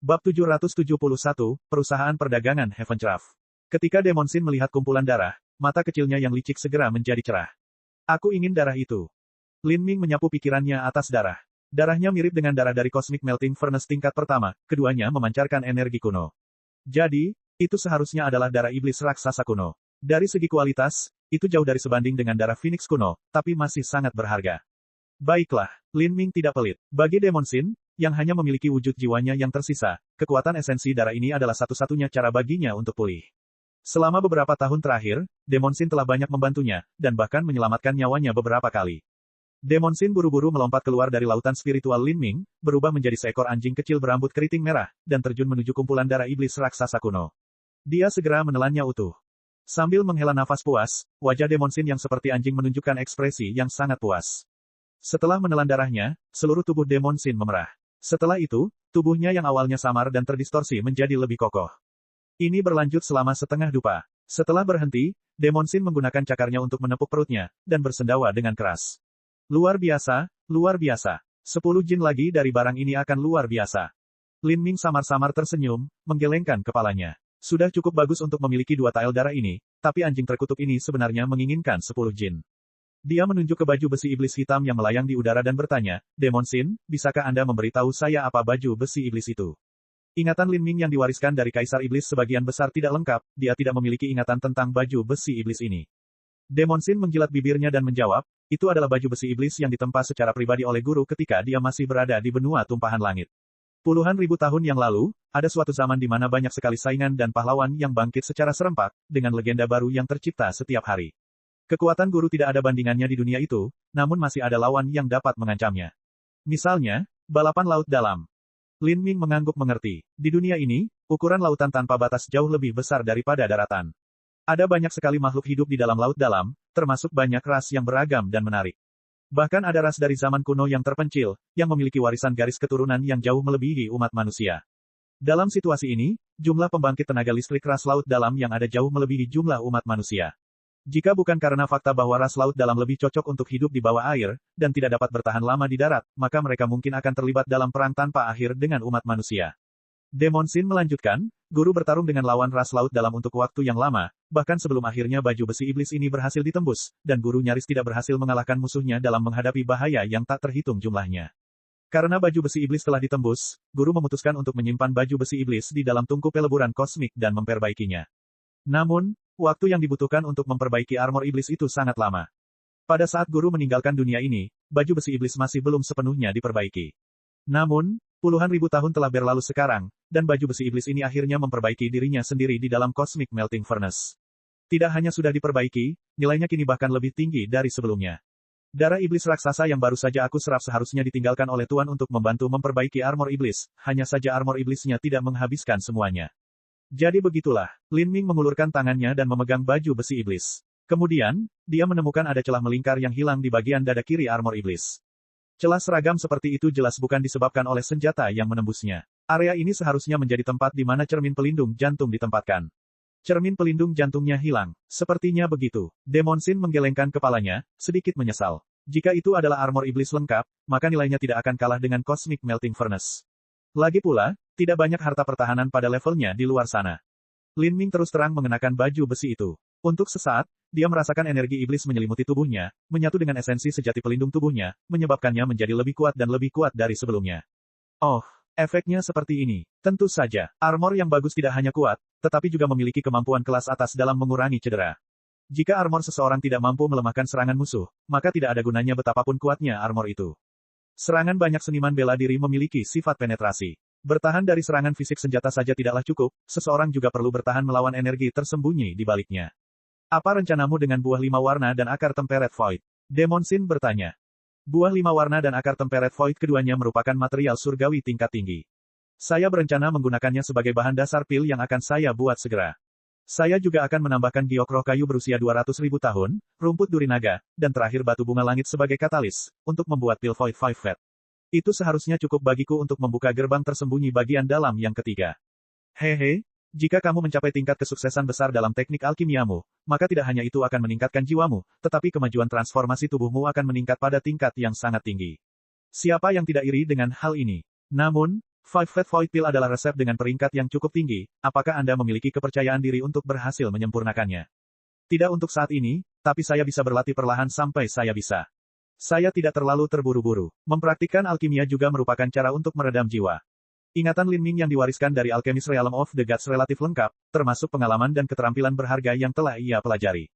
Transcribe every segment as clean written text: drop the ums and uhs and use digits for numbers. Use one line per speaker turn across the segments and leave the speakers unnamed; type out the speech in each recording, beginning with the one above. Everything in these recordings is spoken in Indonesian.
Bab 771, Perusahaan Perdagangan Heavencraft. Ketika Demonsin melihat kumpulan darah, mata kecilnya yang licik segera menjadi cerah. Aku ingin darah itu. Lin Ming menyapu pikirannya atas darah. Darahnya mirip dengan darah dari Cosmic Melting Furnace tingkat pertama, keduanya memancarkan energi kuno. Jadi, itu seharusnya adalah darah iblis raksasa kuno. Dari segi kualitas, itu jauh dari sebanding dengan darah Phoenix kuno, tapi masih sangat berharga. Baiklah, Lin Ming tidak pelit. Bagi Demonsin, yang hanya memiliki wujud jiwanya yang tersisa, kekuatan esensi darah ini adalah satu-satunya cara baginya untuk pulih. Selama beberapa tahun terakhir, Demonsin telah banyak membantunya, dan bahkan menyelamatkan nyawanya beberapa kali. Demonsin buru-buru melompat keluar dari lautan spiritual Lin Ming, berubah menjadi seekor anjing kecil berambut keriting merah, dan terjun menuju kumpulan darah iblis raksasa kuno. Dia segera menelannya utuh. Sambil menghela nafas puas, wajah Demonsin yang seperti anjing menunjukkan ekspresi yang sangat puas. Setelah menelan darahnya, seluruh tubuh Demonsin memerah. Setelah itu, tubuhnya yang awalnya samar dan terdistorsi menjadi lebih kokoh. Ini berlanjut selama setengah dupa. Setelah berhenti, Demonsin menggunakan cakarnya untuk menepuk perutnya, dan bersendawa dengan keras. Luar biasa, luar biasa. 10 jin lagi dari barang ini akan luar biasa. Lin Ming samar-samar tersenyum, menggelengkan kepalanya. Sudah cukup bagus untuk memiliki 2 tael darah ini, tapi anjing terkutuk ini sebenarnya menginginkan 10 jin. Dia menunjuk ke baju besi iblis hitam yang melayang di udara dan bertanya, Demonsin, bisakah Anda memberitahu saya apa baju besi iblis itu? Ingatan Lin Ming yang diwariskan dari Kaisar Iblis sebagian besar tidak lengkap, dia tidak memiliki ingatan tentang baju besi iblis ini. Demonsin menjilat bibirnya dan menjawab, itu adalah baju besi iblis yang ditempa secara pribadi oleh guru ketika dia masih berada di benua tumpahan langit. Puluhan ribu tahun yang lalu, ada suatu zaman di mana banyak sekali saingan dan pahlawan yang bangkit secara serempak, dengan legenda baru yang tercipta setiap hari. Kekuatan guru tidak ada bandingannya di dunia itu, namun masih ada lawan yang dapat mengancamnya. Misalnya, balapan laut dalam. Lin Ming mengangguk mengerti. Di dunia ini, ukuran lautan tanpa batas jauh lebih besar daripada daratan. Ada banyak sekali makhluk hidup di dalam laut dalam, termasuk banyak ras yang beragam dan menarik. Bahkan ada ras dari zaman kuno yang terpencil, yang memiliki warisan garis keturunan yang jauh melebihi umat manusia. Dalam situasi ini, jumlah pembangkit tenaga listrik ras laut dalam yang ada jauh melebihi jumlah umat manusia. Jika bukan karena fakta bahwa ras laut dalam lebih cocok untuk hidup di bawah air, dan tidak dapat bertahan lama di darat, maka mereka mungkin akan terlibat dalam perang tanpa akhir dengan umat manusia. Demonsin melanjutkan, guru bertarung dengan lawan ras laut dalam untuk waktu yang lama, bahkan sebelum akhirnya baju besi iblis ini berhasil ditembus, dan guru nyaris tidak berhasil mengalahkan musuhnya dalam menghadapi bahaya yang tak terhitung jumlahnya. Karena baju besi iblis telah ditembus, guru memutuskan untuk menyimpan baju besi iblis di dalam tungku peleburan kosmik dan memperbaikinya. Namun, waktu yang dibutuhkan untuk memperbaiki armor iblis itu sangat lama. Pada saat guru meninggalkan dunia ini, baju besi iblis masih belum sepenuhnya diperbaiki. Namun, puluhan ribu tahun telah berlalu sekarang, dan baju besi iblis ini akhirnya memperbaiki dirinya sendiri di dalam Cosmic Melting Furnace. Tidak hanya sudah diperbaiki, nilainya kini bahkan lebih tinggi dari sebelumnya. Darah iblis raksasa yang baru saja aku serap seharusnya ditinggalkan oleh Tuan untuk membantu memperbaiki armor iblis, hanya saja armor iblisnya tidak menghabiskan semuanya. Jadi begitulah, Lin Ming mengulurkan tangannya dan memegang baju besi iblis. Kemudian, dia menemukan ada celah melingkar yang hilang di bagian dada kiri armor iblis. Celah seragam seperti itu jelas bukan disebabkan oleh senjata yang menembusnya. Area ini seharusnya menjadi tempat di mana cermin pelindung jantung ditempatkan. Cermin pelindung jantungnya hilang. Sepertinya begitu. Demonsin menggelengkan kepalanya, sedikit menyesal. Jika itu adalah armor iblis lengkap, maka nilainya tidak akan kalah dengan Cosmic Melting Furnace. Lagi pula, tidak banyak harta pertahanan pada levelnya di luar sana. Lin Ming terus terang mengenakan baju besi itu. Untuk sesaat, dia merasakan energi iblis menyelimuti tubuhnya, menyatu dengan esensi sejati pelindung tubuhnya, menyebabkannya menjadi lebih kuat dan lebih kuat dari sebelumnya. Oh, efeknya seperti ini. Tentu saja, armor yang bagus tidak hanya kuat, tetapi juga memiliki kemampuan kelas atas dalam mengurangi cedera. Jika armor seseorang tidak mampu melemahkan serangan musuh, maka tidak ada gunanya betapapun kuatnya armor itu. Serangan banyak seniman bela diri memiliki sifat penetrasi. Bertahan dari serangan fisik senjata saja tidaklah cukup, seseorang juga perlu bertahan melawan energi tersembunyi di baliknya. Apa rencanamu dengan buah 5 warna dan akar Tempered Void? Demonsin bertanya. Buah 5 warna dan akar Tempered Void keduanya merupakan material surgawi tingkat tinggi. Saya berencana menggunakannya sebagai bahan dasar pil yang akan saya buat segera. Saya juga akan menambahkan giok roh kayu berusia 200.000 tahun, rumput duri naga, dan terakhir batu bunga langit sebagai katalis, untuk membuat pil Void 5 Fat. Itu seharusnya cukup bagiku untuk membuka gerbang tersembunyi bagian dalam yang ketiga. Hehe, jika kamu mencapai tingkat kesuksesan besar dalam teknik alkimiamu, maka tidak hanya itu akan meningkatkan jiwamu, tetapi kemajuan transformasi tubuhmu akan meningkat pada tingkat yang sangat tinggi. Siapa yang tidak iri dengan hal ini? Namun, Five Fat Void Pill adalah resep dengan peringkat yang cukup tinggi, apakah Anda memiliki kepercayaan diri untuk berhasil menyempurnakannya? Tidak untuk saat ini, tapi saya bisa berlatih perlahan sampai saya bisa. Saya tidak terlalu terburu-buru. Mempraktikkan alkimia juga merupakan cara untuk meredam jiwa. Ingatan Lin Ming yang diwariskan dari Alchemist Realm of the Gods relatif lengkap, termasuk pengalaman dan keterampilan berharga yang telah ia pelajari.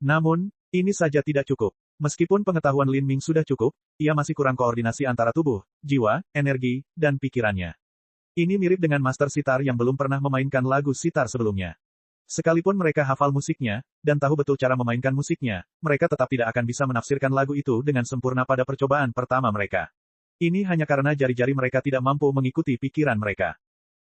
Namun, ini saja tidak cukup. Meskipun pengetahuan Lin Ming sudah cukup, ia masih kurang koordinasi antara tubuh, jiwa, energi, dan pikirannya. Ini mirip dengan master sitar yang belum pernah memainkan lagu sitar sebelumnya. Sekalipun mereka hafal musiknya, dan tahu betul cara memainkan musiknya, mereka tetap tidak akan bisa menafsirkan lagu itu dengan sempurna pada percobaan pertama mereka. Ini hanya karena jari-jari mereka tidak mampu mengikuti pikiran mereka.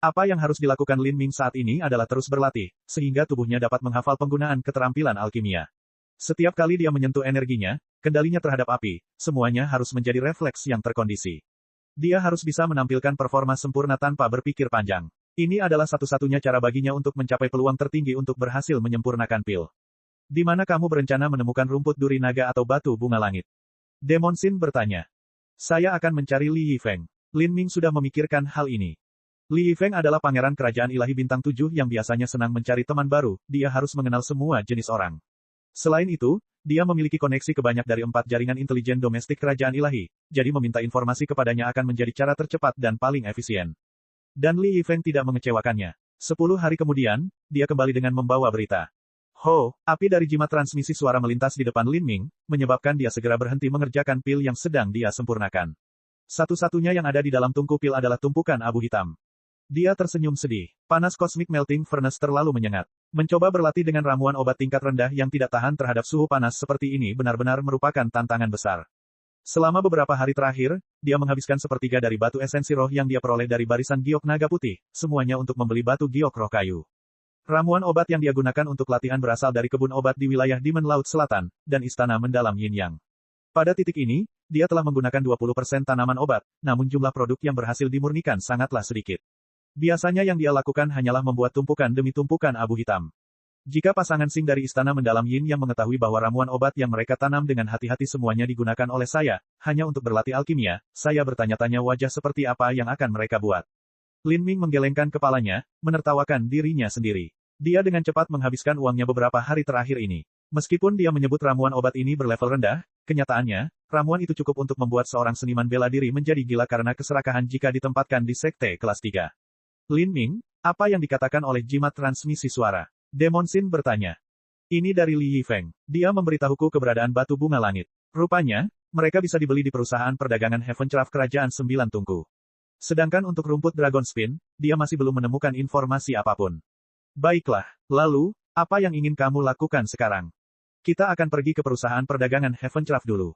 Apa yang harus dilakukan Lin Ming saat ini adalah terus berlatih, sehingga tubuhnya dapat menghafal penggunaan keterampilan alkimia. Setiap kali dia menyentuh energinya, kendalinya terhadap api, semuanya harus menjadi refleks yang terkondisi. Dia harus bisa menampilkan performa sempurna tanpa berpikir panjang. Ini adalah satu-satunya cara baginya untuk mencapai peluang tertinggi untuk berhasil menyempurnakan pil. Di mana kamu berencana menemukan rumput duri naga atau batu bunga langit? Demon Sin bertanya. Saya akan mencari Li Yifeng. Lin Ming sudah memikirkan hal ini. Li Yifeng adalah pangeran kerajaan ilahi bintang 7 yang biasanya senang mencari teman baru, dia harus mengenal semua jenis orang. Selain itu, dia memiliki koneksi ke banyak dari 4 jaringan intelijen domestik kerajaan ilahi, jadi meminta informasi kepadanya akan menjadi cara tercepat dan paling efisien. Dan Li Yifeng tidak mengecewakannya. 10 hari kemudian, dia kembali dengan membawa berita. Ho, api dari jimat transmisi suara melintas di depan Lin Ming, menyebabkan dia segera berhenti mengerjakan pil yang sedang dia sempurnakan. Satu-satunya yang ada di dalam tungku pil adalah tumpukan abu hitam. Dia tersenyum sedih. Panas Cosmic Melting Furnace terlalu menyengat. Mencoba berlatih dengan ramuan obat tingkat rendah yang tidak tahan terhadap suhu panas seperti ini benar-benar merupakan tantangan besar. Selama beberapa hari terakhir, dia menghabiskan sepertiga dari batu esensi roh yang dia peroleh dari barisan giok naga putih, semuanya untuk membeli batu giok roh kayu. Ramuan obat yang dia gunakan untuk latihan berasal dari kebun obat di wilayah Demon Laut Selatan, dan istana mendalam Yin Yang. Pada titik ini, dia telah menggunakan 20% tanaman obat, namun jumlah produk yang berhasil dimurnikan sangatlah sedikit. Biasanya yang dia lakukan hanyalah membuat tumpukan demi tumpukan abu hitam. Jika pasangan Sing dari istana mendalam Yin yang mengetahui bahwa ramuan obat yang mereka tanam dengan hati-hati semuanya digunakan oleh saya, hanya untuk berlatih alkimia, saya bertanya-tanya wajah seperti apa yang akan mereka buat. Lin Ming menggelengkan kepalanya, menertawakan dirinya sendiri. Dia dengan cepat menghabiskan uangnya beberapa hari terakhir ini. Meskipun dia menyebut ramuan obat ini berlevel rendah, kenyataannya, ramuan itu cukup untuk membuat seorang seniman bela diri menjadi gila karena keserakahan jika ditempatkan di sekte kelas 3. Lin Ming, apa yang dikatakan oleh jimat transmisi suara? Demon Sin bertanya. Ini dari Li Yifeng. Dia memberitahuku keberadaan batu bunga langit. Rupanya, mereka bisa dibeli di perusahaan perdagangan Heavencraft Kerajaan 9 Tungku. Sedangkan untuk rumput Dragon Spin, dia masih belum menemukan informasi apapun. Baiklah, lalu, apa yang ingin kamu lakukan sekarang? Kita akan pergi ke perusahaan perdagangan Heavencraft dulu.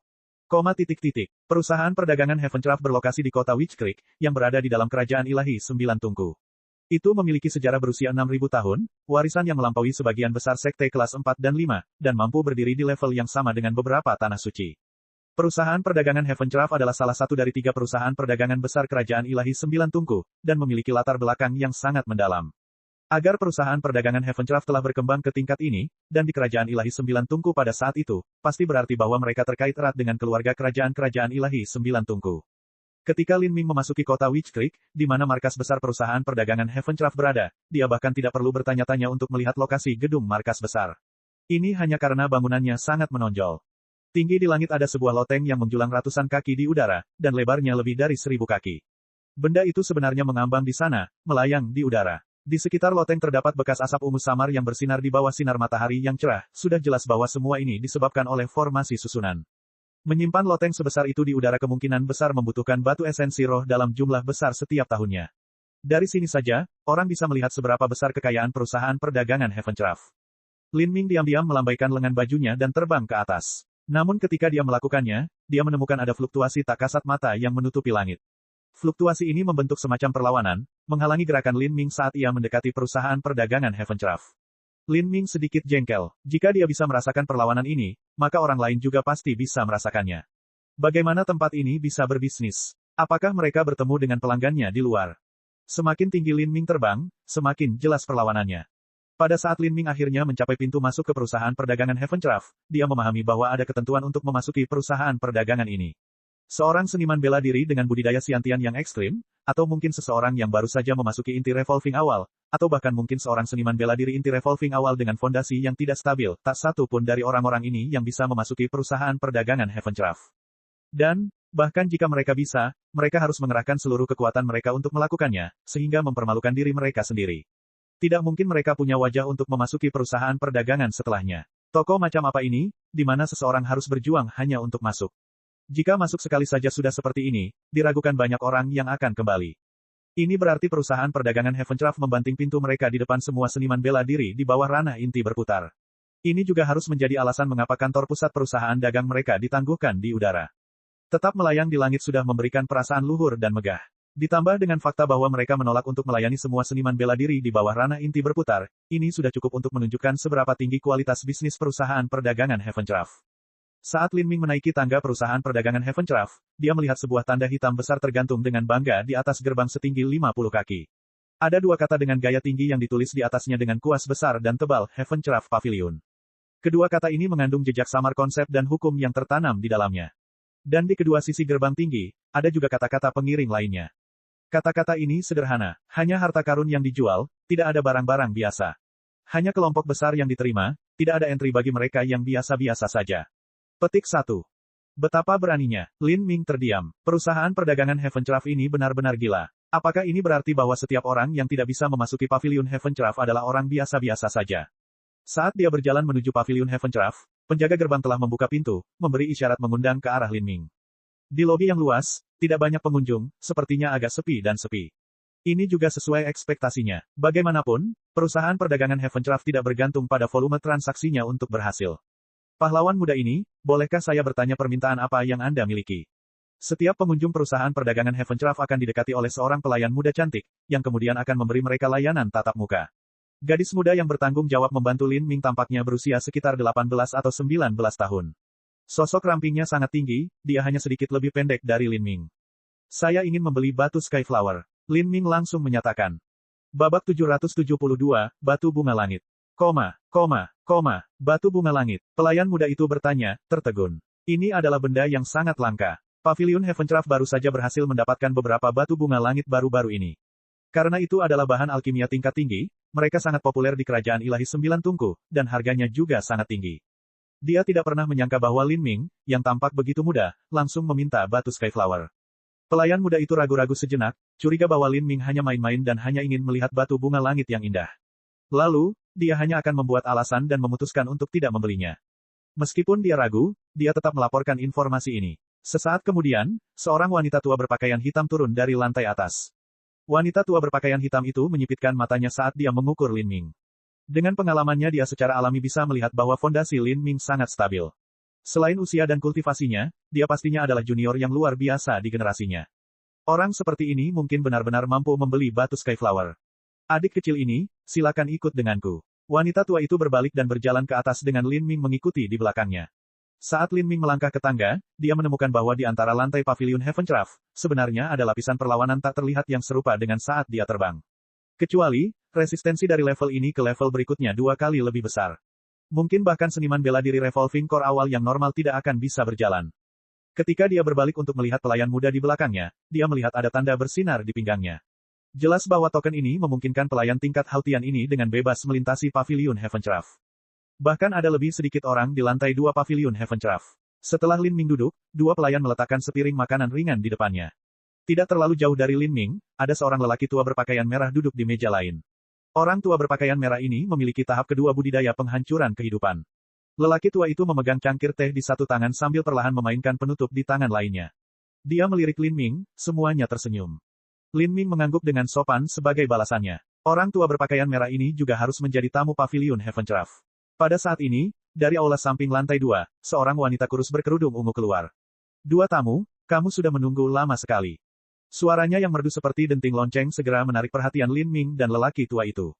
Perusahaan perdagangan Heavencraft berlokasi di kota Witch Creek, yang berada di dalam kerajaan ilahi 9 Tungku. Itu memiliki sejarah berusia 6.000 tahun, warisan yang melampaui sebagian besar sekte kelas 4 dan 5, dan mampu berdiri di level yang sama dengan beberapa tanah suci. Perusahaan perdagangan Heavencraft adalah salah satu dari 3 perusahaan perdagangan besar kerajaan ilahi 9 Tungku, dan memiliki latar belakang yang sangat mendalam. Agar perusahaan perdagangan Heavencraft telah berkembang ke tingkat ini, dan di kerajaan ilahi 9 Tungku pada saat itu, pasti berarti bahwa mereka terkait erat dengan keluarga kerajaan-kerajaan ilahi 9 Tungku. Ketika Lin Ming memasuki kota Witch Creek, di mana markas besar perusahaan perdagangan Heavencraft berada, dia bahkan tidak perlu bertanya-tanya untuk melihat lokasi gedung markas besar. Ini hanya karena bangunannya sangat menonjol. Tinggi di langit ada sebuah loteng yang menjulang ratusan kaki di udara, dan lebarnya lebih dari 1000 kaki. Benda itu sebenarnya mengambang di sana, melayang di udara. Di sekitar loteng terdapat bekas asap ungu samar yang bersinar di bawah sinar matahari yang cerah, sudah jelas bahwa semua ini disebabkan oleh formasi susunan. Menyimpan loteng sebesar itu di udara kemungkinan besar membutuhkan batu esensi roh dalam jumlah besar setiap tahunnya. Dari sini saja, orang bisa melihat seberapa besar kekayaan perusahaan perdagangan Heavencraft. Lin Ming diam-diam melambaikan lengan bajunya dan terbang ke atas. Namun ketika dia melakukannya, dia menemukan ada fluktuasi tak kasat mata yang menutupi langit. Fluktuasi ini membentuk semacam perlawanan, menghalangi gerakan Lin Ming saat ia mendekati perusahaan perdagangan Heavencraft. Lin Ming sedikit jengkel. Jika dia bisa merasakan perlawanan ini, maka orang lain juga pasti bisa merasakannya. Bagaimana tempat ini bisa berbisnis? Apakah mereka bertemu dengan pelanggannya di luar? Semakin tinggi Lin Ming terbang, semakin jelas perlawanannya. Pada saat Lin Ming akhirnya mencapai pintu masuk ke perusahaan perdagangan Heavencraft, dia memahami bahwa ada ketentuan untuk memasuki perusahaan perdagangan ini. Seorang seniman bela diri dengan budidaya Xiantian yang ekstrim, atau mungkin seseorang yang baru saja memasuki inti revolving awal, atau bahkan mungkin seorang seniman bela diri inti revolving awal dengan fondasi yang tidak stabil, tak satu pun dari orang-orang ini yang bisa memasuki perusahaan perdagangan Heaventraff. Dan, bahkan jika mereka bisa, mereka harus mengerahkan seluruh kekuatan mereka untuk melakukannya, sehingga mempermalukan diri mereka sendiri. Tidak mungkin mereka punya wajah untuk memasuki perusahaan perdagangan setelahnya. Toko macam apa ini, di mana seseorang harus berjuang hanya untuk masuk? Jika masuk sekali saja sudah seperti ini, diragukan banyak orang yang akan kembali. Ini berarti perusahaan perdagangan Heaventraff membanting pintu mereka di depan semua seniman bela diri di bawah ranah inti berputar. Ini juga harus menjadi alasan mengapa kantor pusat perusahaan dagang mereka ditangguhkan di udara. Tetap melayang di langit sudah memberikan perasaan luhur dan megah. Ditambah dengan fakta bahwa mereka menolak untuk melayani semua seniman bela diri di bawah ranah inti berputar, ini sudah cukup untuk menunjukkan seberapa tinggi kualitas bisnis perusahaan perdagangan Heaventraff. Saat Lin Ming menaiki tangga perusahaan perdagangan Heaventraff, dia melihat sebuah tanda hitam besar tergantung dengan bangga di atas gerbang setinggi 50 kaki. Ada dua kata dengan gaya tinggi yang ditulis di atasnya dengan kuas besar dan tebal, Heaventraff Pavilion. Kedua kata ini mengandung jejak samar konsep dan hukum yang tertanam di dalamnya. Dan di kedua sisi gerbang tinggi, ada juga kata-kata pengiring lainnya. Kata-kata ini sederhana, hanya harta karun yang dijual, tidak ada barang-barang biasa. Hanya kelompok besar yang diterima, tidak ada entry bagi mereka yang biasa-biasa saja. Petik 1. Betapa beraninya, Lin Ming terdiam. Perusahaan perdagangan Heaventraff ini benar-benar gila. Apakah ini berarti bahwa setiap orang yang tidak bisa memasuki pavilion Heaventraff adalah orang biasa-biasa saja? Saat dia berjalan menuju pavilion Heaventraff, penjaga gerbang telah membuka pintu, memberi isyarat mengundang ke arah Lin Ming. Di lobi yang luas, tidak banyak pengunjung, sepertinya agak sepi dan sepi. Ini juga sesuai ekspektasinya. Bagaimanapun, perusahaan perdagangan Heaventraff tidak bergantung pada volume transaksinya untuk berhasil. Pahlawan muda ini, bolehkah saya bertanya permintaan apa yang Anda miliki? Setiap pengunjung perusahaan perdagangan Heaventraff akan didekati oleh seorang pelayan muda cantik, yang kemudian akan memberi mereka layanan tatap muka. Gadis muda yang bertanggung jawab membantu Lin Ming tampaknya berusia sekitar 18 atau 19 tahun. Sosok rampingnya sangat tinggi, dia hanya sedikit lebih pendek dari Lin Ming. Saya ingin membeli batu Skyflower. Lin Ming langsung menyatakan. Babak 772, batu bunga langit. Batu bunga langit. Pelayan muda itu bertanya, tertegun. Ini adalah benda yang sangat langka. Pavilion Heaventraff baru saja berhasil mendapatkan beberapa batu bunga langit baru-baru ini. Karena itu adalah bahan alkimia tingkat tinggi, mereka sangat populer di Kerajaan Ilahi Sembilan Tungku, dan harganya juga sangat tinggi. Dia tidak pernah menyangka bahwa Lin Ming, yang tampak begitu muda, langsung meminta batu Skyflower. Pelayan muda itu ragu-ragu sejenak, curiga bahwa Lin Ming hanya main-main dan hanya ingin melihat batu bunga langit yang indah. Lalu, dia hanya akan membuat alasan dan memutuskan untuk tidak membelinya. Meskipun dia ragu, dia tetap melaporkan informasi ini. Sesaat kemudian, seorang wanita tua berpakaian hitam turun dari lantai atas. Wanita tua berpakaian hitam itu menyipitkan matanya saat dia mengukur Lin Ming. Dengan pengalamannya dia secara alami bisa melihat bahwa fondasi Lin Ming sangat stabil. Selain usia dan kultivasinya, dia pastinya adalah junior yang luar biasa di generasinya. Orang seperti ini mungkin benar-benar mampu membeli batu Skyflower. Adik kecil ini, silakan ikut denganku. Wanita tua itu berbalik dan berjalan ke atas dengan Lin Ming mengikuti di belakangnya. Saat Lin Ming melangkah ke tangga, dia menemukan bahwa di antara lantai pavilion Heaventraff, sebenarnya ada lapisan perlawanan tak terlihat yang serupa dengan saat dia terbang. Kecuali, resistensi dari level ini ke level berikutnya 2 kali lebih besar. Mungkin bahkan seniman bela diri revolving core awal yang normal tidak akan bisa berjalan. Ketika dia berbalik untuk melihat pelayan muda di belakangnya, dia melihat ada tanda bersinar di pinggangnya. Jelas bahwa token ini memungkinkan pelayan tingkat Hautian ini dengan bebas melintasi pavilion Heaventraff. Bahkan ada lebih sedikit orang di lantai 2 pavilion Heaventraff. Setelah Lin Ming duduk, 2 pelayan meletakkan sepiring makanan ringan di depannya. Tidak terlalu jauh dari Lin Ming, ada seorang lelaki tua berpakaian merah duduk di meja lain. Orang tua berpakaian merah ini memiliki tahap kedua budidaya penghancuran kehidupan. Lelaki tua itu memegang cangkir teh di satu tangan sambil perlahan memainkan penutup di tangan lainnya. Dia melirik Lin Ming, semuanya tersenyum. Lin Ming mengangguk dengan sopan sebagai balasannya. Orang tua berpakaian merah ini juga harus menjadi tamu pavilion Heaventraff. Pada saat ini, dari aula samping lantai 2, seorang wanita kurus berkerudung ungu keluar. 2 tamu, kamu sudah menunggu lama sekali. Suaranya yang merdu seperti denting lonceng segera menarik perhatian Lin Ming dan lelaki tua itu.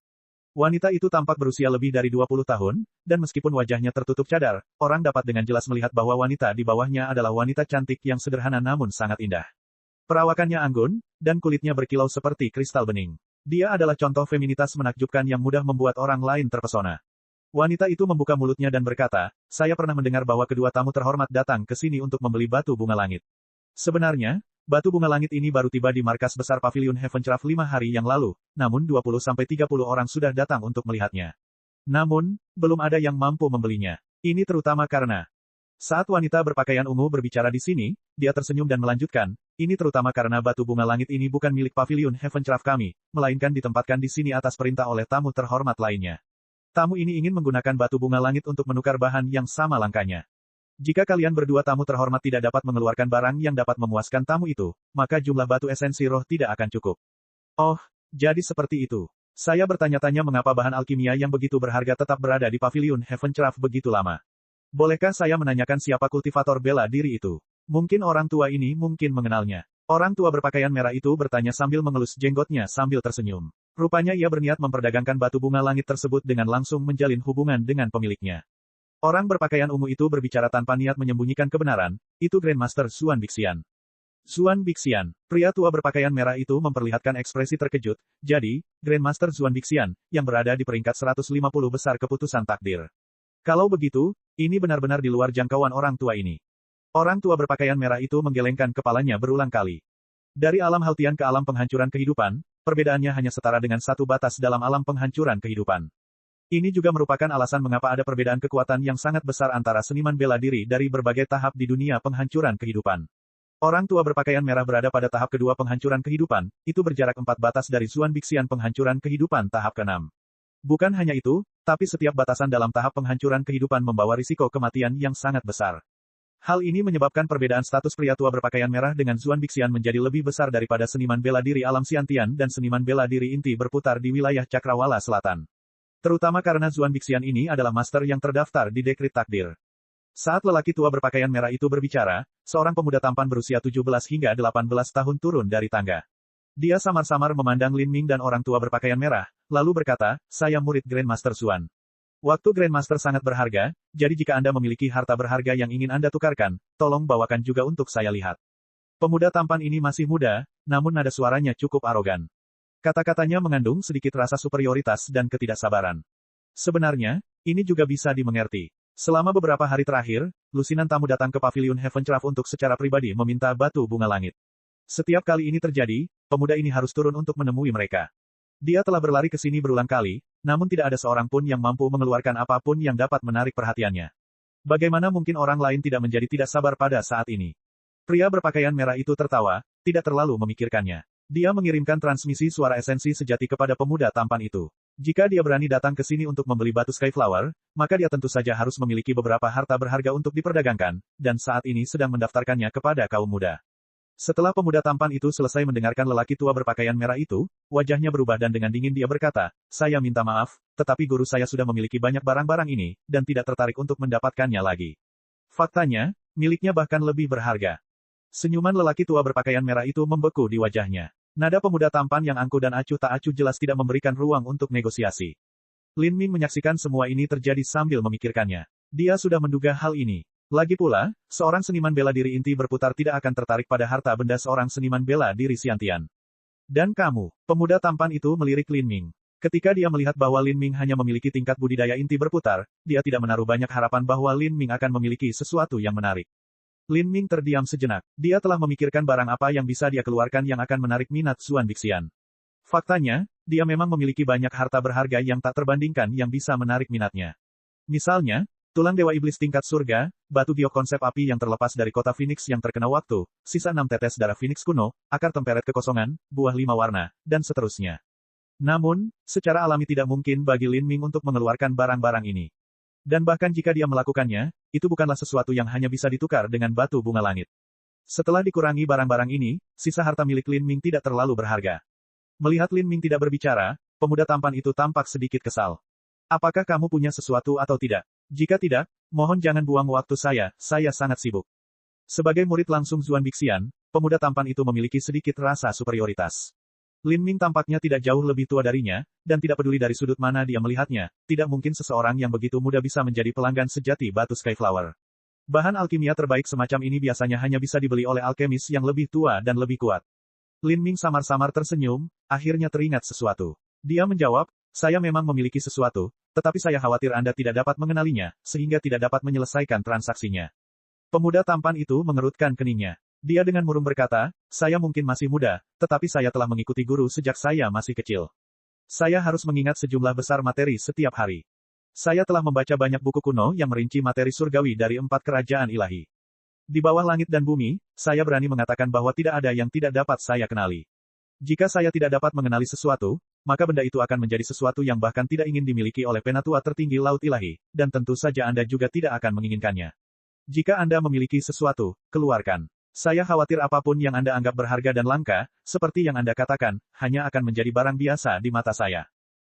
Wanita itu tampak berusia lebih dari 20 tahun, dan meskipun wajahnya tertutup cadar, orang dapat dengan jelas melihat bahwa wanita di bawahnya adalah wanita cantik yang sederhana namun sangat indah. Perawakannya anggun, dan kulitnya berkilau seperti kristal bening. Dia adalah contoh feminitas menakjubkan yang mudah membuat orang lain terpesona. Wanita itu membuka mulutnya dan berkata, saya pernah mendengar bahwa kedua tamu terhormat datang ke sini untuk membeli batu bunga langit. Sebenarnya, batu bunga langit ini baru tiba di markas besar Paviliun Heavencraft 5 hari yang lalu, namun 20-30 orang sudah datang untuk melihatnya. Namun, belum ada yang mampu membelinya. Ini terutama karena saat wanita berpakaian ungu berbicara di sini, dia tersenyum dan melanjutkan, ini terutama karena batu bunga langit ini bukan milik Paviliun Heavencraft kami, melainkan ditempatkan di sini atas perintah oleh tamu terhormat lainnya. Tamu ini ingin menggunakan batu bunga langit untuk menukar bahan yang sama langkanya. Jika kalian berdua tamu terhormat tidak dapat mengeluarkan barang yang dapat memuaskan tamu itu, maka jumlah batu esensi roh tidak akan cukup. Oh, jadi seperti itu. Saya bertanya-tanya mengapa bahan alkimia yang begitu berharga tetap berada di Paviliun Heavencraft begitu lama. Bolehkah saya menanyakan siapa kultivator bela diri itu? Mungkin orang tua ini mungkin mengenalnya. Orang tua berpakaian merah itu bertanya sambil mengelus jenggotnya sambil tersenyum. Rupanya ia berniat memperdagangkan batu bunga langit tersebut dengan langsung menjalin hubungan dengan pemiliknya. Orang berpakaian ungu itu berbicara tanpa niat menyembunyikan kebenaran, itu Grandmaster Zuan Bixian. Zuan Bixian, pria tua berpakaian merah itu memperlihatkan ekspresi terkejut, jadi, Grandmaster Zuan Bixian, yang berada di peringkat 150 besar keputusan takdir. Kalau begitu, ini benar-benar di luar jangkauan orang tua ini. Orang tua berpakaian merah itu menggelengkan kepalanya berulang kali. Dari alam Haltian ke alam penghancuran kehidupan, perbedaannya hanya setara dengan satu batas dalam alam penghancuran kehidupan. Ini juga merupakan alasan mengapa ada perbedaan kekuatan yang sangat besar antara seniman bela diri dari berbagai tahap di dunia penghancuran kehidupan. Orang tua berpakaian merah berada pada tahap kedua penghancuran kehidupan, itu berjarak 4 batas dari Zuan Bixian penghancuran kehidupan tahap ke-6. Bukan hanya itu, tapi setiap batasan dalam tahap penghancuran kehidupan membawa risiko kematian yang sangat besar. Hal ini menyebabkan perbedaan status pria tua berpakaian merah dengan Zuan Bixian menjadi lebih besar daripada seniman bela diri alam Xiantian dan seniman bela diri inti berputar di wilayah Cakrawala Selatan. Terutama karena Zuan Bixian ini adalah master yang terdaftar di dekrit takdir. Saat lelaki tua berpakaian merah itu berbicara, seorang pemuda tampan berusia 17 hingga 18 tahun turun dari tangga. Dia samar-samar memandang Lin Ming dan orang tua berpakaian merah, lalu berkata, saya murid Grandmaster Zuan. Waktu Grandmaster sangat berharga, jadi jika Anda memiliki harta berharga yang ingin Anda tukarkan, tolong bawakan juga untuk saya lihat. Pemuda tampan ini masih muda, namun nada suaranya cukup arogan. Kata-katanya mengandung sedikit rasa superioritas dan ketidaksabaran. Sebenarnya, ini juga bisa dimengerti. Selama beberapa hari terakhir, lusinan tamu datang ke Paviliun Heavencraft untuk secara pribadi meminta batu bunga langit. Setiap kali ini terjadi, pemuda ini harus turun untuk menemui mereka. Dia telah berlari ke sini berulang kali, namun tidak ada seorang pun yang mampu mengeluarkan apapun yang dapat menarik perhatiannya. Bagaimana mungkin orang lain tidak menjadi tidak sabar pada saat ini? Pria berpakaian merah itu tertawa, tidak terlalu memikirkannya. Dia mengirimkan transmisi suara esensi sejati kepada pemuda tampan itu. Jika dia berani datang ke sini untuk membeli batu Skyflower, maka dia tentu saja harus memiliki beberapa harta berharga untuk diperdagangkan, dan saat ini sedang mendaftarkannya kepada kaum muda. Setelah pemuda tampan itu selesai mendengarkan lelaki tua berpakaian merah itu, wajahnya berubah dan dengan dingin dia berkata, saya minta maaf, tetapi guru saya sudah memiliki banyak barang-barang ini, dan tidak tertarik untuk mendapatkannya lagi. Faktanya, miliknya bahkan lebih berharga. Senyuman lelaki tua berpakaian merah itu membeku di wajahnya. Nada pemuda tampan yang angkuh dan acuh tak acuh jelas tidak memberikan ruang untuk negosiasi. Lin Ming menyaksikan semua ini terjadi sambil memikirkannya. Dia sudah menduga hal ini. Lagi pula, seorang seniman bela diri inti berputar tidak akan tertarik pada harta benda seorang seniman bela diri Xiantian. Dan kamu, pemuda tampan itu melirik Lin Ming. Ketika dia melihat bahwa Lin Ming hanya memiliki tingkat budidaya inti berputar, dia tidak menaruh banyak harapan bahwa Lin Ming akan memiliki sesuatu yang menarik. Lin Ming terdiam sejenak. Dia telah memikirkan barang apa yang bisa dia keluarkan yang akan menarik minat Zuan Bixian. Faktanya, dia memang memiliki banyak harta berharga yang tak terbandingkan yang bisa menarik minatnya. Misalnya, tulang dewa iblis tingkat surga, batu giok konsep api yang terlepas dari kota Phoenix yang terkena waktu, sisa 6 tetes darah Phoenix kuno, akar temperet kekosongan, buah 5 warna, dan seterusnya. Namun, secara alami tidak mungkin bagi Lin Ming untuk mengeluarkan barang-barang ini. Dan bahkan jika dia melakukannya, itu bukanlah sesuatu yang hanya bisa ditukar dengan batu bunga langit. Setelah dikurangi barang-barang ini, sisa harta milik Lin Ming tidak terlalu berharga. Melihat Lin Ming tidak berbicara, pemuda tampan itu tampak sedikit kesal. Apakah kamu punya sesuatu atau tidak? Jika tidak, mohon jangan buang waktu saya sangat sibuk. Sebagai murid langsung Zuan Bixian, pemuda tampan itu memiliki sedikit rasa superioritas. Lin Ming tampaknya tidak jauh lebih tua darinya, dan tidak peduli dari sudut mana dia melihatnya, tidak mungkin seseorang yang begitu muda bisa menjadi pelanggan sejati batu Skyflower. Bahan alkimia terbaik semacam ini biasanya hanya bisa dibeli oleh alkemis yang lebih tua dan lebih kuat. Lin Ming samar-samar tersenyum, akhirnya teringat sesuatu. Dia menjawab, saya memang memiliki sesuatu, tetapi saya khawatir Anda tidak dapat mengenalinya, sehingga tidak dapat menyelesaikan transaksinya. Pemuda tampan itu mengerutkan keningnya. Dia dengan murung berkata, saya mungkin masih muda, tetapi saya telah mengikuti guru sejak saya masih kecil. Saya harus mengingat sejumlah besar materi setiap hari. Saya telah membaca banyak buku kuno yang merinci materi surgawi dari 4 kerajaan ilahi. Di bawah langit dan bumi, saya berani mengatakan bahwa tidak ada yang tidak dapat saya kenali. Jika saya tidak dapat mengenali sesuatu, maka benda itu akan menjadi sesuatu yang bahkan tidak ingin dimiliki oleh penatua tertinggi laut ilahi, dan tentu saja Anda juga tidak akan menginginkannya. Jika Anda memiliki sesuatu, keluarkan. Saya khawatir apapun yang Anda anggap berharga dan langka, seperti yang Anda katakan, hanya akan menjadi barang biasa di mata saya.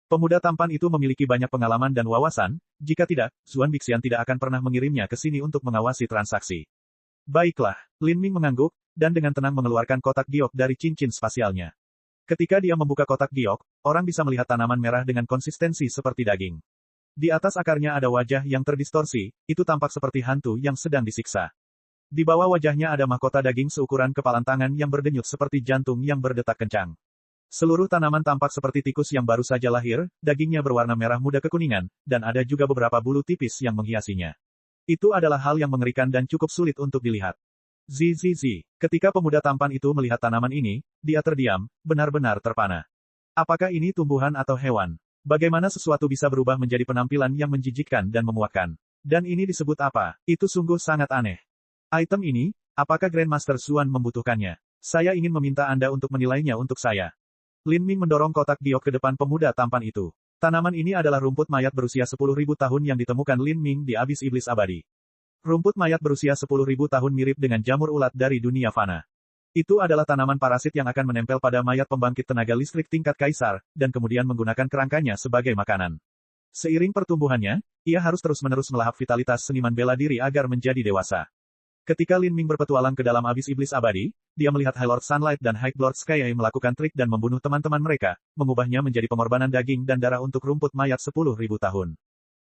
Pemuda tampan itu memiliki banyak pengalaman dan wawasan, jika tidak, Zuan Bixian tidak akan pernah mengirimnya ke sini untuk mengawasi transaksi. Baiklah, Lin Ming mengangguk, dan dengan tenang mengeluarkan kotak giok dari cincin spasialnya. Ketika dia membuka kotak giok, orang bisa melihat tanaman merah dengan konsistensi seperti daging. Di atas akarnya ada wajah yang terdistorsi, itu tampak seperti hantu yang sedang disiksa. Di bawah wajahnya ada mahkota daging seukuran kepalan tangan yang berdenyut seperti jantung yang berdetak kencang. Seluruh tanaman tampak seperti tikus yang baru saja lahir, dagingnya berwarna merah muda kekuningan, dan ada juga beberapa bulu tipis yang menghiasinya. Itu adalah hal yang mengerikan dan cukup sulit untuk dilihat. Zizizi, ketika pemuda tampan itu melihat tanaman ini, dia terdiam, benar-benar terpana. Apakah ini tumbuhan atau hewan? Bagaimana sesuatu bisa berubah menjadi penampilan yang menjijikkan dan memuakkan? Dan ini disebut apa? Itu sungguh sangat aneh. Item ini, apakah Grandmaster Xuan membutuhkannya? Saya ingin meminta Anda untuk menilainya untuk saya. Lin Ming mendorong kotak giok ke depan pemuda tampan itu. Tanaman ini adalah rumput mayat berusia 10.000 tahun yang ditemukan Lin Ming di Abis Iblis Abadi. Rumput mayat berusia 10.000 tahun mirip dengan jamur ulat dari dunia fana. Itu adalah tanaman parasit yang akan menempel pada mayat pembangkit tenaga listrik tingkat kaisar, dan kemudian menggunakan kerangkanya sebagai makanan. Seiring pertumbuhannya, ia harus terus-menerus melahap vitalitas seniman bela diri agar menjadi dewasa. Ketika Lin Ming berpetualang ke dalam Abis Iblis Abadi, dia melihat High Lord Sunlight dan High Lord Sky melakukan trik dan membunuh teman-teman mereka, mengubahnya menjadi pengorbanan daging dan darah untuk rumput mayat 10.000 tahun.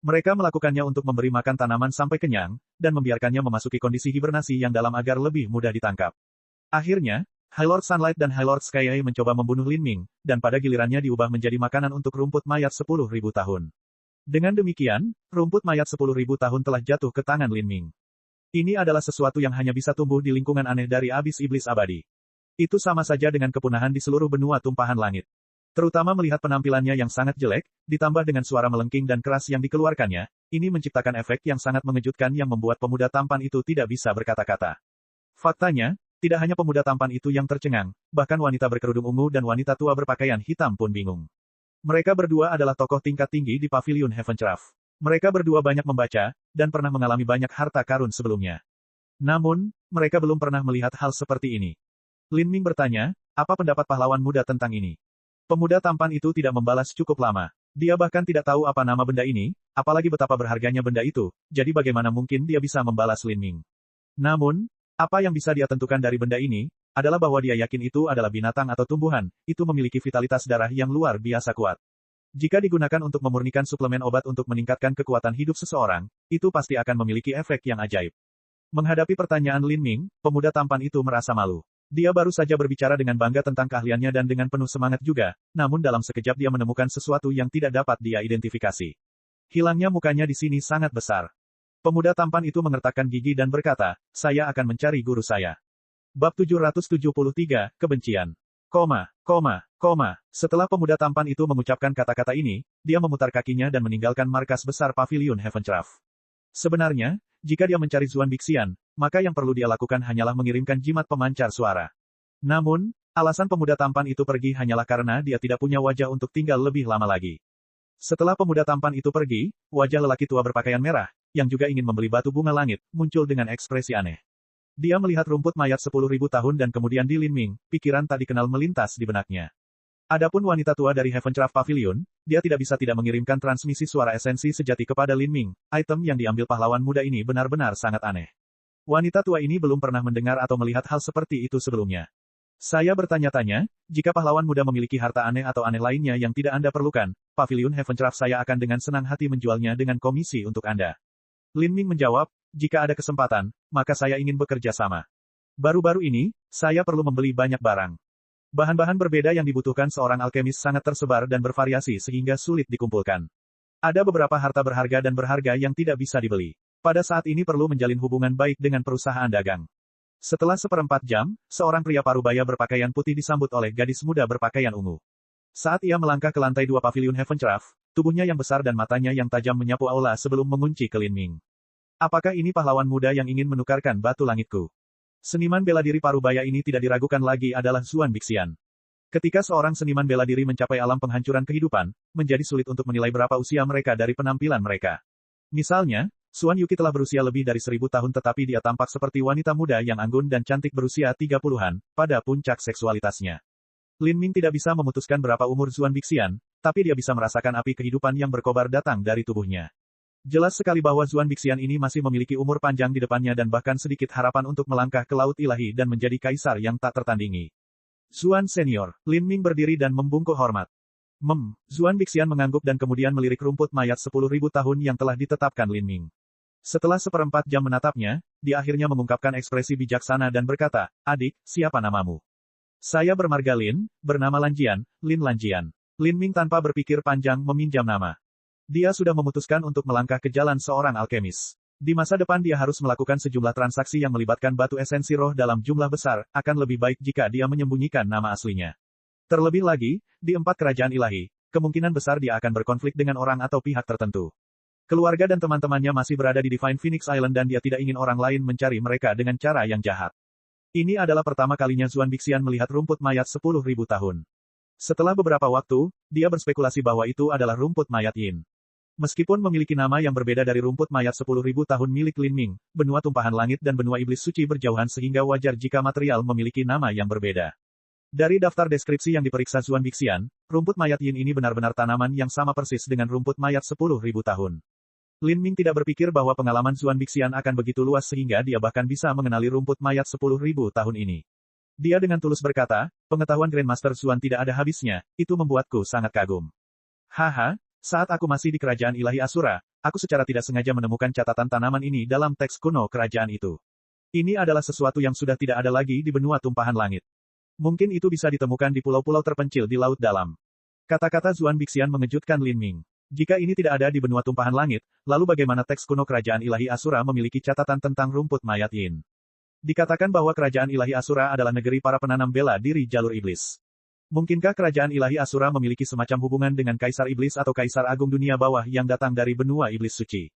Mereka melakukannya untuk memberi makan tanaman sampai kenyang, dan membiarkannya memasuki kondisi hibernasi yang dalam agar lebih mudah ditangkap. Akhirnya, High Lord Sunlight dan High Lord Sky mencoba membunuh Lin Ming, dan pada gilirannya diubah menjadi makanan untuk rumput mayat 10.000 tahun. Dengan demikian, rumput mayat 10.000 tahun telah jatuh ke tangan Lin Ming. Ini adalah sesuatu yang hanya bisa tumbuh di lingkungan aneh dari Abis Iblis Abadi. Itu sama saja dengan kepunahan di seluruh benua tumpahan langit. Terutama melihat penampilannya yang sangat jelek, ditambah dengan suara melengking dan keras yang dikeluarkannya, ini menciptakan efek yang sangat mengejutkan yang membuat pemuda tampan itu tidak bisa berkata-kata. Faktanya, tidak hanya pemuda tampan itu yang tercengang, bahkan wanita berkerudung ungu dan wanita tua berpakaian hitam pun bingung. Mereka berdua adalah tokoh tingkat tinggi di Paviliun Heaventraff. Mereka berdua banyak membaca, dan pernah mengalami banyak harta karun sebelumnya. Namun, mereka belum pernah melihat hal seperti ini. Lin Ming bertanya, apa pendapat pahlawan muda tentang ini? Pemuda tampan itu tidak membalas cukup lama. Dia bahkan tidak tahu apa nama benda ini, apalagi betapa berharganya benda itu, jadi bagaimana mungkin dia bisa membalas Lin Ming. Namun, apa yang bisa dia tentukan dari benda ini, adalah bahwa dia yakin itu adalah binatang atau tumbuhan, itu memiliki vitalitas darah yang luar biasa kuat. Jika digunakan untuk memurnikan suplemen obat untuk meningkatkan kekuatan hidup seseorang, itu pasti akan memiliki efek yang ajaib. Menghadapi pertanyaan Lin Ming, pemuda tampan itu merasa malu. Dia baru saja berbicara dengan bangga tentang keahliannya dan dengan penuh semangat juga, namun dalam sekejap dia menemukan sesuatu yang tidak dapat dia identifikasi. Hilangnya mukanya di sini sangat besar. Pemuda tampan itu mengertakkan gigi dan berkata, saya akan mencari guru saya. Bab 773, Kebencian. Setelah pemuda tampan itu mengucapkan kata-kata ini, dia memutar kakinya dan meninggalkan markas besar Paviliun Heaventraff. Sebenarnya, jika dia mencari Zuan Bixian, maka yang perlu dia lakukan hanyalah mengirimkan jimat pemancar suara. Namun, alasan pemuda tampan itu pergi hanyalah karena dia tidak punya wajah untuk tinggal lebih lama lagi. Setelah pemuda tampan itu pergi, wajah lelaki tua berpakaian merah, yang juga ingin membeli batu bunga langit, muncul dengan ekspresi aneh. Dia melihat rumput mayat 10.000 tahun dan kemudian di Lin Ming, pikiran tak dikenal melintas di benaknya. Adapun wanita tua dari Heaventraff Pavilion, dia tidak bisa tidak mengirimkan transmisi suara esensi sejati kepada Lin Ming. Item yang diambil pahlawan muda ini benar-benar sangat aneh. Wanita tua ini belum pernah mendengar atau melihat hal seperti itu sebelumnya. Saya bertanya-tanya, jika pahlawan muda memiliki harta aneh atau aneh lainnya yang tidak Anda perlukan, Paviliun Heaventraff saya akan dengan senang hati menjualnya dengan komisi untuk Anda. Lin Ming menjawab, jika ada kesempatan, maka saya ingin bekerja sama. Baru-baru ini, saya perlu membeli banyak barang. Bahan-bahan berbeda yang dibutuhkan seorang alkemis sangat tersebar dan bervariasi sehingga sulit dikumpulkan. Ada beberapa harta berharga dan berharga yang tidak bisa dibeli. Pada saat ini perlu menjalin hubungan baik dengan perusahaan dagang. Setelah seperempat jam, seorang pria parubaya berpakaian putih disambut oleh gadis muda berpakaian ungu. Saat ia melangkah ke lantai 2 paviliun Heavencraft, tubuhnya yang besar dan matanya yang tajam menyapu aula sebelum mengunci ke Lin Ming. Apakah ini pahlawan muda yang ingin menukarkan batu langitku? Seniman bela diri parubaya ini tidak diragukan lagi adalah Zuan Bixian. Ketika seorang seniman bela diri mencapai alam penghancuran kehidupan, menjadi sulit untuk menilai berapa usia mereka dari penampilan mereka. Misalnya, Xuan Yuqi telah berusia lebih dari 1000 tahun tetapi dia tampak seperti wanita muda yang anggun dan cantik berusia 30-an, pada puncak seksualitasnya. Lin Ming tidak bisa memutuskan berapa umur Zuan Bixian, tapi dia bisa merasakan api kehidupan yang berkobar datang dari tubuhnya. Jelas sekali bahwa Zuan Bixian ini masih memiliki umur panjang di depannya dan bahkan sedikit harapan untuk melangkah ke laut ilahi dan menjadi kaisar yang tak tertandingi. Zuan Senior, Lin Ming berdiri dan membungkuk hormat. Zuan Bixian mengangguk dan kemudian melirik rumput mayat 10.000 tahun yang telah ditetapkan Lin Ming. Setelah seperempat jam menatapnya, dia akhirnya mengungkapkan ekspresi bijaksana dan berkata, "Adik, siapa namamu?" "Saya bermarga Lin, bernama Lanjian, Lin Lanjian." Lin Ming tanpa berpikir panjang meminjam nama. Dia sudah memutuskan untuk melangkah ke jalan seorang alkemis. Di masa depan dia harus melakukan sejumlah transaksi yang melibatkan batu esensi roh dalam jumlah besar, akan lebih baik jika dia menyembunyikan nama aslinya. Terlebih lagi, di 4 kerajaan ilahi, kemungkinan besar dia akan berkonflik dengan orang atau pihak tertentu. Keluarga dan teman-temannya masih berada di Divine Phoenix Island dan dia tidak ingin orang lain mencari mereka dengan cara yang jahat. Ini adalah pertama kalinya Zuan Bixian melihat rumput mayat 10.000 tahun. Setelah beberapa waktu, dia berspekulasi bahwa itu adalah rumput mayat Yin. Meskipun memiliki nama yang berbeda dari rumput mayat 10.000 tahun milik Lin Ming, benua tumpahan langit dan benua iblis suci berjauhan sehingga wajar jika material memiliki nama yang berbeda. Dari daftar deskripsi yang diperiksa Zuan Bixian, rumput mayat Yin ini benar-benar tanaman yang sama persis dengan rumput mayat 10.000 tahun. Lin Ming tidak berpikir bahwa pengalaman Zuan Bixian akan begitu luas sehingga dia bahkan bisa mengenali rumput mayat 10.000 tahun ini. Dia dengan tulus berkata, "Pengetahuan Grandmaster Zuan tidak ada habisnya, itu membuatku sangat kagum. Haha, saat aku masih di kerajaan ilahi Asura, aku secara tidak sengaja menemukan catatan tanaman ini dalam teks kuno kerajaan itu. Ini adalah sesuatu yang sudah tidak ada lagi di benua tumpahan langit. Mungkin itu bisa ditemukan di pulau-pulau terpencil di laut dalam." Kata-kata Zuan Bixian mengejutkan Lin Ming. Jika ini tidak ada di benua tumpahan langit, lalu bagaimana teks kuno kerajaan ilahi Asura memiliki catatan tentang rumput mayat Yin? Dikatakan bahwa kerajaan ilahi Asura adalah negeri para penanam bela diri jalur iblis. Mungkinkah kerajaan ilahi Asura memiliki semacam hubungan dengan kaisar iblis atau kaisar agung dunia bawah yang datang dari benua iblis suci?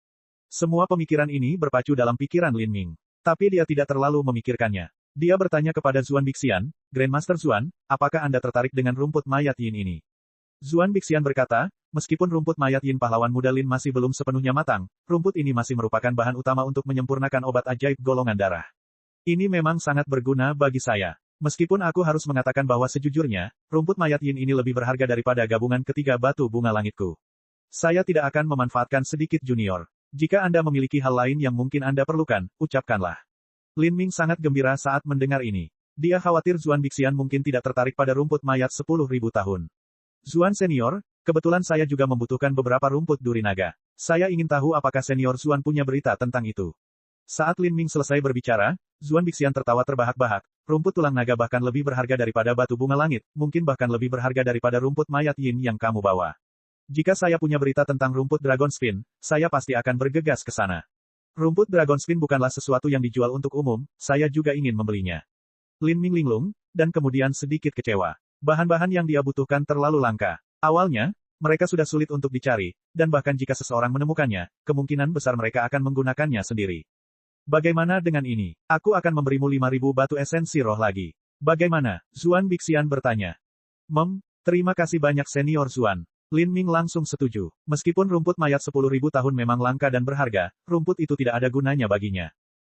Semua pemikiran ini berpacu dalam pikiran Lin Ming. Tapi dia tidak terlalu memikirkannya. Dia bertanya kepada Zuan Bixian, "Grandmaster Zuan, apakah Anda tertarik dengan rumput mayat Yin ini?" Zuan Bixian berkata, "Meskipun rumput mayat Yin pahlawan muda Lin masih belum sepenuhnya matang, rumput ini masih merupakan bahan utama untuk menyempurnakan obat ajaib golongan darah. Ini memang sangat berguna bagi saya. Meskipun aku harus mengatakan bahwa sejujurnya, rumput mayat Yin ini lebih berharga daripada gabungan ketiga batu bunga langitku. Saya tidak akan memanfaatkan sedikit junior. Jika Anda memiliki hal lain yang mungkin Anda perlukan, ucapkanlah." Lin Ming sangat gembira saat mendengar ini. Dia khawatir Zuan Bixian mungkin tidak tertarik pada rumput mayat 10.000 tahun. "Zuan Senior, kebetulan saya juga membutuhkan beberapa rumput duri naga. Saya ingin tahu apakah Senior Zuan punya berita tentang itu." Saat Lin Ming selesai berbicara, Zuan Bixian tertawa terbahak-bahak. "Rumput tulang naga bahkan lebih berharga daripada batu bunga langit, mungkin bahkan lebih berharga daripada rumput mayat Yin yang kamu bawa. Jika saya punya berita tentang rumput Dragon Spin, saya pasti akan bergegas ke sana. Rumput Dragon Spin bukanlah sesuatu yang dijual untuk umum, saya juga ingin membelinya." Lin Ming linglung, dan kemudian sedikit kecewa. Bahan-bahan yang dia butuhkan terlalu langka. Awalnya, mereka sudah sulit untuk dicari, dan bahkan jika seseorang menemukannya, kemungkinan besar mereka akan menggunakannya sendiri. "Bagaimana dengan ini? Aku akan memberimu 5.000 batu esensi roh lagi. Bagaimana?" Zuan Bixian bertanya. Terima kasih banyak Senior Zuan." Lin Ming langsung setuju. Meskipun rumput mayat 10.000 tahun memang langka dan berharga, rumput itu tidak ada gunanya baginya.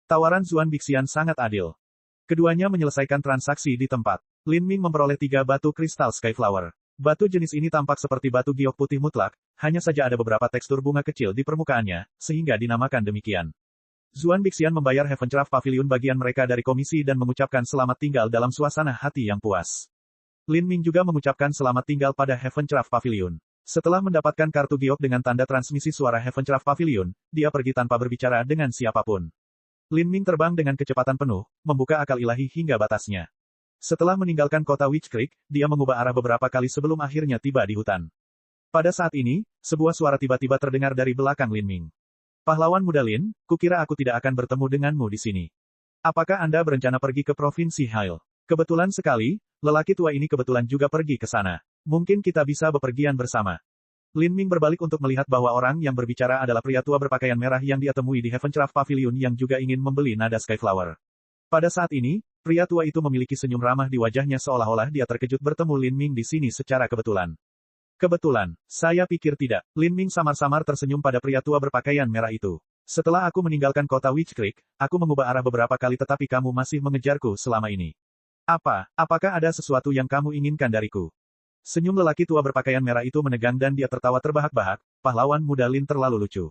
Tawaran Zuan Bixian sangat adil. Keduanya menyelesaikan transaksi di tempat. Lin Ming memperoleh 3 batu kristal Skyflower. Batu jenis ini tampak seperti batu giok putih mutlak, hanya saja ada beberapa tekstur bunga kecil di permukaannya, sehingga dinamakan demikian. Zuan Bixian membayar Heavencraft Pavilion bagian mereka dari komisi dan mengucapkan selamat tinggal dalam suasana hati yang puas. Lin Ming juga mengucapkan selamat tinggal pada Heavencraft Pavilion. Setelah mendapatkan kartu giok dengan tanda transmisi suara Heavencraft Pavilion, dia pergi tanpa berbicara dengan siapapun. Lin Ming terbang dengan kecepatan penuh, membuka akal ilahi hingga batasnya. Setelah meninggalkan kota Witch Creek, dia mengubah arah beberapa kali sebelum akhirnya tiba di hutan. Pada saat ini, sebuah suara tiba-tiba terdengar dari belakang Lin Ming. "Pahlawan muda Lin, kukira aku tidak akan bertemu denganmu di sini. Apakah Anda berencana pergi ke Provinsi Hale? Kebetulan sekali, lelaki tua ini kebetulan juga pergi ke sana. Mungkin kita bisa bepergian bersama. Lin Ming berbalik untuk melihat bahwa orang yang berbicara adalah pria tua berpakaian merah yang dia temui di Heavencraft Pavilion yang juga ingin membeli nada Skyflower. Pada saat ini, pria tua itu memiliki senyum ramah di wajahnya seolah-olah dia terkejut bertemu Lin Ming di sini secara kebetulan. Kebetulan, saya pikir tidak. Lin Ming samar-samar tersenyum pada pria tua berpakaian merah itu. Setelah aku meninggalkan kota Witch Creek, aku mengubah arah beberapa kali tetapi kamu masih mengejarku selama ini. Apakah ada sesuatu yang kamu inginkan dariku? Senyum lelaki tua berpakaian merah itu menegang dan dia tertawa terbahak-bahak, pahlawan muda Lin terlalu lucu.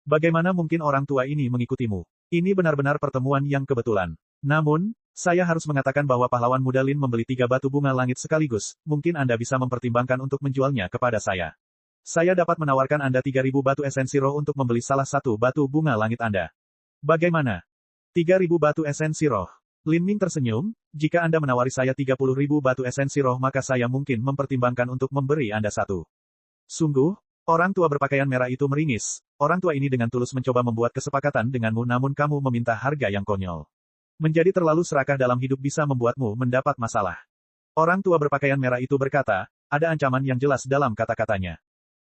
Bagaimana mungkin orang tua ini mengikutimu? Ini benar-benar pertemuan yang kebetulan. Namun, saya harus mengatakan bahwa pahlawan muda Lin membeli 3 batu bunga langit sekaligus, mungkin Anda bisa mempertimbangkan untuk menjualnya kepada saya. Saya dapat menawarkan Anda 3.000 batu esensi roh untuk membeli salah satu batu bunga langit Anda. Bagaimana? 3.000 batu esensi roh. Lin Ming tersenyum, jika Anda menawari saya 30.000 batu esensi roh maka saya mungkin mempertimbangkan untuk memberi Anda satu. Sungguh, orang tua berpakaian merah itu meringis, orang tua ini dengan tulus mencoba membuat kesepakatan denganmu namun kamu meminta harga yang konyol. Menjadi terlalu serakah dalam hidup bisa membuatmu mendapat masalah. Orang tua berpakaian merah itu berkata, ada ancaman yang jelas dalam kata-katanya.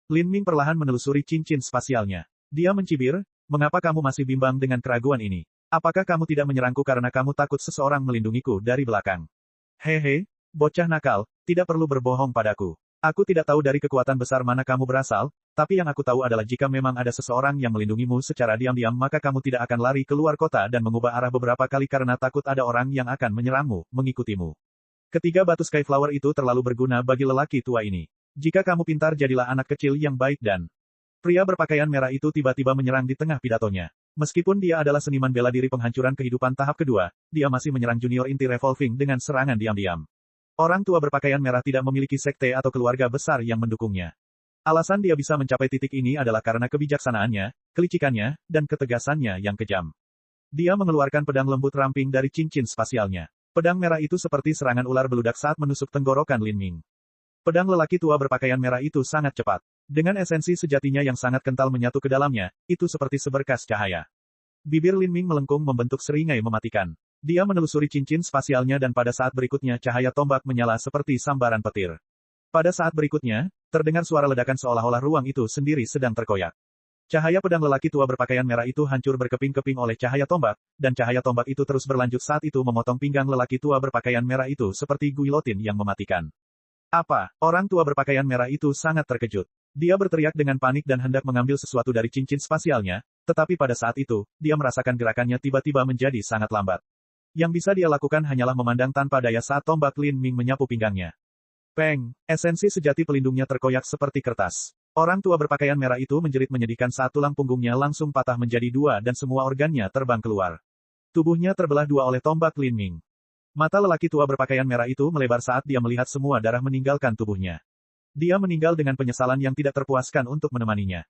Lin Ming perlahan menelusuri cincin spasialnya. Dia mencibir, mengapa kamu masih bimbang dengan keraguan ini? Apakah kamu tidak menyerangku karena kamu takut seseorang melindungiku dari belakang? Hehe, bocah nakal, tidak perlu berbohong padaku. Aku tidak tahu dari kekuatan besar mana kamu berasal, tapi yang aku tahu adalah jika memang ada seseorang yang melindungimu secara diam-diam maka kamu tidak akan lari keluar kota dan mengubah arah beberapa kali karena takut ada orang yang akan menyerangmu, mengikutimu. Ketiga batu Skyflower itu terlalu berguna bagi lelaki tua ini. Jika kamu pintar jadilah anak kecil yang baik dan... Pria berpakaian merah itu tiba-tiba menyerang di tengah pidatonya. Meskipun dia adalah seniman bela diri penghancuran kehidupan tahap kedua, dia masih menyerang junior inti revolving dengan serangan diam-diam. Orang tua berpakaian merah tidak memiliki sekte atau keluarga besar yang mendukungnya. Alasan dia bisa mencapai titik ini adalah karena kebijaksanaannya, kelicikannya, dan ketegasannya yang kejam. Dia mengeluarkan pedang lembut ramping dari cincin spasialnya. Pedang merah itu seperti serangan ular beludak saat menusuk tenggorokan Lin Ming. Pedang lelaki tua berpakaian merah itu sangat cepat. Dengan esensi sejatinya yang sangat kental menyatu ke dalamnya, itu seperti seberkas cahaya. Bibir Lin Ming melengkung membentuk seringai mematikan. Dia menelusuri cincin spasialnya dan pada saat berikutnya cahaya tombak menyala seperti sambaran petir. Pada saat berikutnya, terdengar suara ledakan seolah-olah ruang itu sendiri sedang terkoyak. Cahaya pedang lelaki tua berpakaian merah itu hancur berkeping-keping oleh cahaya tombak, dan cahaya tombak itu terus berlanjut saat itu memotong pinggang lelaki tua berpakaian merah itu seperti guilotin yang mematikan. Orang tua berpakaian merah itu sangat terkejut. Dia berteriak dengan panik dan hendak mengambil sesuatu dari cincin spasialnya, tetapi pada saat itu, dia merasakan gerakannya tiba-tiba menjadi sangat lambat. Yang bisa dia lakukan hanyalah memandang tanpa daya saat tombak Lin Ming menyapu pinggangnya. Peng, esensi sejati pelindungnya terkoyak seperti kertas. Orang tua berpakaian merah itu menjerit menyedihkan saat tulang punggungnya langsung patah menjadi 2 dan semua organnya terbang keluar. Tubuhnya terbelah 2 oleh tombak Lin Ming. Mata lelaki tua berpakaian merah itu melebar saat dia melihat semua darah meninggalkan tubuhnya. Dia meninggal dengan penyesalan yang tidak terpuaskan untuk menemaninya.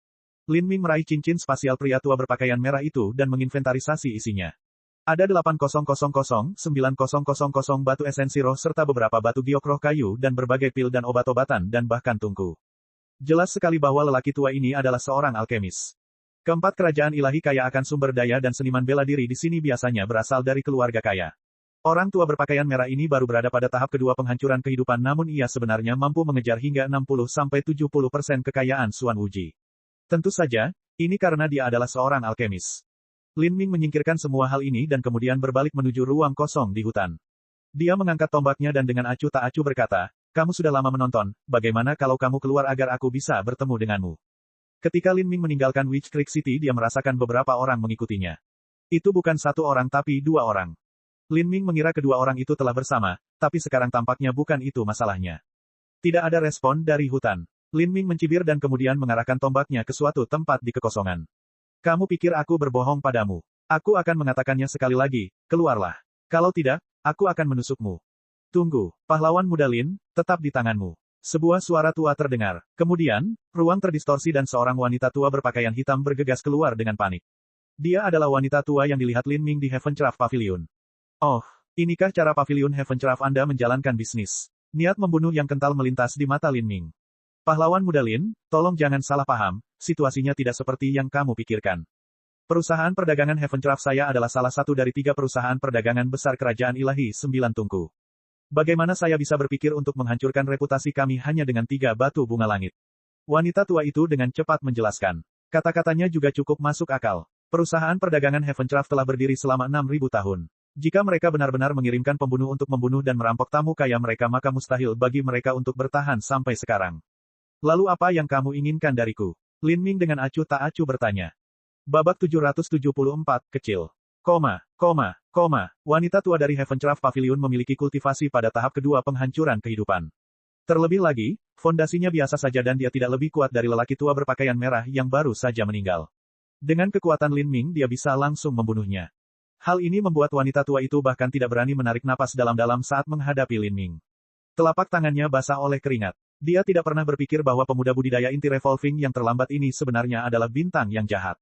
Lin Ming meraih cincin spasial pria tua berpakaian merah itu dan menginventarisasi isinya. Ada 8000, 9000 batu esensi roh serta beberapa batu giok roh kayu dan berbagai pil dan obat-obatan dan bahkan tungku. Jelas sekali bahwa lelaki tua ini adalah seorang alkemis. Keempat kerajaan ilahi kaya akan sumber daya dan seniman bela diri di sini biasanya berasal dari keluarga kaya. Orang tua berpakaian merah ini baru berada pada tahap kedua penghancuran kehidupan namun ia sebenarnya mampu mengejar hingga 60-70% kekayaan Xuan Wuji. Tentu saja, ini karena dia adalah seorang alkemis. Lin Ming menyingkirkan semua hal ini dan kemudian berbalik menuju ruang kosong di hutan. Dia mengangkat tombaknya dan dengan acuh tak acuh berkata, kamu sudah lama menonton, bagaimana kalau kamu keluar agar aku bisa bertemu denganmu? Ketika Lin Ming meninggalkan Witch Creek City dia merasakan beberapa orang mengikutinya. Itu bukan 1 orang tapi 2 orang. Lin Ming mengira kedua orang itu telah bersama, tapi sekarang tampaknya bukan itu masalahnya. Tidak ada respon dari hutan. Lin Ming mencibir dan kemudian mengarahkan tombaknya ke suatu tempat di kekosongan. Kamu pikir aku berbohong padamu? Aku akan mengatakannya sekali lagi, keluarlah. Kalau tidak, aku akan menusukmu. Tunggu, pahlawan muda Lin, tetap di tanganmu. Sebuah suara tua terdengar. Kemudian, ruang terdistorsi dan seorang wanita tua berpakaian hitam bergegas keluar dengan panik. Dia adalah wanita tua yang dilihat Lin Ming di Heavencraft Pavilion. Oh, inikah cara Pavilion Heavencraft Anda menjalankan bisnis? Niat membunuh yang kental melintas di mata Lin Ming. Pahlawan muda Lin, tolong jangan salah paham, situasinya tidak seperti yang kamu pikirkan. Perusahaan perdagangan Heavencraft saya adalah salah satu dari 3 perusahaan perdagangan besar Kerajaan Ilahi 9 Tungku. Bagaimana saya bisa berpikir untuk menghancurkan reputasi kami hanya dengan 3 batu bunga langit? Wanita tua itu dengan cepat menjelaskan. Kata-katanya juga cukup masuk akal. Perusahaan perdagangan Heavencraft telah berdiri selama 6.000 tahun. Jika mereka benar-benar mengirimkan pembunuh untuk membunuh dan merampok tamu kaya mereka maka mustahil bagi mereka untuk bertahan sampai sekarang. Lalu apa yang kamu inginkan dariku? Lin Ming dengan acuh tak acuh bertanya. Babak 774, kecil. Wanita tua dari Heavencraft Pavilion memiliki kultivasi pada tahap kedua penghancuran kehidupan. Terlebih lagi, fondasinya biasa saja dan dia tidak lebih kuat dari lelaki tua berpakaian merah yang baru saja meninggal. Dengan kekuatan Lin Ming dia bisa langsung membunuhnya. Hal ini membuat wanita tua itu bahkan tidak berani menarik napas dalam-dalam saat menghadapi Lin Ming. Telapak tangannya basah oleh keringat. Dia tidak pernah berpikir bahwa pemuda budidaya inti revolving yang terlambat ini sebenarnya adalah bintang yang jahat.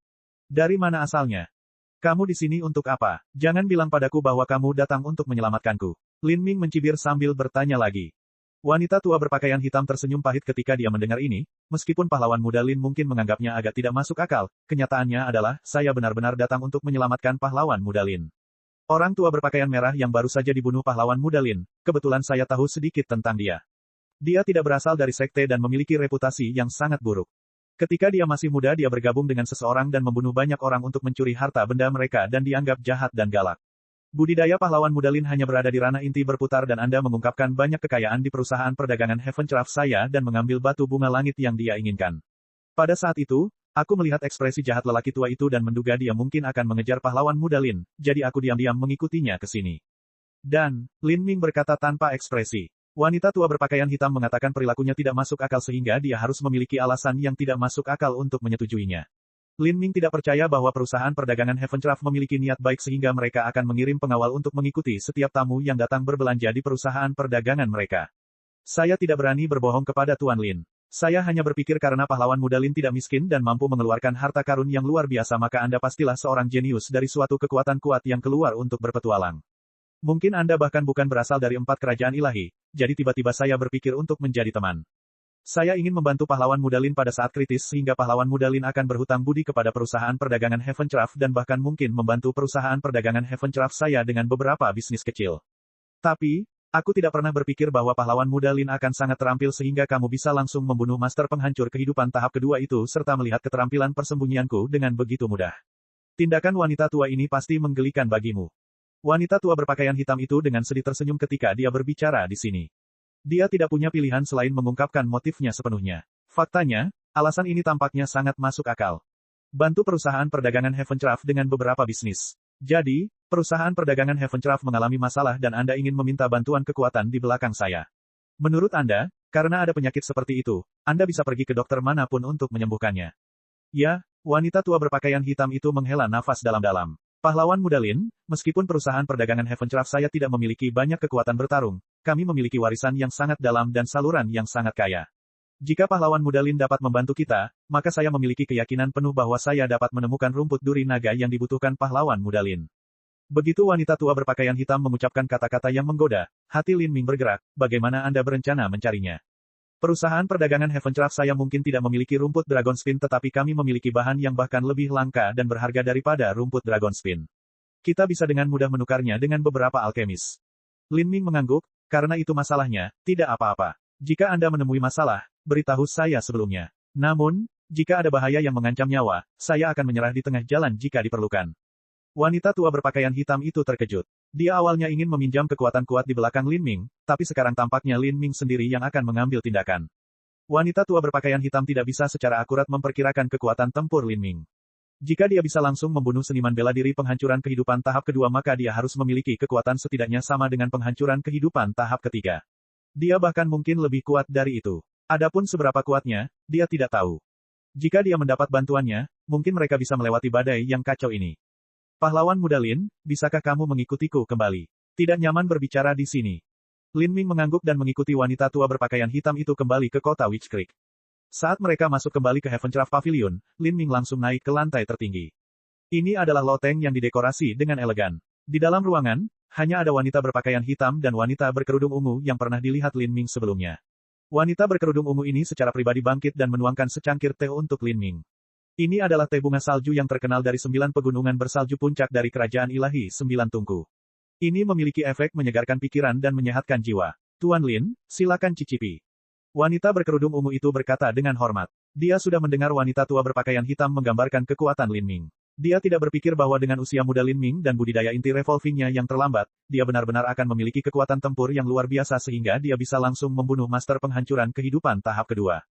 Dari mana asalnya? Kamu di sini untuk apa? Jangan bilang padaku bahwa kamu datang untuk menyelamatkanku. Lin Ming mencibir sambil bertanya lagi. Wanita tua berpakaian hitam tersenyum pahit ketika dia mendengar ini, meskipun pahlawan muda Lin mungkin menganggapnya agak tidak masuk akal, kenyataannya adalah, saya benar-benar datang untuk menyelamatkan pahlawan muda Lin. Orang tua berpakaian merah yang baru saja dibunuh pahlawan muda Lin, kebetulan saya tahu sedikit tentang dia. Dia tidak berasal dari sekte dan memiliki reputasi yang sangat buruk. Ketika dia masih muda dia bergabung dengan seseorang dan membunuh banyak orang untuk mencuri harta benda mereka dan dianggap jahat dan galak. Budidaya pahlawan muda Lin hanya berada di ranah inti berputar dan Anda mengungkapkan banyak kekayaan di perusahaan perdagangan Heavencraft saya dan mengambil batu bunga langit yang dia inginkan. Pada saat itu, aku melihat ekspresi jahat lelaki tua itu dan menduga dia mungkin akan mengejar pahlawan muda Lin, jadi aku diam-diam mengikutinya ke sini. Dan, Lin Ming berkata tanpa ekspresi. Wanita tua berpakaian hitam mengatakan perilakunya tidak masuk akal sehingga dia harus memiliki alasan yang tidak masuk akal untuk menyetujuinya. Lin Ming tidak percaya bahwa perusahaan perdagangan Heavencraft memiliki niat baik sehingga mereka akan mengirim pengawal untuk mengikuti setiap tamu yang datang berbelanja di perusahaan perdagangan mereka. Saya tidak berani berbohong kepada Tuan Lin. Saya hanya berpikir karena pahlawan muda Lin tidak miskin dan mampu mengeluarkan harta karun yang luar biasa maka Anda pastilah seorang jenius dari suatu kekuatan kuat yang keluar untuk berpetualang. Mungkin Anda bahkan bukan berasal dari 4 kerajaan ilahi, jadi tiba-tiba saya berpikir untuk menjadi teman. Saya ingin membantu pahlawan muda Lin pada saat kritis sehingga pahlawan muda Lin akan berhutang budi kepada perusahaan perdagangan Heavencraft dan bahkan mungkin membantu perusahaan perdagangan Heavencraft saya dengan beberapa bisnis kecil. Tapi, aku tidak pernah berpikir bahwa pahlawan muda Lin akan sangat terampil sehingga kamu bisa langsung membunuh master penghancur kehidupan tahap kedua itu serta melihat keterampilan persembunyianku dengan begitu mudah. Tindakan wanita tua ini pasti menggelikan bagimu. Wanita tua berpakaian hitam itu dengan sedih tersenyum ketika dia berbicara di sini. Dia tidak punya pilihan selain mengungkapkan motifnya sepenuhnya. Faktanya, alasan ini tampaknya sangat masuk akal. Bantu perusahaan perdagangan Heavencraft dengan beberapa bisnis. Jadi, perusahaan perdagangan Heavencraft mengalami masalah dan Anda ingin meminta bantuan kekuatan di belakang saya. Menurut Anda, karena ada penyakit seperti itu, Anda bisa pergi ke dokter manapun untuk menyembuhkannya. Ya, wanita tua berpakaian hitam itu menghela nafas dalam-dalam. Pahlawan muda Lin, meskipun perusahaan perdagangan Heavencraft saya tidak memiliki banyak kekuatan bertarung, kami memiliki warisan yang sangat dalam dan saluran yang sangat kaya. Jika pahlawan muda Lin dapat membantu kita, maka saya memiliki keyakinan penuh bahwa saya dapat menemukan rumput duri naga yang dibutuhkan pahlawan muda Lin. Begitu wanita tua berpakaian hitam mengucapkan kata-kata yang menggoda, hati Lin Ming bergerak, bagaimana Anda berencana mencarinya? Perusahaan perdagangan Heavencraft saya mungkin tidak memiliki rumput Dragonspin tetapi kami memiliki bahan yang bahkan lebih langka dan berharga daripada rumput Dragonspin. Kita bisa dengan mudah menukarnya dengan beberapa alkemis. Lin Ming mengangguk, karena itu masalahnya, tidak apa-apa. Jika Anda menemui masalah, beritahu saya sebelumnya. Namun, jika ada bahaya yang mengancam nyawa, saya akan menyerah di tengah jalan jika diperlukan. Wanita tua berpakaian hitam itu terkejut. Dia awalnya ingin meminjam kekuatan kuat di belakang Lin Ming, tapi sekarang tampaknya Lin Ming sendiri yang akan mengambil tindakan. Wanita tua berpakaian hitam tidak bisa secara akurat memperkirakan kekuatan tempur Lin Ming. Jika dia bisa langsung membunuh seniman bela diri penghancuran kehidupan tahap kedua maka dia harus memiliki kekuatan setidaknya sama dengan penghancuran kehidupan tahap ketiga. Dia bahkan mungkin lebih kuat dari itu. Adapun seberapa kuatnya, dia tidak tahu. Jika dia mendapat bantuannya, mungkin mereka bisa melewati badai yang kacau ini. Pahlawan muda Lin, bisakah kamu mengikutiku kembali? Tidak nyaman berbicara di sini. Lin Ming mengangguk dan mengikuti wanita tua berpakaian hitam itu kembali ke kota Witch Creek. Saat mereka masuk kembali ke Heavencraft Pavilion, Lin Ming langsung naik ke lantai tertinggi. Ini adalah loteng yang didekorasi dengan elegan. Di dalam ruangan, hanya ada wanita berpakaian hitam dan wanita berkerudung ungu yang pernah dilihat Lin Ming sebelumnya. Wanita berkerudung ungu ini secara pribadi bangkit dan menuangkan secangkir teh untuk Lin Ming. Ini adalah teh bunga salju yang terkenal dari 9 pegunungan bersalju puncak dari Kerajaan Ilahi 9 Tungku. Ini memiliki efek menyegarkan pikiran dan menyehatkan jiwa. Tuan Lin, silakan cicipi. Wanita berkerudung ungu itu berkata dengan hormat. Dia sudah mendengar wanita tua berpakaian hitam menggambarkan kekuatan Lin Ming. Dia tidak berpikir bahwa dengan usia muda Lin Ming dan budidaya inti revolvingnya yang terlambat, dia benar-benar akan memiliki kekuatan tempur yang luar biasa sehingga dia bisa langsung membunuh master penghancuran kehidupan tahap kedua.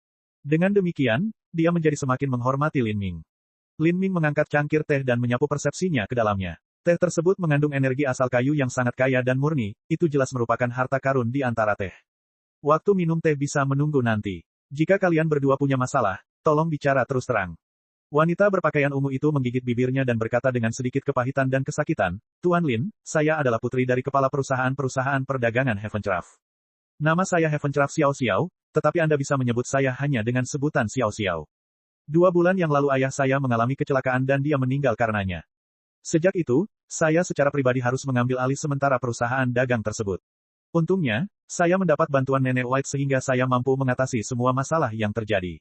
Dengan demikian, dia menjadi semakin menghormati Lin Ming. Lin Ming mengangkat cangkir teh dan menyapu persepsinya ke dalamnya. Teh tersebut mengandung energi asal kayu yang sangat kaya dan murni, itu jelas merupakan harta karun di antara teh. Waktu minum teh bisa menunggu nanti. Jika kalian berdua punya masalah, tolong bicara terus terang. Wanita berpakaian ungu itu menggigit bibirnya dan berkata dengan sedikit kepahitan dan kesakitan, Tuan Lin, saya adalah putri dari kepala perusahaan perdagangan Heavencraft. Nama saya Heavencraft Xiao Xiao, tetapi Anda bisa menyebut saya hanya dengan sebutan Xiao Xiao. 2 bulan yang lalu ayah saya mengalami kecelakaan dan dia meninggal karenanya. Sejak itu, saya secara pribadi harus mengambil alih sementara perusahaan dagang tersebut. Untungnya, saya mendapat bantuan Nenek White sehingga saya mampu mengatasi semua masalah yang terjadi.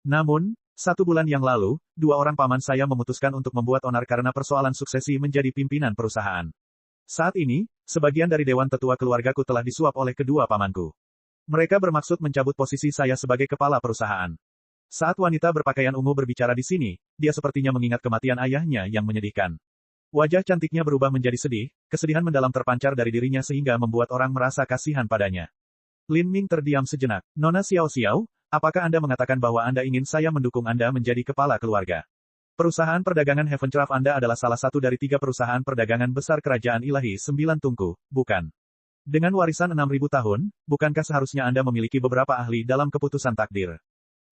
Namun, 1 bulan yang lalu, 2 orang paman saya memutuskan untuk membuat onar karena persoalan suksesi menjadi pimpinan perusahaan. Saat ini, sebagian dari dewan tetua keluargaku telah disuap oleh kedua pamanku. Mereka bermaksud mencabut posisi saya sebagai kepala perusahaan. Saat wanita berpakaian ungu berbicara di sini, dia sepertinya mengingat kematian ayahnya yang menyedihkan. Wajah cantiknya berubah menjadi sedih, kesedihan mendalam terpancar dari dirinya sehingga membuat orang merasa kasihan padanya. Lin Ming terdiam sejenak. Nona Xiao Xiao, apakah Anda mengatakan bahwa Anda ingin saya mendukung Anda menjadi kepala keluarga? Perusahaan perdagangan Heavencraft Anda adalah salah satu dari 3 perusahaan perdagangan besar Kerajaan Ilahi 9 Tungku, bukan? Dengan warisan 6.000 tahun, bukankah seharusnya Anda memiliki beberapa ahli dalam keputusan takdir?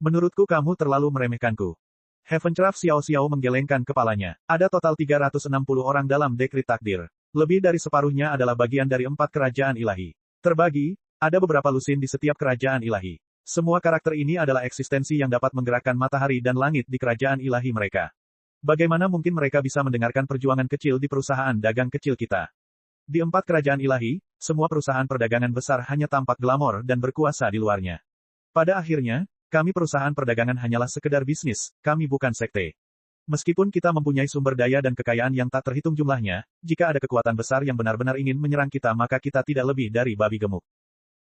Menurutku kamu terlalu meremehkanku. Heavencraft Xiao Xiao menggelengkan kepalanya. Ada total 360 orang dalam dekrit takdir. Lebih dari separuhnya adalah bagian dari 4 kerajaan ilahi. Terbagi, ada beberapa lusin di setiap kerajaan ilahi. Semua karakter ini adalah eksistensi yang dapat menggerakkan matahari dan langit di kerajaan ilahi mereka. Bagaimana mungkin mereka bisa mendengarkan perjuangan kecil di perusahaan dagang kecil kita? Di 4 kerajaan ilahi, semua perusahaan perdagangan besar hanya tampak glamor dan berkuasa di luarnya. Pada akhirnya, kami perusahaan perdagangan hanyalah sekedar bisnis, kami bukan sekte. Meskipun kita mempunyai sumber daya dan kekayaan yang tak terhitung jumlahnya, jika ada kekuatan besar yang benar-benar ingin menyerang kita maka kita tidak lebih dari babi gemuk.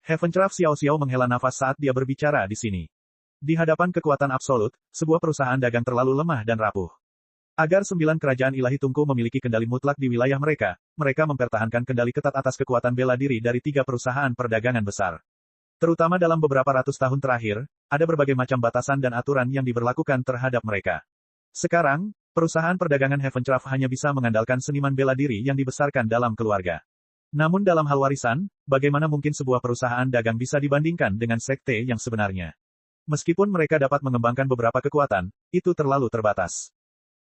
Heavencraft Xiao Xiao menghela nafas saat dia berbicara di sini. Di hadapan kekuatan absolut, sebuah perusahaan dagang terlalu lemah dan rapuh. Agar 9 kerajaan ilahi Tungku memiliki kendali mutlak di wilayah mereka, mereka mempertahankan kendali ketat atas kekuatan bela diri dari 3 perusahaan perdagangan besar. Terutama dalam beberapa ratus tahun terakhir, ada berbagai macam batasan dan aturan yang diberlakukan terhadap mereka. Sekarang, perusahaan perdagangan Heavencraft hanya bisa mengandalkan seniman bela diri yang dibesarkan dalam keluarga. Namun dalam hal warisan, bagaimana mungkin sebuah perusahaan dagang bisa dibandingkan dengan sekte yang sebenarnya? Meskipun mereka dapat mengembangkan beberapa kekuatan, itu terlalu terbatas.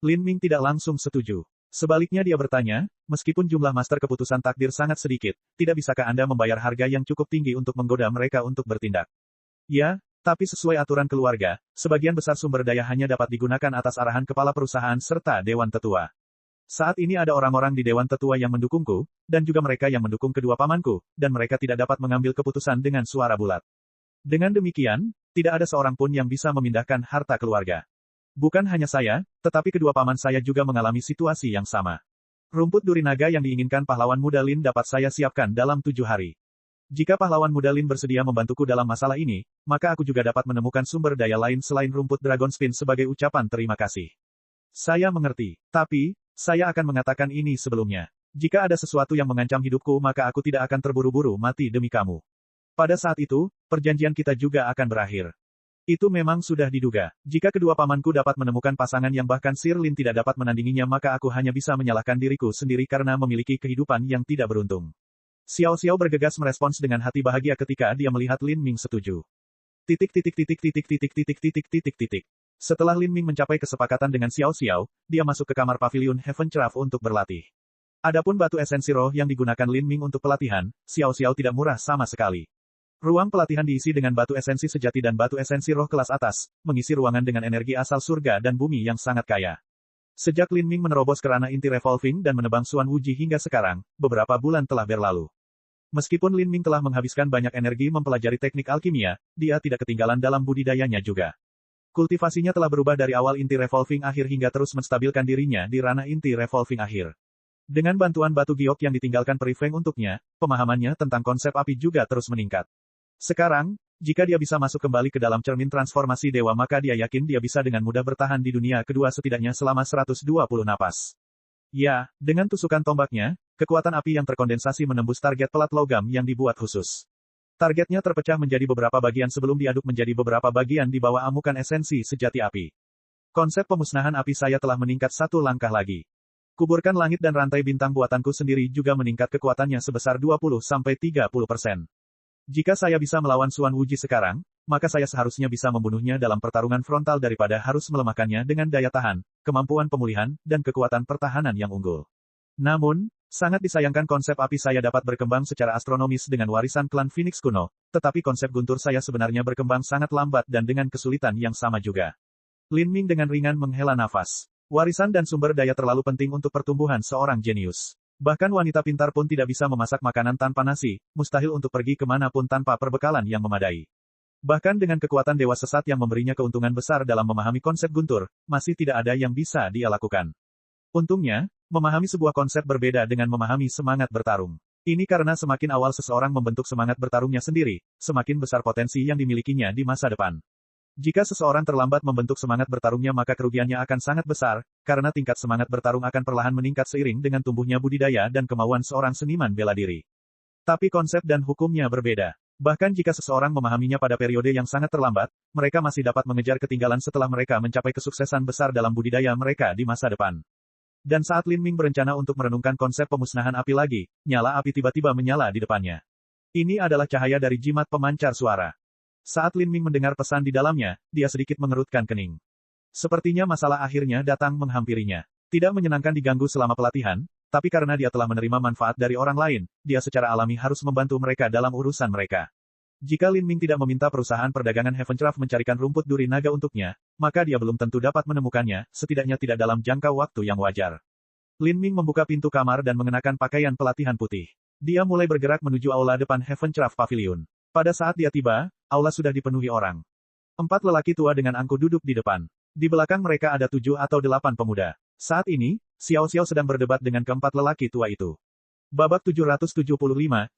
Lin Ming tidak langsung setuju. Sebaliknya dia bertanya, meskipun jumlah master keputusan takdir sangat sedikit, tidak bisakah Anda membayar harga yang cukup tinggi untuk menggoda mereka untuk bertindak? Ya, tapi sesuai aturan keluarga, sebagian besar sumber daya hanya dapat digunakan atas arahan kepala perusahaan serta dewan tetua. Saat ini ada orang-orang di dewan tetua yang mendukungku, dan juga mereka yang mendukung kedua pamanku, dan mereka tidak dapat mengambil keputusan dengan suara bulat. Dengan demikian, tidak ada seorang pun yang bisa memindahkan harta keluarga. Bukan hanya saya, tetapi kedua paman saya juga mengalami situasi yang sama. Rumput duri naga yang diinginkan pahlawan muda Lin dapat saya siapkan dalam 7 hari. Jika pahlawan muda Lin bersedia membantuku dalam masalah ini, maka aku juga dapat menemukan sumber daya lain selain rumput Dragon Spin sebagai ucapan terima kasih. Saya mengerti, tapi, saya akan mengatakan ini sebelumnya. Jika ada sesuatu yang mengancam hidupku maka aku tidak akan terburu-buru mati demi kamu. Pada saat itu, perjanjian kita juga akan berakhir. Itu memang sudah diduga. Jika kedua pamanku dapat menemukan pasangan yang bahkan Sir Lin tidak dapat menandinginya maka aku hanya bisa menyalahkan diriku sendiri karena memiliki kehidupan yang tidak beruntung. Xiao Xiao bergegas merespons dengan hati bahagia ketika dia melihat Lin Ming setuju. Setelah Lin Ming mencapai kesepakatan dengan Xiao Xiao, dia masuk ke kamar pavilion Heavencraft untuk berlatih. Adapun batu esensi roh yang digunakan Lin Ming untuk pelatihan, Xiao Xiao tidak murah sama sekali. Ruang pelatihan diisi dengan batu esensi sejati dan batu esensi roh kelas atas, mengisi ruangan dengan energi asal surga dan bumi yang sangat kaya. Sejak Lin Ming menerobos ke ranah inti revolving dan menebang Suan Wuji hingga sekarang, beberapa bulan telah berlalu. Meskipun Lin Ming telah menghabiskan banyak energi mempelajari teknik alkimia, dia tidak ketinggalan dalam budidayanya juga. Kultivasinya telah berubah dari awal inti revolving akhir hingga terus menstabilkan dirinya di ranah inti revolving akhir. Dengan bantuan batu giok yang ditinggalkan Peri Feng untuknya, pemahamannya tentang konsep api juga terus meningkat. Sekarang, jika dia bisa masuk kembali ke dalam cermin transformasi dewa maka dia yakin dia bisa dengan mudah bertahan di dunia kedua setidaknya selama 120 napas. Ya, dengan tusukan tombaknya, kekuatan api yang terkondensasi menembus target pelat logam yang dibuat khusus. Targetnya terpecah menjadi beberapa bagian sebelum diaduk menjadi beberapa bagian di bawah amukan esensi sejati api. Konsep pemusnahan api saya telah meningkat satu langkah lagi. Kuburkan langit dan rantai bintang buatanku sendiri juga meningkat kekuatannya sebesar 20-30%. Jika saya bisa melawan Xuan Wuji sekarang, maka saya seharusnya bisa membunuhnya dalam pertarungan frontal daripada harus melemahkannya dengan daya tahan, kemampuan pemulihan, dan kekuatan pertahanan yang unggul. Namun, sangat disayangkan konsep api saya dapat berkembang secara astronomis dengan warisan klan Phoenix kuno, tetapi konsep guntur saya sebenarnya berkembang sangat lambat dan dengan kesulitan yang sama juga. Lin Ming dengan ringan menghela nafas. Warisan dan sumber daya terlalu penting untuk pertumbuhan seorang jenius. Bahkan wanita pintar pun tidak bisa memasak makanan tanpa nasi, mustahil untuk pergi kemanapun tanpa perbekalan yang memadai. Bahkan dengan kekuatan dewa sesat yang memberinya keuntungan besar dalam memahami konsep guntur, masih tidak ada yang bisa dia lakukan. Untungnya, memahami sebuah konsep berbeda dengan memahami semangat bertarung. Ini karena semakin awal seseorang membentuk semangat bertarungnya sendiri, semakin besar potensi yang dimilikinya di masa depan. Jika seseorang terlambat membentuk semangat bertarungnya maka kerugiannya akan sangat besar, karena tingkat semangat bertarung akan perlahan meningkat seiring dengan tumbuhnya budidaya dan kemauan seorang seniman bela diri. Tapi konsep dan hukumnya berbeda. Bahkan jika seseorang memahaminya pada periode yang sangat terlambat, mereka masih dapat mengejar ketinggalan setelah mereka mencapai kesuksesan besar dalam budidaya mereka di masa depan. Dan saat Lin Ming berencana untuk merenungkan konsep pemusnahan api lagi, nyala api tiba-tiba menyala di depannya. Ini adalah cahaya dari jimat pemancar suara. Saat Lin Ming mendengar pesan di dalamnya, dia sedikit mengerutkan kening. Sepertinya masalah akhirnya datang menghampirinya. Tidak menyenangkan diganggu selama pelatihan, tapi karena dia telah menerima manfaat dari orang lain, dia secara alami harus membantu mereka dalam urusan mereka. Jika Lin Ming tidak meminta perusahaan perdagangan Heavencraft mencarikan rumput duri naga untuknya, maka dia belum tentu dapat menemukannya, setidaknya tidak dalam jangka waktu yang wajar. Lin Ming membuka pintu kamar dan mengenakan pakaian pelatihan putih. Dia mulai bergerak menuju aula depan Heavencraft Pavilion. Pada saat dia tiba, aula sudah dipenuhi orang. 4 lelaki tua dengan angku duduk di depan. Di belakang mereka ada 7 atau 8 pemuda. Saat ini, Xiao Xiao sedang berdebat dengan keempat lelaki tua itu. Babak 775,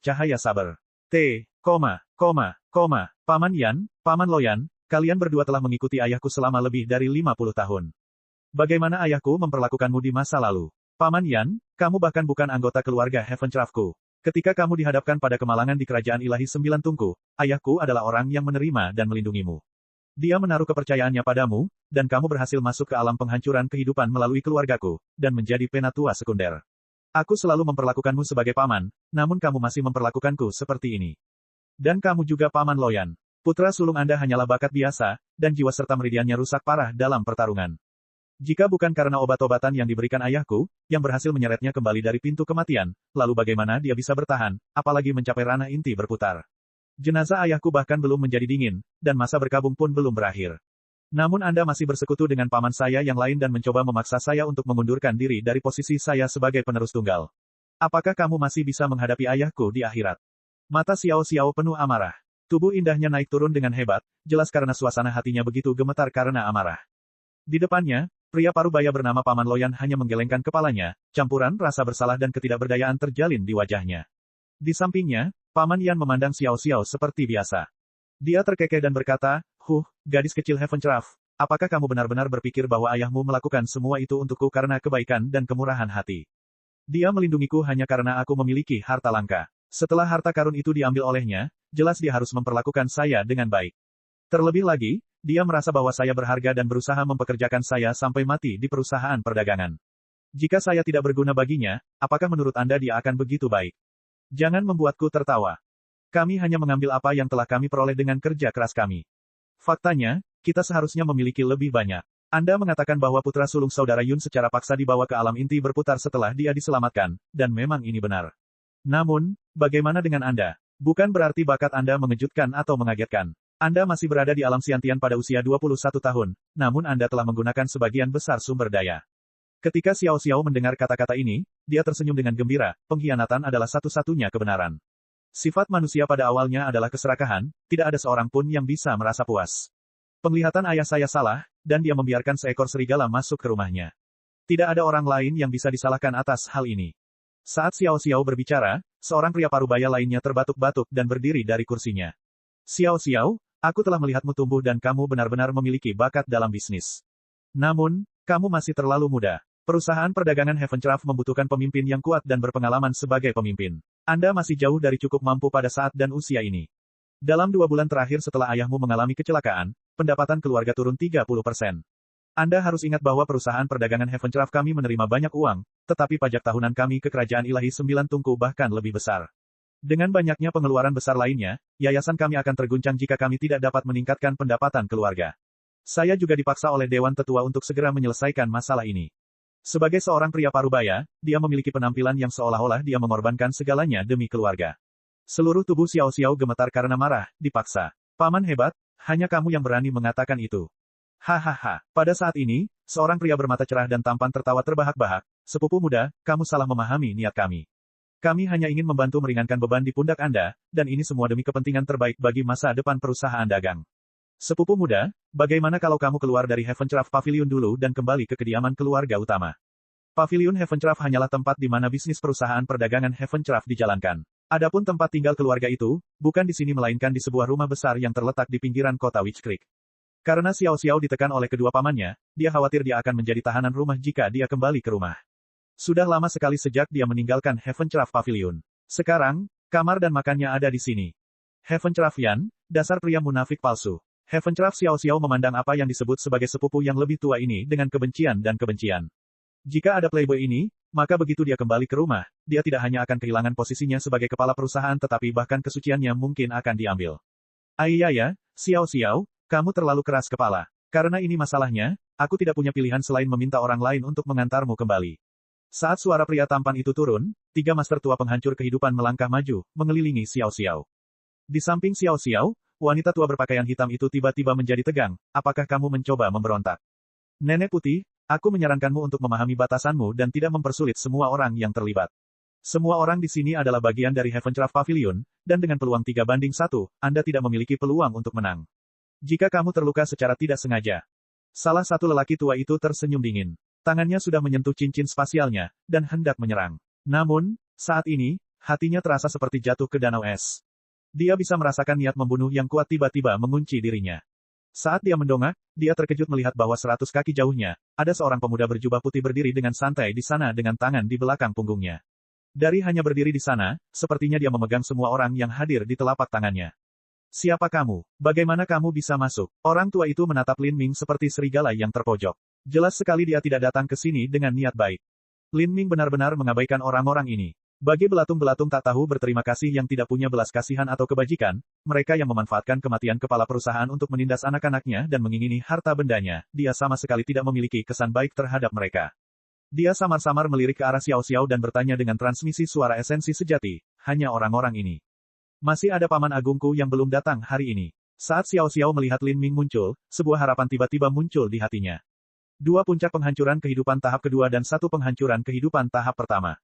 Cahaya Saber. Paman Yan, Paman Loyan, kalian berdua telah mengikuti ayahku selama lebih dari 50 tahun. Bagaimana ayahku memperlakukanmu di masa lalu? Paman Yan, kamu bahkan bukan anggota keluarga Heavencraftku. Ketika kamu dihadapkan pada kemalangan di Kerajaan Ilahi Sembilan Tungku, ayahku adalah orang yang menerima dan melindungimu. Dia menaruh kepercayaannya padamu, dan kamu berhasil masuk ke alam penghancuran kehidupan melalui keluargaku, dan menjadi penatua sekunder. Aku selalu memperlakukanmu sebagai paman, namun kamu masih memperlakukanku seperti ini. Dan kamu juga Paman Loyan. Putra sulung Anda hanyalah bakat biasa, dan jiwa serta meridiannya rusak parah dalam pertarungan. Jika bukan karena obat-obatan yang diberikan ayahku, yang berhasil menyeretnya kembali dari pintu kematian, lalu bagaimana dia bisa bertahan, apalagi mencapai ranah inti berputar. Jenazah ayahku bahkan belum menjadi dingin, dan masa berkabung pun belum berakhir. Namun Anda masih bersekutu dengan paman saya yang lain dan mencoba memaksa saya untuk mengundurkan diri dari posisi saya sebagai penerus tunggal. Apakah kamu masih bisa menghadapi ayahku di akhirat? Mata Xiao Xiao penuh amarah. Tubuh indahnya naik turun dengan hebat, jelas karena suasana hatinya begitu gemetar karena amarah. Di depannya, pria parubaya bernama Paman Loyan hanya menggelengkan kepalanya, campuran rasa bersalah dan ketidakberdayaan terjalin di wajahnya. Di sampingnya, Paman Yan memandang Xiao Xiao seperti biasa. Dia terkekeh dan berkata, gadis kecil Heavencraft, apakah kamu benar-benar berpikir bahwa ayahmu melakukan semua itu untukku karena kebaikan dan kemurahan hati? Dia melindungiku hanya karena aku memiliki harta langka. Setelah harta karun itu diambil olehnya, jelas dia harus memperlakukan saya dengan baik. Terlebih lagi, dia merasa bahwa saya berharga dan berusaha mempekerjakan saya sampai mati di perusahaan perdagangan. Jika saya tidak berguna baginya, apakah menurut Anda dia akan begitu baik? Jangan membuatku tertawa. Kami hanya mengambil apa yang telah kami peroleh dengan kerja keras kami. Faktanya, kita seharusnya memiliki lebih banyak. Anda mengatakan bahwa putra sulung saudara Yun secara paksa dibawa ke alam inti berputar setelah dia diselamatkan, dan memang ini benar. Namun, bagaimana dengan Anda? Bukan berarti bakat Anda mengejutkan atau mengagetkan. Anda masih berada di alam Xiantian pada usia 21 tahun, namun Anda telah menggunakan sebagian besar sumber daya. Ketika Xiao Xiao mendengar kata-kata ini, dia tersenyum dengan gembira, pengkhianatan adalah satu-satunya kebenaran. Sifat manusia pada awalnya adalah keserakahan, tidak ada seorang pun yang bisa merasa puas. Penglihatan ayah saya salah, dan dia membiarkan seekor serigala masuk ke rumahnya. Tidak ada orang lain yang bisa disalahkan atas hal ini. Saat Xiao Xiao berbicara, seorang pria parubaya lainnya terbatuk-batuk dan berdiri dari kursinya. Xiao Xiao, aku telah melihatmu tumbuh dan kamu benar-benar memiliki bakat dalam bisnis. Namun, kamu masih terlalu muda. Perusahaan perdagangan Heavencraft membutuhkan pemimpin yang kuat dan berpengalaman sebagai pemimpin. Anda masih jauh dari cukup mampu pada saat dan usia ini. Dalam 2 bulan terakhir setelah ayahmu mengalami kecelakaan, pendapatan keluarga turun 30%. Anda harus ingat bahwa perusahaan perdagangan Heavencraft kami menerima banyak uang, tetapi pajak tahunan kami ke Kerajaan Ilahi 9 tungku bahkan lebih besar. Dengan banyaknya pengeluaran besar lainnya, yayasan kami akan terguncang jika kami tidak dapat meningkatkan pendapatan keluarga. Saya juga dipaksa oleh Dewan Tetua untuk segera menyelesaikan masalah ini. Sebagai seorang pria parubaya, dia memiliki penampilan yang seolah-olah dia mengorbankan segalanya demi keluarga. Seluruh tubuh Xiao Xiao gemetar karena marah, dipaksa. Paman hebat, hanya kamu yang berani mengatakan itu. Hahaha. Pada saat ini, seorang pria bermata cerah dan tampan tertawa terbahak-bahak. Sepupu muda, kamu salah memahami niat kami. Kami hanya ingin membantu meringankan beban di pundak Anda, dan ini semua demi kepentingan terbaik bagi masa depan perusahaan dagang. Sepupu muda, bagaimana kalau kamu keluar dari Heavencraft Pavilion dulu dan kembali ke kediaman keluarga utama? Pavilion Heavencraft hanyalah tempat di mana bisnis perusahaan perdagangan Heavencraft dijalankan. Adapun tempat tinggal keluarga itu, bukan di sini melainkan di sebuah rumah besar yang terletak di pinggiran kota Witch Creek. Karena Xiao Xiao ditekan oleh kedua pamannya, dia khawatir dia akan menjadi tahanan rumah jika dia kembali ke rumah. Sudah lama sekali sejak dia meninggalkan Heavencraft Pavilion. Sekarang, kamar dan makannya ada di sini. Heavencraftian, dasar pria munafik palsu. Heavencraft Xiao Xiao memandang apa yang disebut sebagai sepupu yang lebih tua ini dengan kebencian dan kebencian. Jika ada playboy ini, maka begitu dia kembali ke rumah, dia tidak hanya akan kehilangan posisinya sebagai kepala perusahaan tetapi bahkan kesuciannya mungkin akan diambil. Ayaya, Xiao Xiao, kamu terlalu keras kepala. Karena ini masalahnya, aku tidak punya pilihan selain meminta orang lain untuk mengantarmu kembali. Saat suara pria tampan itu turun, 3 master tua penghancur kehidupan melangkah maju, mengelilingi Xiao Xiao. Di samping Xiao Xiao, wanita tua berpakaian hitam itu tiba-tiba menjadi tegang. Apakah kamu mencoba memberontak? Nenek putih, aku menyarankanmu untuk memahami batasanmu dan tidak mempersulit semua orang yang terlibat. Semua orang di sini adalah bagian dari Heavencraft Pavilion, dan dengan peluang 3-1, Anda tidak memiliki peluang untuk menang. Jika kamu terluka secara tidak sengaja. Salah satu lelaki tua itu tersenyum dingin. Tangannya sudah menyentuh cincin spasialnya, dan hendak menyerang. Namun, saat ini, hatinya terasa seperti jatuh ke danau es. Dia bisa merasakan niat membunuh yang kuat tiba-tiba mengunci dirinya. Saat dia mendongak, dia terkejut melihat bahwa 100 kaki jauhnya, ada seorang pemuda berjubah putih berdiri dengan santai di sana dengan tangan di belakang punggungnya. Dari hanya berdiri di sana, sepertinya dia memegang semua orang yang hadir di telapak tangannya. Siapa kamu? Bagaimana kamu bisa masuk? Orang tua itu menatap Lin Ming seperti serigala yang terpojok. Jelas sekali dia tidak datang ke sini dengan niat baik. Lin Ming benar-benar mengabaikan orang-orang ini. Bagi belatung-belatung tak tahu berterima kasih yang tidak punya belas kasihan atau kebajikan, mereka yang memanfaatkan kematian kepala perusahaan untuk menindas anak-anaknya dan mengingini harta bendanya, dia sama sekali tidak memiliki kesan baik terhadap mereka. Dia samar-samar melirik ke arah Xiao Xiao dan bertanya dengan transmisi suara esensi sejati, hanya orang-orang ini. Masih ada paman agungku yang belum datang hari ini. Saat Xiao Xiao melihat Lin Ming muncul, sebuah harapan tiba-tiba muncul di hatinya. 2 puncak penghancuran kehidupan tahap kedua dan 1 penghancuran kehidupan tahap pertama.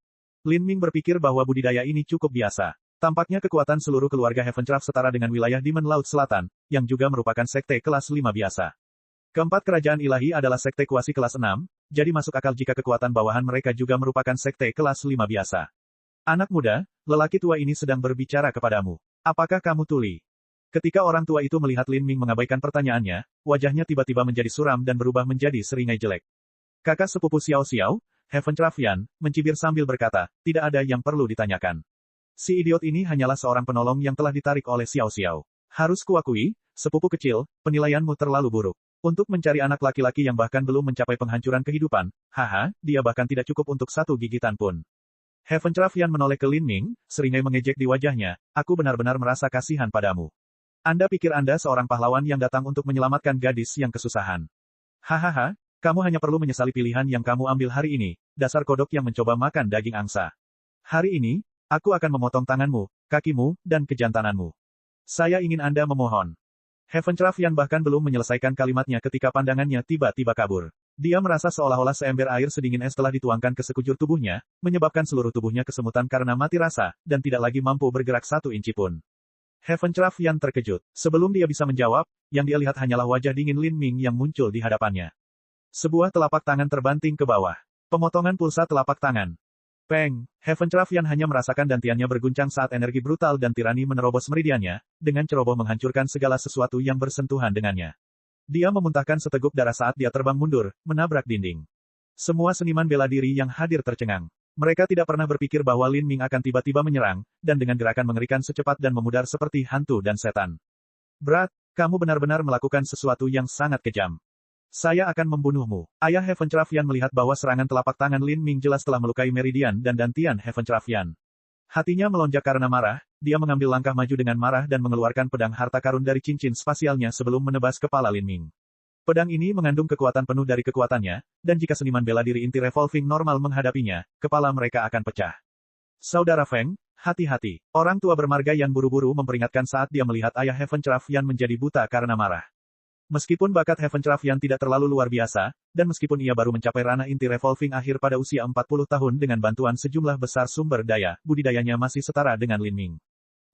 Lin Ming berpikir bahwa budidaya ini cukup biasa. Tampaknya kekuatan seluruh keluarga Heavencraft setara dengan wilayah Demon Laut Selatan, yang juga merupakan sekte kelas 5 biasa. Keempat kerajaan ilahi adalah sekte kuasi kelas 6, jadi masuk akal jika kekuatan bawahan mereka juga merupakan sekte kelas 5 biasa. Anak muda, lelaki tua ini sedang berbicara kepadamu. Apakah kamu tuli? Ketika orang tua itu melihat Lin Ming mengabaikan pertanyaannya, wajahnya tiba-tiba menjadi suram dan berubah menjadi seringai jelek. Kakak sepupu Xiao Xiao, Heavencraftian, mencibir sambil berkata, tidak ada yang perlu ditanyakan. Si idiot ini hanyalah seorang penolong yang telah ditarik oleh Xiao Xiao. Harus kuakui, sepupu kecil, penilaianmu terlalu buruk. Untuk mencari anak laki-laki yang bahkan belum mencapai penghancuran kehidupan, haha, dia bahkan tidak cukup untuk 1 gigitan pun. Heavencraftian menoleh ke Lin Ming, seringai mengejek di wajahnya, aku benar-benar merasa kasihan padamu. Anda pikir Anda seorang pahlawan yang datang untuk menyelamatkan gadis yang kesusahan. Hahaha. Kamu hanya perlu menyesali pilihan yang kamu ambil hari ini, dasar kodok yang mencoba makan daging angsa. Hari ini, aku akan memotong tanganmu, kakimu, dan kejantananmu. Saya ingin Anda memohon. Heavencraftian bahkan belum menyelesaikan kalimatnya ketika pandangannya tiba-tiba kabur. Dia merasa seolah-olah seember air sedingin es telah dituangkan ke sekujur tubuhnya, menyebabkan seluruh tubuhnya kesemutan karena mati rasa, dan tidak lagi mampu bergerak 1 inci pun. Heaven Craft Yan terkejut. Sebelum dia bisa menjawab, yang dia lihat hanyalah wajah dingin Lin Ming yang muncul di hadapannya. Sebuah telapak tangan terbanting ke bawah. Pemotongan pulsa telapak tangan. Peng, Heaven Craft Yan hanya merasakan dantiannya berguncang saat energi brutal dan tirani menerobos meridiannya, dengan ceroboh menghancurkan segala sesuatu yang bersentuhan dengannya. Dia memuntahkan seteguk darah saat dia terbang mundur, menabrak dinding. Semua seniman bela diri yang hadir tercengang. Mereka tidak pernah berpikir bahwa Lin Ming akan tiba-tiba menyerang, dan dengan gerakan mengerikan secepat dan memudar seperti hantu dan setan. Berat, kamu benar-benar melakukan sesuatu yang sangat kejam. Saya akan membunuhmu. Ayah Heaven Craft Yan melihat bahwa serangan telapak tangan Lin Ming jelas telah melukai meridian dan dantian Heaven Craft Yan. Hatinya melonjak karena marah, dia mengambil langkah maju dengan marah dan mengeluarkan pedang harta karun dari cincin spasialnya sebelum menebas kepala Lin Ming. Pedang ini mengandung kekuatan penuh dari kekuatannya, dan jika seniman bela diri inti revolving normal menghadapinya, kepala mereka akan pecah. Saudara Feng, hati-hati. Orang tua bermarga Yan buru-buru memperingatkan saat dia melihat ayah Heaven Craft Yan menjadi buta karena marah. Meskipun bakat Heaven Craft Yan tidak terlalu luar biasa, dan meskipun ia baru mencapai ranah inti revolving akhir pada usia 40 tahun dengan bantuan sejumlah besar sumber daya, budidayanya masih setara dengan Lin Ming.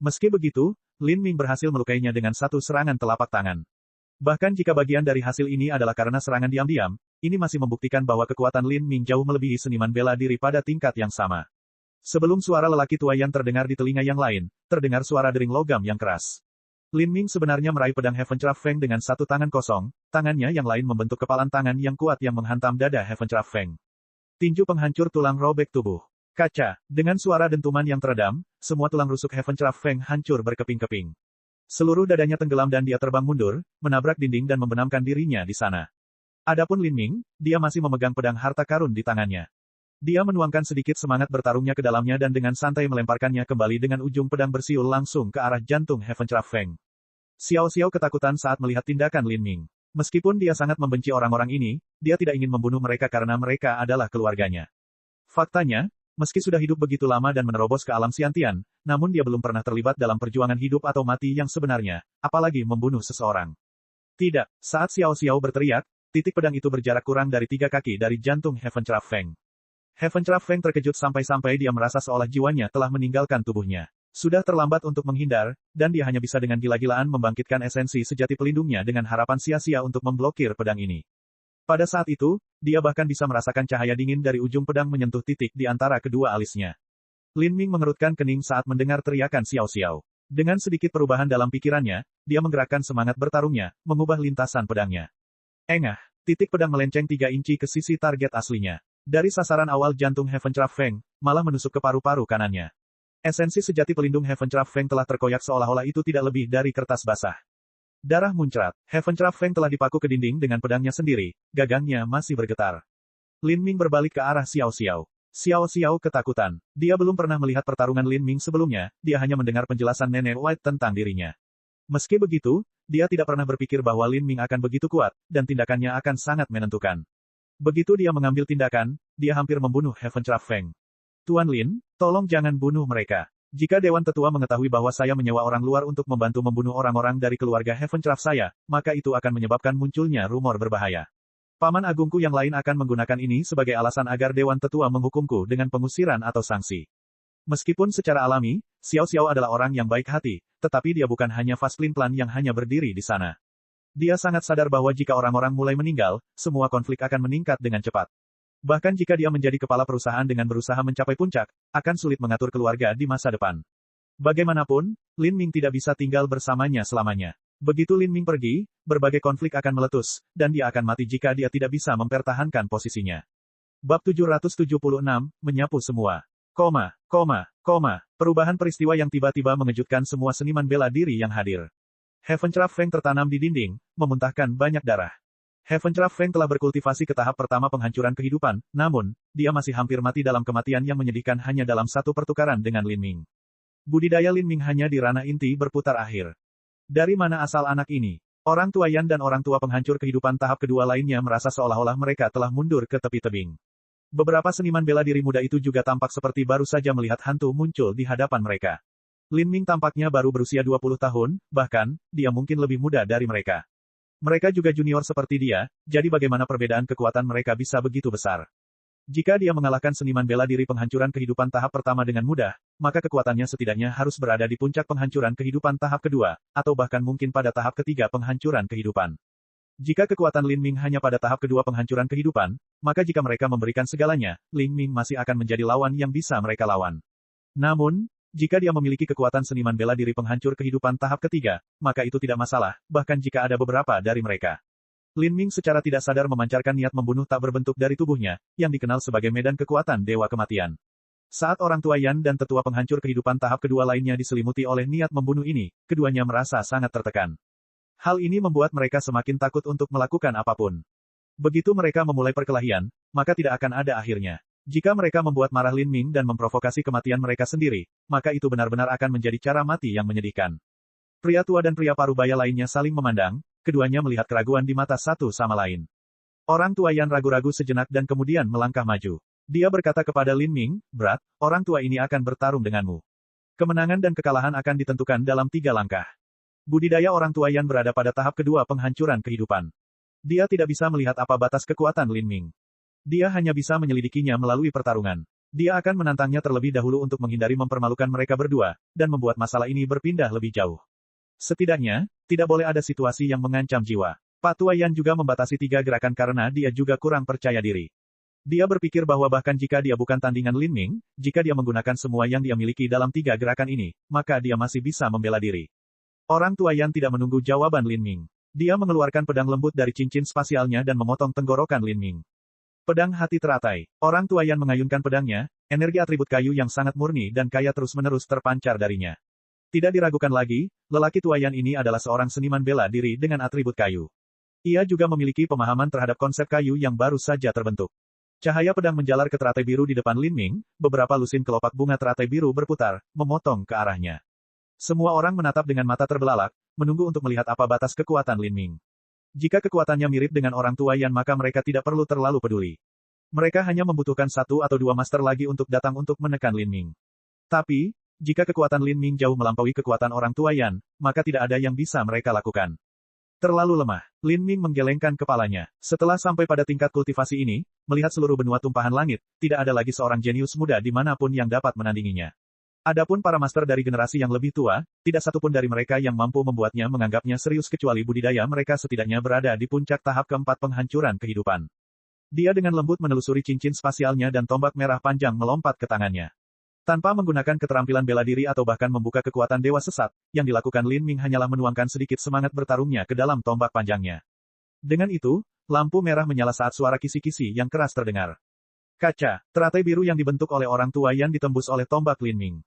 Meski begitu, Lin Ming berhasil melukainya dengan satu serangan telapak tangan. Bahkan jika bagian dari hasil ini adalah karena serangan diam-diam, ini masih membuktikan bahwa kekuatan Lin Ming jauh melebihi seniman bela diri pada tingkat yang sama. Sebelum suara lelaki tua Yan terdengar di telinga yang lain, terdengar suara dering logam yang keras. Lin Ming sebenarnya meraih pedang Heaven Craft Feng dengan satu tangan kosong, tangannya yang lain membentuk kepalan tangan yang kuat yang menghantam dada Heaven Craft Feng. Tinju penghancur tulang robek tubuh. Kaca, dengan suara dentuman yang teredam, semua tulang rusuk Heaven Craft Feng hancur berkeping-keping. Seluruh dadanya tenggelam dan dia terbang mundur, menabrak dinding dan membenamkan dirinya di sana. Adapun Lin Ming, dia masih memegang pedang harta karun di tangannya. Dia menuangkan sedikit semangat bertarungnya ke dalamnya dan dengan santai melemparkannya kembali dengan ujung pedang bersiul langsung ke arah jantung Heaven Craft Feng. Xiao Xiao ketakutan saat melihat tindakan Lin Ming. Meskipun dia sangat membenci orang-orang ini, dia tidak ingin membunuh mereka karena mereka adalah keluarganya. Faktanya, meski sudah hidup begitu lama dan menerobos ke alam Xiantian, namun dia belum pernah terlibat dalam perjuangan hidup atau mati yang sebenarnya, apalagi membunuh seseorang. Tidak, saat Xiao Xiao berteriak, titik pedang itu berjarak kurang dari 3 kaki dari jantung Heaven Craft Feng. Heaven Craft Feng terkejut sampai-sampai dia merasa seolah jiwanya telah meninggalkan tubuhnya. Sudah terlambat untuk menghindar, dan dia hanya bisa dengan gila-gilaan membangkitkan esensi sejati pelindungnya dengan harapan sia-sia untuk memblokir pedang ini. Pada saat itu, dia bahkan bisa merasakan cahaya dingin dari ujung pedang menyentuh titik di antara kedua alisnya. Lin Ming mengerutkan kening saat mendengar teriakan Xiao Xiao. Dengan sedikit perubahan dalam pikirannya, dia menggerakkan semangat bertarungnya, mengubah lintasan pedangnya. Engah, titik pedang melenceng 3 inci ke sisi target aslinya. Dari sasaran awal jantung Heaven Craft Feng, malah menusuk ke paru-paru kanannya. Esensi sejati pelindung Heaven Craft Feng telah terkoyak seolah-olah itu tidak lebih dari kertas basah. Darah muncrat. Heaven Craft Feng telah dipaku ke dinding dengan pedangnya sendiri, gagangnya masih bergetar. Lin Ming berbalik ke arah Xiao Xiao. Xiao Xiao ketakutan. Dia belum pernah melihat pertarungan Lin Ming sebelumnya, dia hanya mendengar penjelasan Nenek White tentang dirinya. Meski begitu, dia tidak pernah berpikir bahwa Lin Ming akan begitu kuat, dan tindakannya akan sangat menentukan. Begitu dia mengambil tindakan, dia hampir membunuh Heaven Craft Feng. Tuan Lin, tolong jangan bunuh mereka. Jika Dewan Tetua mengetahui bahwa saya menyewa orang luar untuk membantu membunuh orang-orang dari keluarga Heaven Craft saya, maka itu akan menyebabkan munculnya rumor berbahaya. Paman agungku yang lain akan menggunakan ini sebagai alasan agar Dewan Tetua menghukumku dengan pengusiran atau sanksi. Meskipun secara alami, Xiao Xiao adalah orang yang baik hati, tetapi dia bukan hanya Fast Clean Plan yang hanya berdiri di sana. Dia sangat sadar bahwa jika orang-orang mulai meninggal, semua konflik akan meningkat dengan cepat. Bahkan jika dia menjadi kepala perusahaan dengan berusaha mencapai puncak, akan sulit mengatur keluarga di masa depan. Bagaimanapun, Lin Ming tidak bisa tinggal bersamanya selamanya. Begitu Lin Ming pergi, berbagai konflik akan meletus, dan dia akan mati jika dia tidak bisa mempertahankan posisinya. Bab 776, menyapu semua. Perubahan peristiwa yang tiba-tiba mengejutkan semua seniman bela diri yang hadir. Heaven Craft Feng tertanam di dinding, memuntahkan banyak darah. Heaven Craft Feng telah berkultivasi ke tahap pertama penghancuran kehidupan, namun, dia masih hampir mati dalam kematian yang menyedihkan hanya dalam satu pertukaran dengan Lin Ming. Budidaya Lin Ming hanya di ranah inti berputar akhir. Dari mana asal anak ini? Orang tua Yan dan orang tua penghancur kehidupan tahap kedua lainnya merasa seolah-olah mereka telah mundur ke tepi tebing. Beberapa seniman bela diri muda itu juga tampak seperti baru saja melihat hantu muncul di hadapan mereka. Lin Ming tampaknya baru berusia 20 tahun, bahkan, dia mungkin lebih muda dari mereka. Mereka juga junior seperti dia, jadi bagaimana perbedaan kekuatan mereka bisa begitu besar? Jika dia mengalahkan seniman bela diri penghancuran kehidupan tahap pertama dengan mudah, maka kekuatannya setidaknya harus berada di puncak penghancuran kehidupan tahap kedua, atau bahkan mungkin pada tahap ketiga penghancuran kehidupan. Jika kekuatan Lin Ming hanya pada tahap kedua penghancuran kehidupan, maka jika mereka memberikan segalanya, Lin Ming masih akan menjadi lawan yang bisa mereka lawan. Namun, jika dia memiliki kekuatan seniman bela diri penghancur kehidupan tahap ketiga, maka itu tidak masalah, bahkan jika ada beberapa dari mereka. Lin Ming secara tidak sadar memancarkan niat membunuh tak berbentuk dari tubuhnya, yang dikenal sebagai medan kekuatan Dewa Kematian. Saat orang tua Yan dan tetua penghancur kehidupan tahap kedua lainnya diselimuti oleh niat membunuh ini, keduanya merasa sangat tertekan. Hal ini membuat mereka semakin takut untuk melakukan apapun. Begitu mereka memulai perkelahian, maka tidak akan ada akhirnya. Jika mereka membuat marah Lin Ming dan memprovokasi kematian mereka sendiri, maka itu benar-benar akan menjadi cara mati yang menyedihkan. Pria tua dan pria parubaya lainnya saling memandang, keduanya melihat keraguan di mata satu sama lain. Orang tua Yan ragu-ragu sejenak dan kemudian melangkah maju. Dia berkata kepada Lin Ming, "Brat, orang tua ini akan bertarung denganmu. Kemenangan dan kekalahan akan ditentukan dalam 3 langkah." Budidaya orang tua Yan berada pada tahap kedua penghancuran kehidupan. Dia tidak bisa melihat apa batas kekuatan Lin Ming. Dia hanya bisa menyelidikinya melalui pertarungan. Dia akan menantangnya terlebih dahulu untuk menghindari mempermalukan mereka berdua, dan membuat masalah ini berpindah lebih jauh. Setidaknya, tidak boleh ada situasi yang mengancam jiwa. Pak Tua Yan juga membatasi 3 gerakan karena dia juga kurang percaya diri. Dia berpikir bahwa bahkan jika dia bukan tandingan Lin Ming, jika dia menggunakan semua yang dia miliki dalam 3 gerakan ini, maka dia masih bisa membela diri. Orang tua Yan tidak menunggu jawaban Lin Ming. Dia mengeluarkan pedang lembut dari cincin spasialnya dan memotong tenggorokan Lin Ming. Pedang hati teratai. Orang tua Yan mengayunkan pedangnya, energi atribut kayu yang sangat murni dan kaya terus-menerus terpancar darinya. Tidak diragukan lagi, lelaki tua Yan ini adalah seorang seniman bela diri dengan atribut kayu. Ia juga memiliki pemahaman terhadap konsep kayu yang baru saja terbentuk. Cahaya pedang menjalar ke teratai biru di depan Lin Ming, beberapa lusin kelopak bunga teratai biru berputar, memotong ke arahnya. Semua orang menatap dengan mata terbelalak, menunggu untuk melihat apa batas kekuatan Lin Ming. Jika kekuatannya mirip dengan orang tua Yan maka mereka tidak perlu terlalu peduli. Mereka hanya membutuhkan 1 atau 2 master lagi untuk datang untuk menekan Lin Ming. Tapi, jika kekuatan Lin Ming jauh melampaui kekuatan orang tua Yan, maka tidak ada yang bisa mereka lakukan. Terlalu lemah. Lin Ming menggelengkan kepalanya. Setelah sampai pada tingkat kultivasi ini, melihat seluruh benua tumpahan langit, tidak ada lagi seorang jenius muda dimanapun yang dapat menandinginya. Adapun para master dari generasi yang lebih tua, tidak satupun dari mereka yang mampu membuatnya menganggapnya serius kecuali budidaya mereka setidaknya berada di puncak tahap keempat penghancuran kehidupan. Dia dengan lembut menelusuri cincin spasialnya dan tombak merah panjang melompat ke tangannya. Tanpa menggunakan keterampilan bela diri atau bahkan membuka kekuatan dewa sesat, yang dilakukan Lin Ming hanyalah menuangkan sedikit semangat bertarungnya ke dalam tombak panjangnya. Dengan itu, lampu merah menyala saat suara kisi-kisi yang keras terdengar. Kaca, teratai biru yang dibentuk oleh orang tua Yan ditembus oleh tombak Lin Ming.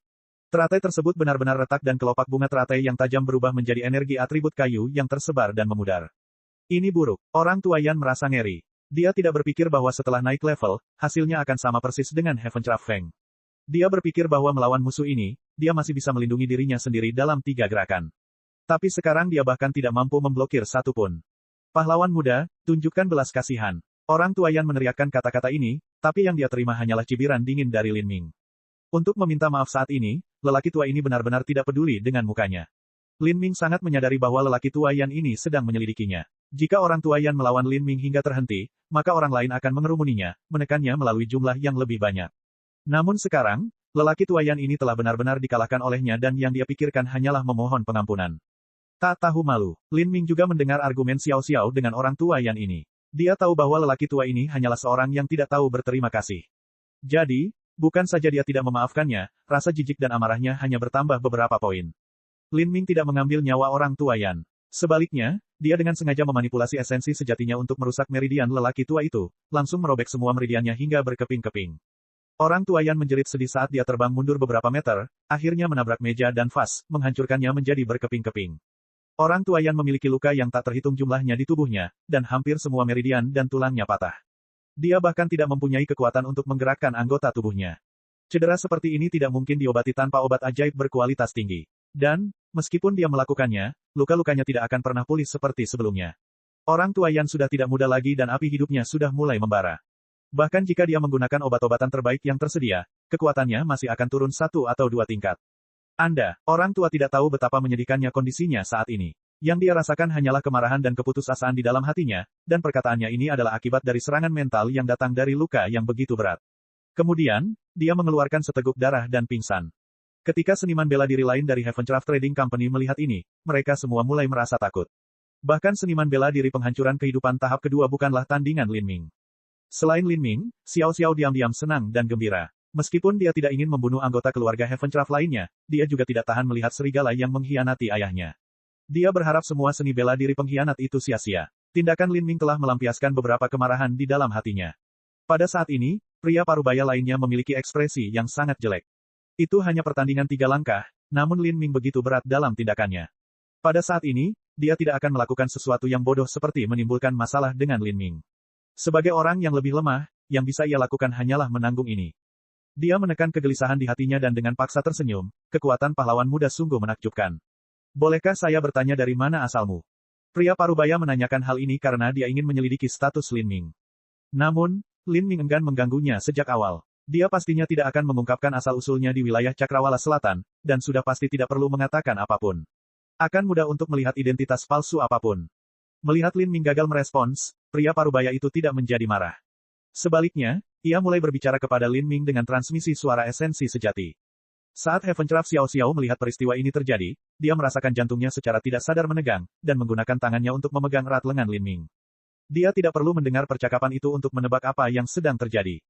Teratai tersebut benar-benar retak dan kelopak bunga teratai yang tajam berubah menjadi energi atribut kayu yang tersebar dan memudar. Ini buruk. Orang tua Yan merasa ngeri. Dia tidak berpikir bahwa setelah naik level, hasilnya akan sama persis dengan Heaven Trap Feng. Dia berpikir bahwa melawan musuh ini, dia masih bisa melindungi dirinya sendiri dalam 3 gerakan. Tapi sekarang dia bahkan tidak mampu memblokir satu pun. Pahlawan muda, tunjukkan belas kasihan. Orang tua Yan meneriakkan kata-kata ini, tapi yang dia terima hanyalah cibiran dingin dari Lin Ming. Untuk meminta maaf saat ini, lelaki tua ini benar-benar tidak peduli dengan mukanya. Lin Ming sangat menyadari bahwa lelaki tua Yan ini sedang menyelidikinya. Jika orang tua Yan melawan Lin Ming hingga terhenti, maka orang lain akan mengerumuninya, menekannya melalui jumlah yang lebih banyak. Namun sekarang, lelaki tua Yan ini telah benar-benar dikalahkan olehnya dan yang dia pikirkan hanyalah memohon pengampunan. Tak tahu malu, Lin Ming juga mendengar argumen Xiao Xiao dengan orang tua Yan ini. Dia tahu bahwa lelaki tua ini hanyalah seorang yang tidak tahu berterima kasih. Jadi, bukan saja dia tidak memaafkannya, rasa jijik dan amarahnya hanya bertambah beberapa poin. Lin Ming tidak mengambil nyawa orang tua Yan. Sebaliknya, dia dengan sengaja memanipulasi esensi sejatinya untuk merusak meridian lelaki tua itu, langsung merobek semua meridiannya hingga berkeping-keping. Orang tua Yan menjerit sedih saat dia terbang mundur beberapa meter, akhirnya menabrak meja dan vas, menghancurkannya menjadi berkeping-keping. Orang tua Yan memiliki luka yang tak terhitung jumlahnya di tubuhnya, dan hampir semua meridian dan tulangnya patah. Dia bahkan tidak mempunyai kekuatan untuk menggerakkan anggota tubuhnya. Cedera seperti ini tidak mungkin diobati tanpa obat ajaib berkualitas tinggi. Dan, meskipun dia melakukannya, luka-lukanya tidak akan pernah pulih seperti sebelumnya. Orang tua Yan sudah tidak muda lagi dan api hidupnya sudah mulai membara. Bahkan jika dia menggunakan obat-obatan terbaik yang tersedia, kekuatannya masih akan turun 1 atau 2 tingkat. Anda, orang tua tidak tahu betapa menyedihkannya kondisinya saat ini. Yang dia rasakan hanyalah kemarahan dan keputusasaan di dalam hatinya, dan perkataannya ini adalah akibat dari serangan mental yang datang dari luka yang begitu berat. Kemudian, dia mengeluarkan seteguk darah dan pingsan. Ketika seniman bela diri lain dari Heavencraft Trading Company melihat ini, mereka semua mulai merasa takut. Bahkan seniman bela diri penghancuran kehidupan tahap kedua bukanlah tandingan Lin Ming. Selain Lin Ming, Xiao Xiao diam-diam senang dan gembira. Meskipun dia tidak ingin membunuh anggota keluarga Heavencraft lainnya, dia juga tidak tahan melihat serigala yang mengkhianati ayahnya. Dia berharap semua seni bela diri pengkhianat itu sia-sia. Tindakan Lin Ming telah melampiaskan beberapa kemarahan di dalam hatinya. Pada saat ini, pria parubaya lainnya memiliki ekspresi yang sangat jelek. Itu hanya pertandingan 3 langkah, namun Lin Ming begitu berat dalam tindakannya. Pada saat ini, dia tidak akan melakukan sesuatu yang bodoh seperti menimbulkan masalah dengan Lin Ming. Sebagai orang yang lebih lemah, yang bisa ia lakukan hanyalah menanggung ini. Dia menekan kegelisahan di hatinya dan dengan paksa tersenyum, kekuatan pahlawan muda sungguh menakjubkan. Bolehkah saya bertanya dari mana asalmu? Pria parubaya menanyakan hal ini karena dia ingin menyelidiki status Lin Ming. Namun, Lin Ming enggan mengganggunya sejak awal. Dia pastinya tidak akan mengungkapkan asal-usulnya di wilayah Cakrawala Selatan, dan sudah pasti tidak perlu mengatakan apapun. Akan mudah untuk melihat identitas palsu apapun. Melihat Lin Ming gagal merespons, pria parubaya itu tidak menjadi marah. Sebaliknya, ia mulai berbicara kepada Lin Ming dengan transmisi suara esensi sejati. Saat Heavencraft Xiao Xiao melihat peristiwa ini terjadi, dia merasakan jantungnya secara tidak sadar menegang, dan menggunakan tangannya untuk memegang erat lengan Lin Ming. Dia tidak perlu mendengar percakapan itu untuk menebak apa yang sedang terjadi.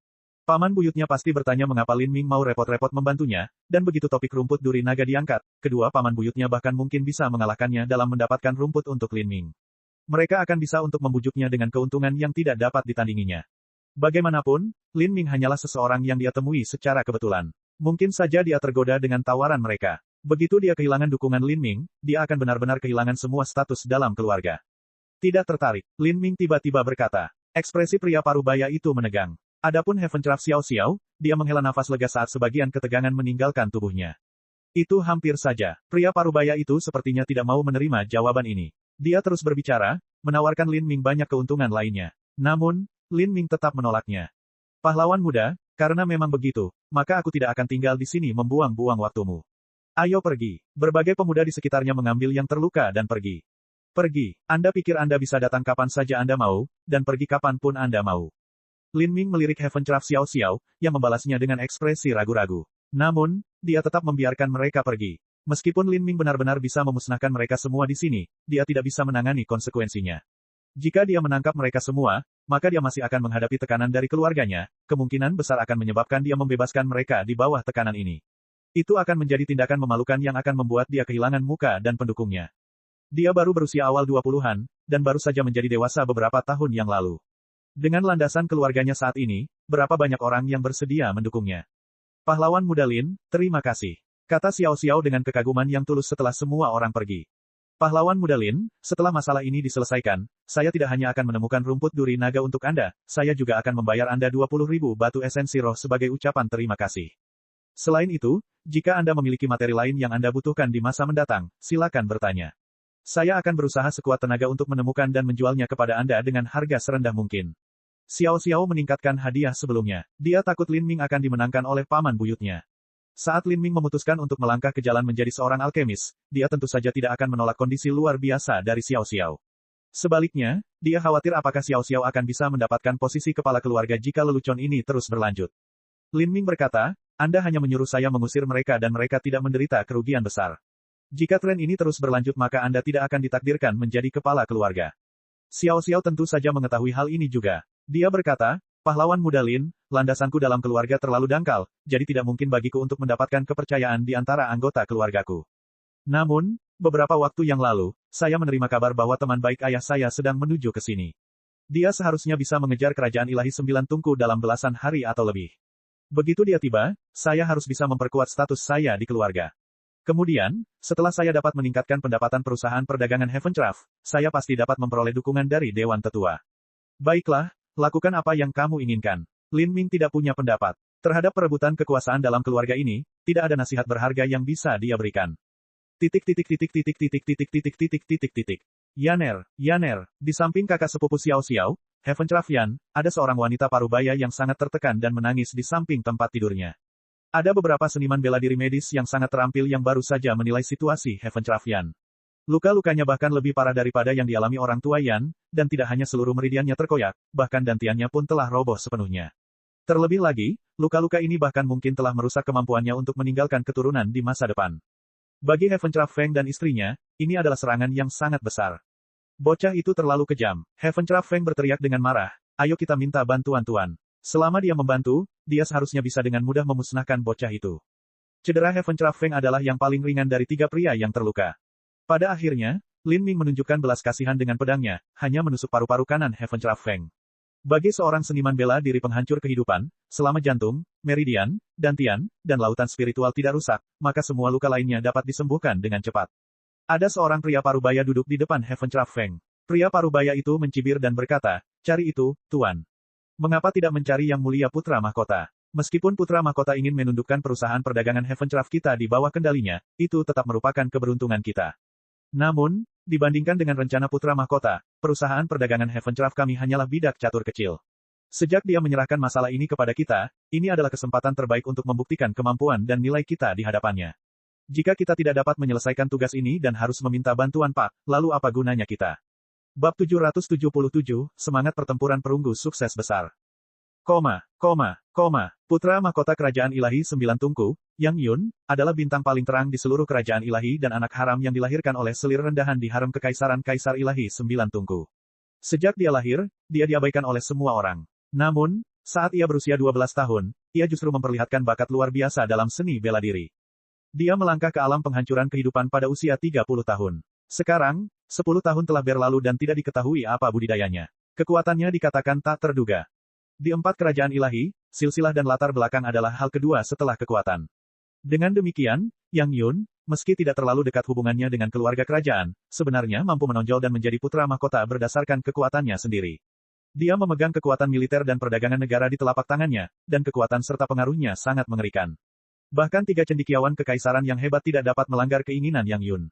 Paman buyutnya pasti bertanya mengapa Lin Ming mau repot-repot membantunya, dan begitu topik rumput duri naga diangkat, kedua paman buyutnya bahkan mungkin bisa mengalahkannya dalam mendapatkan rumput untuk Lin Ming. Mereka akan bisa untuk membujuknya dengan keuntungan yang tidak dapat ditandinginya. Bagaimanapun, Lin Ming hanyalah seseorang yang dia temui secara kebetulan. Mungkin saja dia tergoda dengan tawaran mereka. Begitu dia kehilangan dukungan Lin Ming, dia akan benar-benar kehilangan semua status dalam keluarga. Tidak tertarik, Lin Ming tiba-tiba berkata. Ekspresi pria parubaya itu menegang. Adapun Heavencraft Xiao Xiao, dia menghela nafas lega saat sebagian ketegangan meninggalkan tubuhnya. Itu hampir saja. Pria parubaya itu sepertinya tidak mau menerima jawaban ini. Dia terus berbicara, menawarkan Lin Ming banyak keuntungan lainnya. Namun, Lin Ming tetap menolaknya. Pahlawan muda, karena memang begitu, maka aku tidak akan tinggal di sini membuang-buang waktumu. Ayo pergi. Berbagai pemuda di sekitarnya mengambil yang terluka dan pergi. Pergi. Anda pikir Anda bisa datang kapan saja Anda mau, dan pergi kapanpun Anda mau. Lin Ming melirik Heavencraft Xiao Xiao, yang membalasnya dengan ekspresi ragu-ragu. Namun, dia tetap membiarkan mereka pergi. Meskipun Lin Ming benar-benar bisa memusnahkan mereka semua di sini, dia tidak bisa menangani konsekuensinya. Jika dia menangkap mereka semua, maka dia masih akan menghadapi tekanan dari keluarganya, kemungkinan besar akan menyebabkan dia membebaskan mereka di bawah tekanan ini. Itu akan menjadi tindakan memalukan yang akan membuat dia kehilangan muka dan pendukungnya. Dia baru berusia awal 20-an, dan baru saja menjadi dewasa beberapa tahun yang lalu. Dengan landasan keluarganya saat ini, berapa banyak orang yang bersedia mendukungnya. Pahlawan muda Lin, terima kasih. Kata Xiao Xiao dengan kekaguman yang tulus setelah semua orang pergi. Pahlawan muda Lin, setelah masalah ini diselesaikan, saya tidak hanya akan menemukan rumput duri naga untuk Anda, saya juga akan membayar Anda 20.000 batu esensi roh sebagai ucapan terima kasih. Selain itu, jika Anda memiliki materi lain yang Anda butuhkan di masa mendatang, silakan bertanya. Saya akan berusaha sekuat tenaga untuk menemukan dan menjualnya kepada Anda dengan harga serendah mungkin. Xiao Xiao meningkatkan hadiah sebelumnya. Dia takut Lin Ming akan dimenangkan oleh paman buyutnya. Saat Lin Ming memutuskan untuk melangkah ke jalan menjadi seorang alkemis, dia tentu saja tidak akan menolak kondisi luar biasa dari Xiao Xiao. Sebaliknya, dia khawatir apakah Xiao Xiao akan bisa mendapatkan posisi kepala keluarga jika lelucon ini terus berlanjut. Lin Ming berkata, Anda hanya menyuruh saya mengusir mereka dan mereka tidak menderita kerugian besar. Jika tren ini terus berlanjut maka Anda tidak akan ditakdirkan menjadi kepala keluarga. Xiao Xiao tentu saja mengetahui hal ini juga. Dia berkata, pahlawan muda Lin, landasanku dalam keluarga terlalu dangkal, jadi tidak mungkin bagiku untuk mendapatkan kepercayaan di antara anggota keluargaku. Namun, beberapa waktu yang lalu, saya menerima kabar bahwa teman baik ayah saya sedang menuju ke sini. Dia seharusnya bisa mengejar kerajaan ilahi 9 tungku dalam belasan hari atau lebih. Begitu dia tiba, saya harus bisa memperkuat status saya di keluarga. Kemudian, setelah saya dapat meningkatkan pendapatan perusahaan perdagangan Heavencraft, saya pasti dapat memperoleh dukungan dari Dewan Tetua. Baiklah, lakukan apa yang kamu inginkan. Lin Ming tidak punya pendapat. Terhadap perebutan kekuasaan dalam keluarga ini, tidak ada nasihat berharga yang bisa dia berikan. Yaner, di samping kakak sepupu Xiao Xiao, Heavencraft Yan, ada seorang wanita parubaya yang sangat tertekan dan menangis di samping tempat tidurnya. Ada beberapa seniman bela diri medis yang sangat terampil yang baru saja menilai situasi Heavencraft Yan. Luka-lukanya bahkan lebih parah daripada yang dialami orang tua Yan, dan tidak hanya seluruh meridiannya terkoyak, bahkan dantiannya pun telah roboh sepenuhnya. Terlebih lagi, luka-luka ini bahkan mungkin telah merusak kemampuannya untuk meninggalkan keturunan di masa depan. Bagi Heaven Traff Feng dan istrinya, ini adalah serangan yang sangat besar. Bocah itu terlalu kejam. Heaven Traff Feng berteriak dengan marah, ayo kita minta bantuan Tuan. Selama dia membantu, dia seharusnya bisa dengan mudah memusnahkan bocah itu. Cedera Heaven Traff Feng adalah yang paling ringan dari 3 pria yang terluka. Pada akhirnya, Lin Ming menunjukkan belas kasihan dengan pedangnya, hanya menusuk paru-paru kanan Heaven Traff Feng. Bagi seorang seniman bela diri penghancur kehidupan, selama jantung, meridian, dantian, dan lautan spiritual tidak rusak, maka semua luka lainnya dapat disembuhkan dengan cepat. Ada seorang pria parubaya duduk di depan Heaven Traff Feng. Pria parubaya itu mencibir dan berkata, cari itu, Tuan. Mengapa tidak mencari yang mulia putra mahkota? Meskipun putra mahkota ingin menundukkan perusahaan perdagangan Heaven Traff kita di bawah kendalinya, itu tetap merupakan keberuntungan kita. Namun, dibandingkan dengan rencana putra mahkota, perusahaan perdagangan Heaven Traff kami hanyalah bidak catur kecil. Sejak dia menyerahkan masalah ini kepada kita, ini adalah kesempatan terbaik untuk membuktikan kemampuan dan nilai kita di hadapannya. Jika kita tidak dapat menyelesaikan tugas ini dan harus meminta bantuan Pak, lalu apa gunanya kita? Bab 777, Semangat Pertempuran Perunggu Sukses Besar. Putra mahkota Kerajaan Ilahi Sembilan Tungku, Yang Yun, adalah bintang paling terang di seluruh Kerajaan Ilahi dan anak haram yang dilahirkan oleh selir rendahan di harem kekaisaran Kaisar Ilahi Sembilan Tungku. Sejak dia lahir, dia diabaikan oleh semua orang. Namun, saat ia berusia 12 tahun, ia justru memperlihatkan bakat luar biasa dalam seni bela diri. Dia melangkah ke alam penghancuran kehidupan pada usia 30 tahun. Sekarang, 10 tahun telah berlalu dan tidak diketahui apa budidayanya. Kekuatannya dikatakan tak terduga. Di 4 kerajaan ilahi, silsilah dan latar belakang adalah hal kedua setelah kekuatan. Dengan demikian, Yang Yun, meski tidak terlalu dekat hubungannya dengan keluarga kerajaan, sebenarnya mampu menonjol dan menjadi putra mahkota berdasarkan kekuatannya sendiri. Dia memegang kekuatan militer dan perdagangan negara di telapak tangannya, dan kekuatan serta pengaruhnya sangat mengerikan. Bahkan 3 cendekiawan kekaisaran yang hebat tidak dapat melanggar keinginan Yang Yun.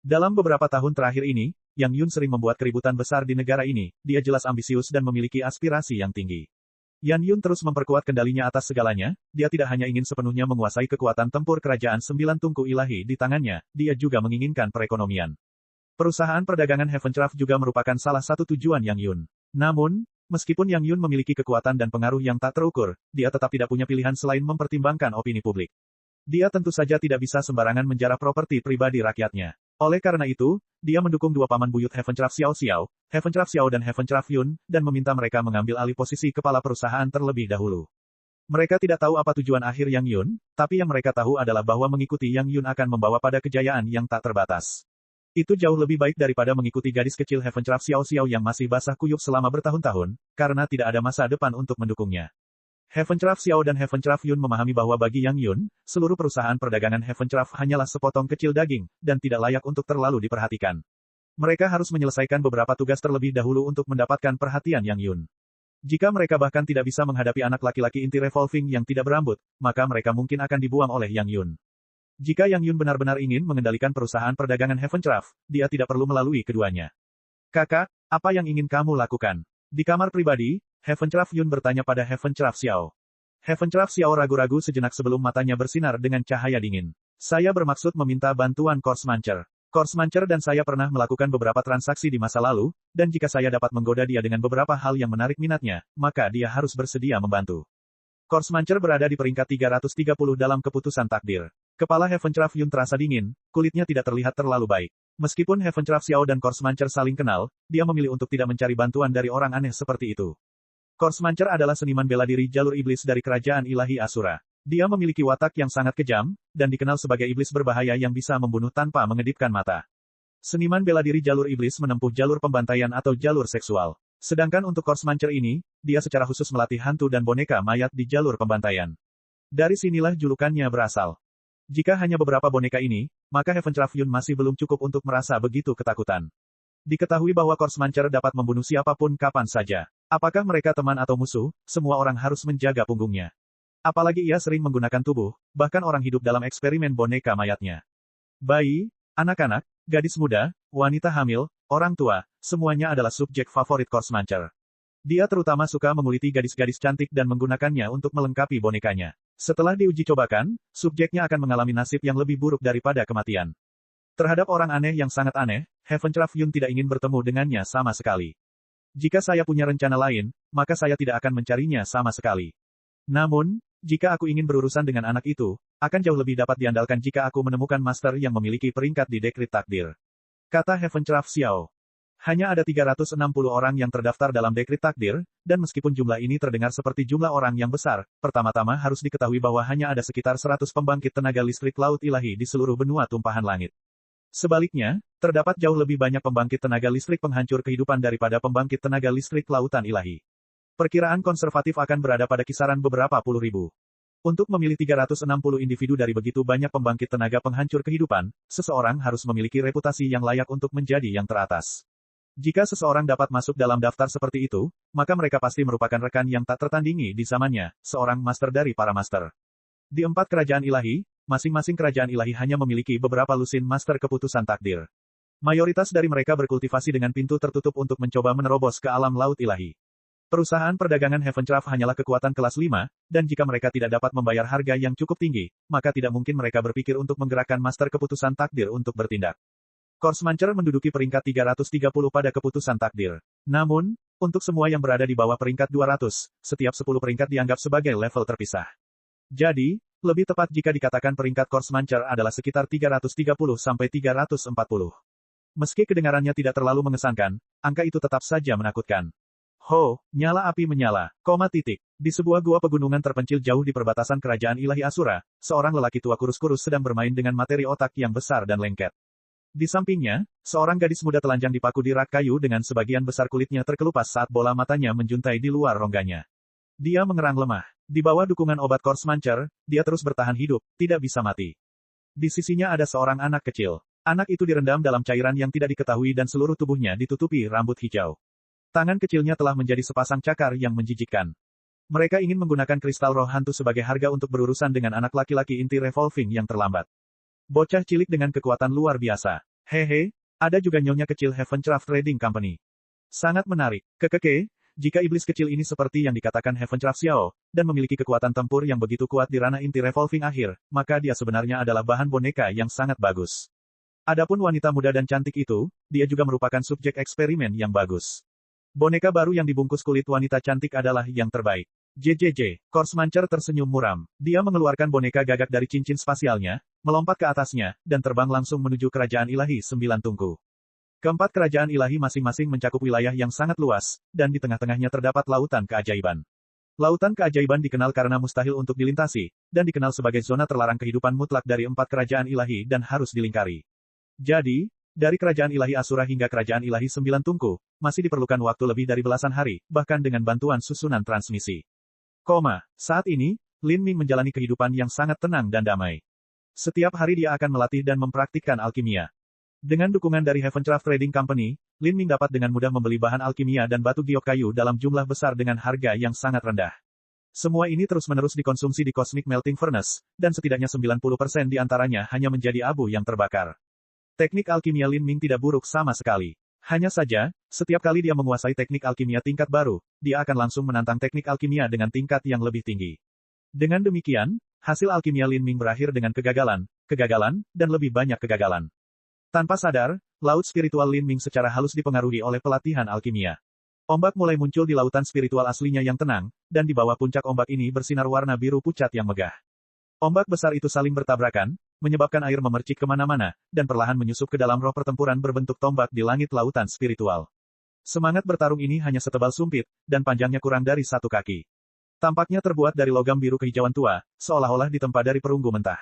Dalam beberapa tahun terakhir ini, Yang Yun sering membuat keributan besar di negara ini, dia jelas ambisius dan memiliki aspirasi yang tinggi. Yan Yun terus memperkuat kendalinya atas segalanya, dia tidak hanya ingin sepenuhnya menguasai kekuatan tempur kerajaan Sembilan Tungku Ilahi di tangannya, dia juga menginginkan perekonomian. Perusahaan perdagangan Heaven Traff juga merupakan salah satu tujuan Yang Yun. Namun, meskipun Yang Yun memiliki kekuatan dan pengaruh yang tak terukur, dia tetap tidak punya pilihan selain mempertimbangkan opini publik. Dia tentu saja tidak bisa sembarangan menjarah properti pribadi rakyatnya. Oleh karena itu, dia mendukung 2 paman buyut Heaven Traff Xiao Xiao, Heaven Traff Xiao dan Heaven Traff Yun, dan meminta mereka mengambil alih posisi kepala perusahaan terlebih dahulu. Mereka tidak tahu apa tujuan akhir Yang Yun, tapi yang mereka tahu adalah bahwa mengikuti Yang Yun akan membawa pada kejayaan yang tak terbatas. Itu jauh lebih baik daripada mengikuti gadis kecil Heaven Traff Xiao Xiao yang masih basah kuyup selama bertahun-tahun, karena tidak ada masa depan untuk mendukungnya. Heaven Traff Xiao dan Heaven Traff Yun memahami bahwa bagi Yang Yun, seluruh perusahaan perdagangan Heaven Traff hanyalah sepotong kecil daging, dan tidak layak untuk terlalu diperhatikan. Mereka harus menyelesaikan beberapa tugas terlebih dahulu untuk mendapatkan perhatian Yang Yun. Jika mereka bahkan tidak bisa menghadapi anak laki-laki inti revolving yang tidak berambut, maka mereka mungkin akan dibuang oleh Yang Yun. Jika Yang Yun benar-benar ingin mengendalikan perusahaan perdagangan Heaven Traff, dia tidak perlu melalui keduanya. Kakak, apa yang ingin kamu lakukan? Di kamar pribadi, Heaven Traff Yun bertanya pada Heaven Traff Xiao. Heaven Traff Xiao ragu-ragu sejenak sebelum matanya bersinar dengan cahaya dingin. Saya bermaksud meminta bantuan Korsmancer. Korsmancer dan saya pernah melakukan beberapa transaksi di masa lalu, dan jika saya dapat menggoda dia dengan beberapa hal yang menarik minatnya, maka dia harus bersedia membantu. Korsmancer berada di peringkat 330 dalam keputusan takdir. Kepala Heaven Traff Yun terasa dingin, kulitnya tidak terlihat terlalu baik. Meskipun Heaven Traff Xiao dan Korsmancer saling kenal, dia memilih untuk tidak mencari bantuan dari orang aneh seperti itu. Korsmancer adalah seniman bela diri jalur iblis dari kerajaan ilahi Asura. Dia memiliki watak yang sangat kejam, dan dikenal sebagai iblis berbahaya yang bisa membunuh tanpa mengedipkan mata. Seniman bela diri jalur iblis menempuh jalur pembantaian atau jalur seksual. Sedangkan untuk Korsmancer ini, dia secara khusus melatih hantu dan boneka mayat di jalur pembantaian. Dari sinilah julukannya berasal. Jika hanya beberapa boneka ini, maka Heaven Traff Yun masih belum cukup untuk merasa begitu ketakutan. Diketahui bahwa Korsmancer dapat membunuh siapapun kapan saja. Apakah mereka teman atau musuh, semua orang harus menjaga punggungnya. Apalagi ia sering menggunakan tubuh, bahkan orang hidup dalam eksperimen boneka mayatnya. Bayi, anak-anak, gadis muda, wanita hamil, orang tua, semuanya adalah subjek favorit Korsmancer. Dia terutama suka menguliti gadis-gadis cantik dan menggunakannya untuk melengkapi bonekanya. Setelah diuji cobakan, subjeknya akan mengalami nasib yang lebih buruk daripada kematian. Terhadap orang aneh yang sangat aneh, Heavencraft Yun tidak ingin bertemu dengannya sama sekali. Jika saya punya rencana lain, maka saya tidak akan mencarinya sama sekali. Namun, jika aku ingin berurusan dengan anak itu, akan jauh lebih dapat diandalkan jika aku menemukan master yang memiliki peringkat di dekrit takdir. Kata Heavencraft Xiao. Hanya ada 360 orang yang terdaftar dalam dekrit takdir, dan meskipun jumlah ini terdengar seperti jumlah orang yang besar, pertama-tama harus diketahui bahwa hanya ada sekitar 100 pembangkit tenaga listrik laut ilahi di seluruh benua tumpahan langit. Sebaliknya, terdapat jauh lebih banyak pembangkit tenaga listrik penghancur kehidupan daripada pembangkit tenaga listrik lautan ilahi. Perkiraan konservatif akan berada pada kisaran beberapa puluh ribu. Untuk memilih 360 individu dari begitu banyak pembangkit tenaga penghancur kehidupan, seseorang harus memiliki reputasi yang layak untuk menjadi yang teratas. Jika seseorang dapat masuk dalam daftar seperti itu, maka mereka pasti merupakan rekan yang tak tertandingi di zamannya, seorang master dari para master. Di 4 kerajaan ilahi, masing-masing kerajaan ilahi hanya memiliki beberapa lusin master keputusan takdir. Mayoritas dari mereka berkultivasi dengan pintu tertutup untuk mencoba menerobos ke alam laut ilahi. Perusahaan perdagangan Heavencraft hanyalah kekuatan kelas 5, dan jika mereka tidak dapat membayar harga yang cukup tinggi, maka tidak mungkin mereka berpikir untuk menggerakkan master keputusan takdir untuk bertindak. Korsmancer menduduki peringkat 330 pada keputusan takdir. Namun, untuk semua yang berada di bawah peringkat 200, setiap 10 peringkat dianggap sebagai level terpisah. Jadi, lebih tepat jika dikatakan peringkat Korsmancer adalah sekitar 330 sampai 340. Meski kedengarannya tidak terlalu mengesankan, angka itu tetap saja menakutkan. Ho, nyala api menyala, titik. Di sebuah gua pegunungan terpencil jauh di perbatasan kerajaan ilahi Asura, seorang lelaki tua kurus-kurus sedang bermain dengan materi otak yang besar dan lengket. Di sampingnya, seorang gadis muda telanjang dipaku di rak kayu dengan sebagian besar kulitnya terkelupas saat bola matanya menjuntai di luar rongganya. Dia mengerang lemah. Di bawah dukungan obat Korsmancer, dia terus bertahan hidup, tidak bisa mati. Di sisinya ada seorang anak kecil. Anak itu direndam dalam cairan yang tidak diketahui dan seluruh tubuhnya ditutupi rambut hijau. Tangan kecilnya telah menjadi sepasang cakar yang menjijikkan. Mereka ingin menggunakan kristal roh hantu sebagai harga untuk berurusan dengan anak laki-laki inti revolving yang terlambat. Bocah cilik dengan kekuatan luar biasa. Hehe, ada juga nyonya kecil Heavencraft Trading Company. Sangat menarik. Jika iblis kecil ini seperti yang dikatakan Heavencraft Xiao, dan memiliki kekuatan tempur yang begitu kuat di ranah inti revolving akhir, maka dia sebenarnya adalah bahan boneka yang sangat bagus. Adapun wanita muda dan cantik itu, dia juga merupakan subjek eksperimen yang bagus. Boneka baru yang dibungkus kulit wanita cantik adalah yang terbaik. JJJ, Korsmancer tersenyum muram. Dia mengeluarkan boneka gagak dari cincin spasialnya, melompat ke atasnya, dan terbang langsung menuju kerajaan ilahi 9 tungku. Keempat kerajaan ilahi masing-masing mencakup wilayah yang sangat luas, dan di tengah-tengahnya terdapat lautan keajaiban. Lautan keajaiban dikenal karena mustahil untuk dilintasi, dan dikenal sebagai zona terlarang kehidupan mutlak dari 4 kerajaan ilahi dan harus dilingkari. Jadi, dari kerajaan ilahi Asura hingga kerajaan ilahi 9 tungku, masih diperlukan waktu lebih dari belasan hari, bahkan dengan bantuan susunan transmisi. Saat ini, Lin Ming menjalani kehidupan yang sangat tenang dan damai. Setiap hari dia akan melatih dan mempraktikkan alkimia. Dengan dukungan dari Heavencraft Trading Company, Lin Ming dapat dengan mudah membeli bahan alkimia dan batu giok kayu dalam jumlah besar dengan harga yang sangat rendah. Semua ini terus-menerus dikonsumsi di Cosmic Melting Furnace, dan setidaknya 90% di antaranya hanya menjadi abu yang terbakar. Teknik alkimia Lin Ming tidak buruk sama sekali. Hanya saja, setiap kali dia menguasai teknik alkimia tingkat baru, dia akan langsung menantang teknik alkimia dengan tingkat yang lebih tinggi. Dengan demikian, hasil alkimia Lin Ming berakhir dengan kegagalan, dan lebih banyak kegagalan. Tanpa sadar, laut spiritual Lin Ming secara halus dipengaruhi oleh pelatihan alkimia. Ombak mulai muncul di lautan spiritual aslinya yang tenang, dan di bawah puncak ombak ini bersinar warna biru pucat yang megah. Ombak besar itu saling bertabrakan, menyebabkan air memercik kemana-mana, dan perlahan menyusup ke dalam roh pertempuran berbentuk tombak di langit lautan spiritual. Semangat bertarung ini hanya setebal sumpit, dan panjangnya kurang dari 1 kaki. Tampaknya terbuat dari logam biru kehijauan tua, seolah-olah ditempa dari perunggu mentah.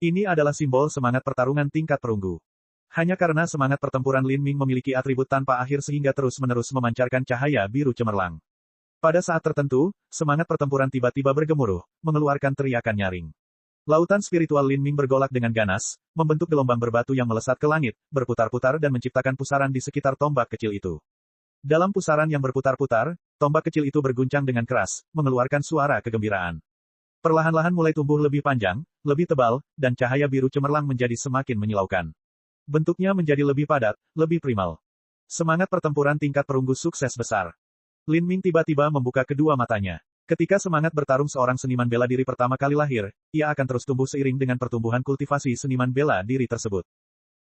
Ini adalah simbol semangat pertarungan tingkat perunggu. Hanya karena semangat pertempuran Lin Ming memiliki atribut tanpa akhir sehingga terus-menerus memancarkan cahaya biru cemerlang. Pada saat tertentu, semangat pertempuran tiba-tiba bergemuruh, mengeluarkan teriakan nyaring. Lautan spiritual Lin Ming bergolak dengan ganas, membentuk gelombang berbatu yang melesat ke langit, berputar-putar dan menciptakan pusaran di sekitar tombak kecil itu. Dalam pusaran yang berputar-putar, tombak kecil itu berguncang dengan keras, mengeluarkan suara kegembiraan. Perlahan-lahan mulai tumbuh lebih panjang, lebih tebal, dan cahaya biru cemerlang menjadi semakin menyilaukan. Bentuknya menjadi lebih padat, lebih primal. Semangat pertempuran tingkat perunggu sukses besar. Lin Ming tiba-tiba membuka kedua matanya. Ketika semangat bertarung seorang seniman bela diri pertama kali lahir, ia akan terus tumbuh seiring dengan pertumbuhan kultivasi seniman bela diri tersebut.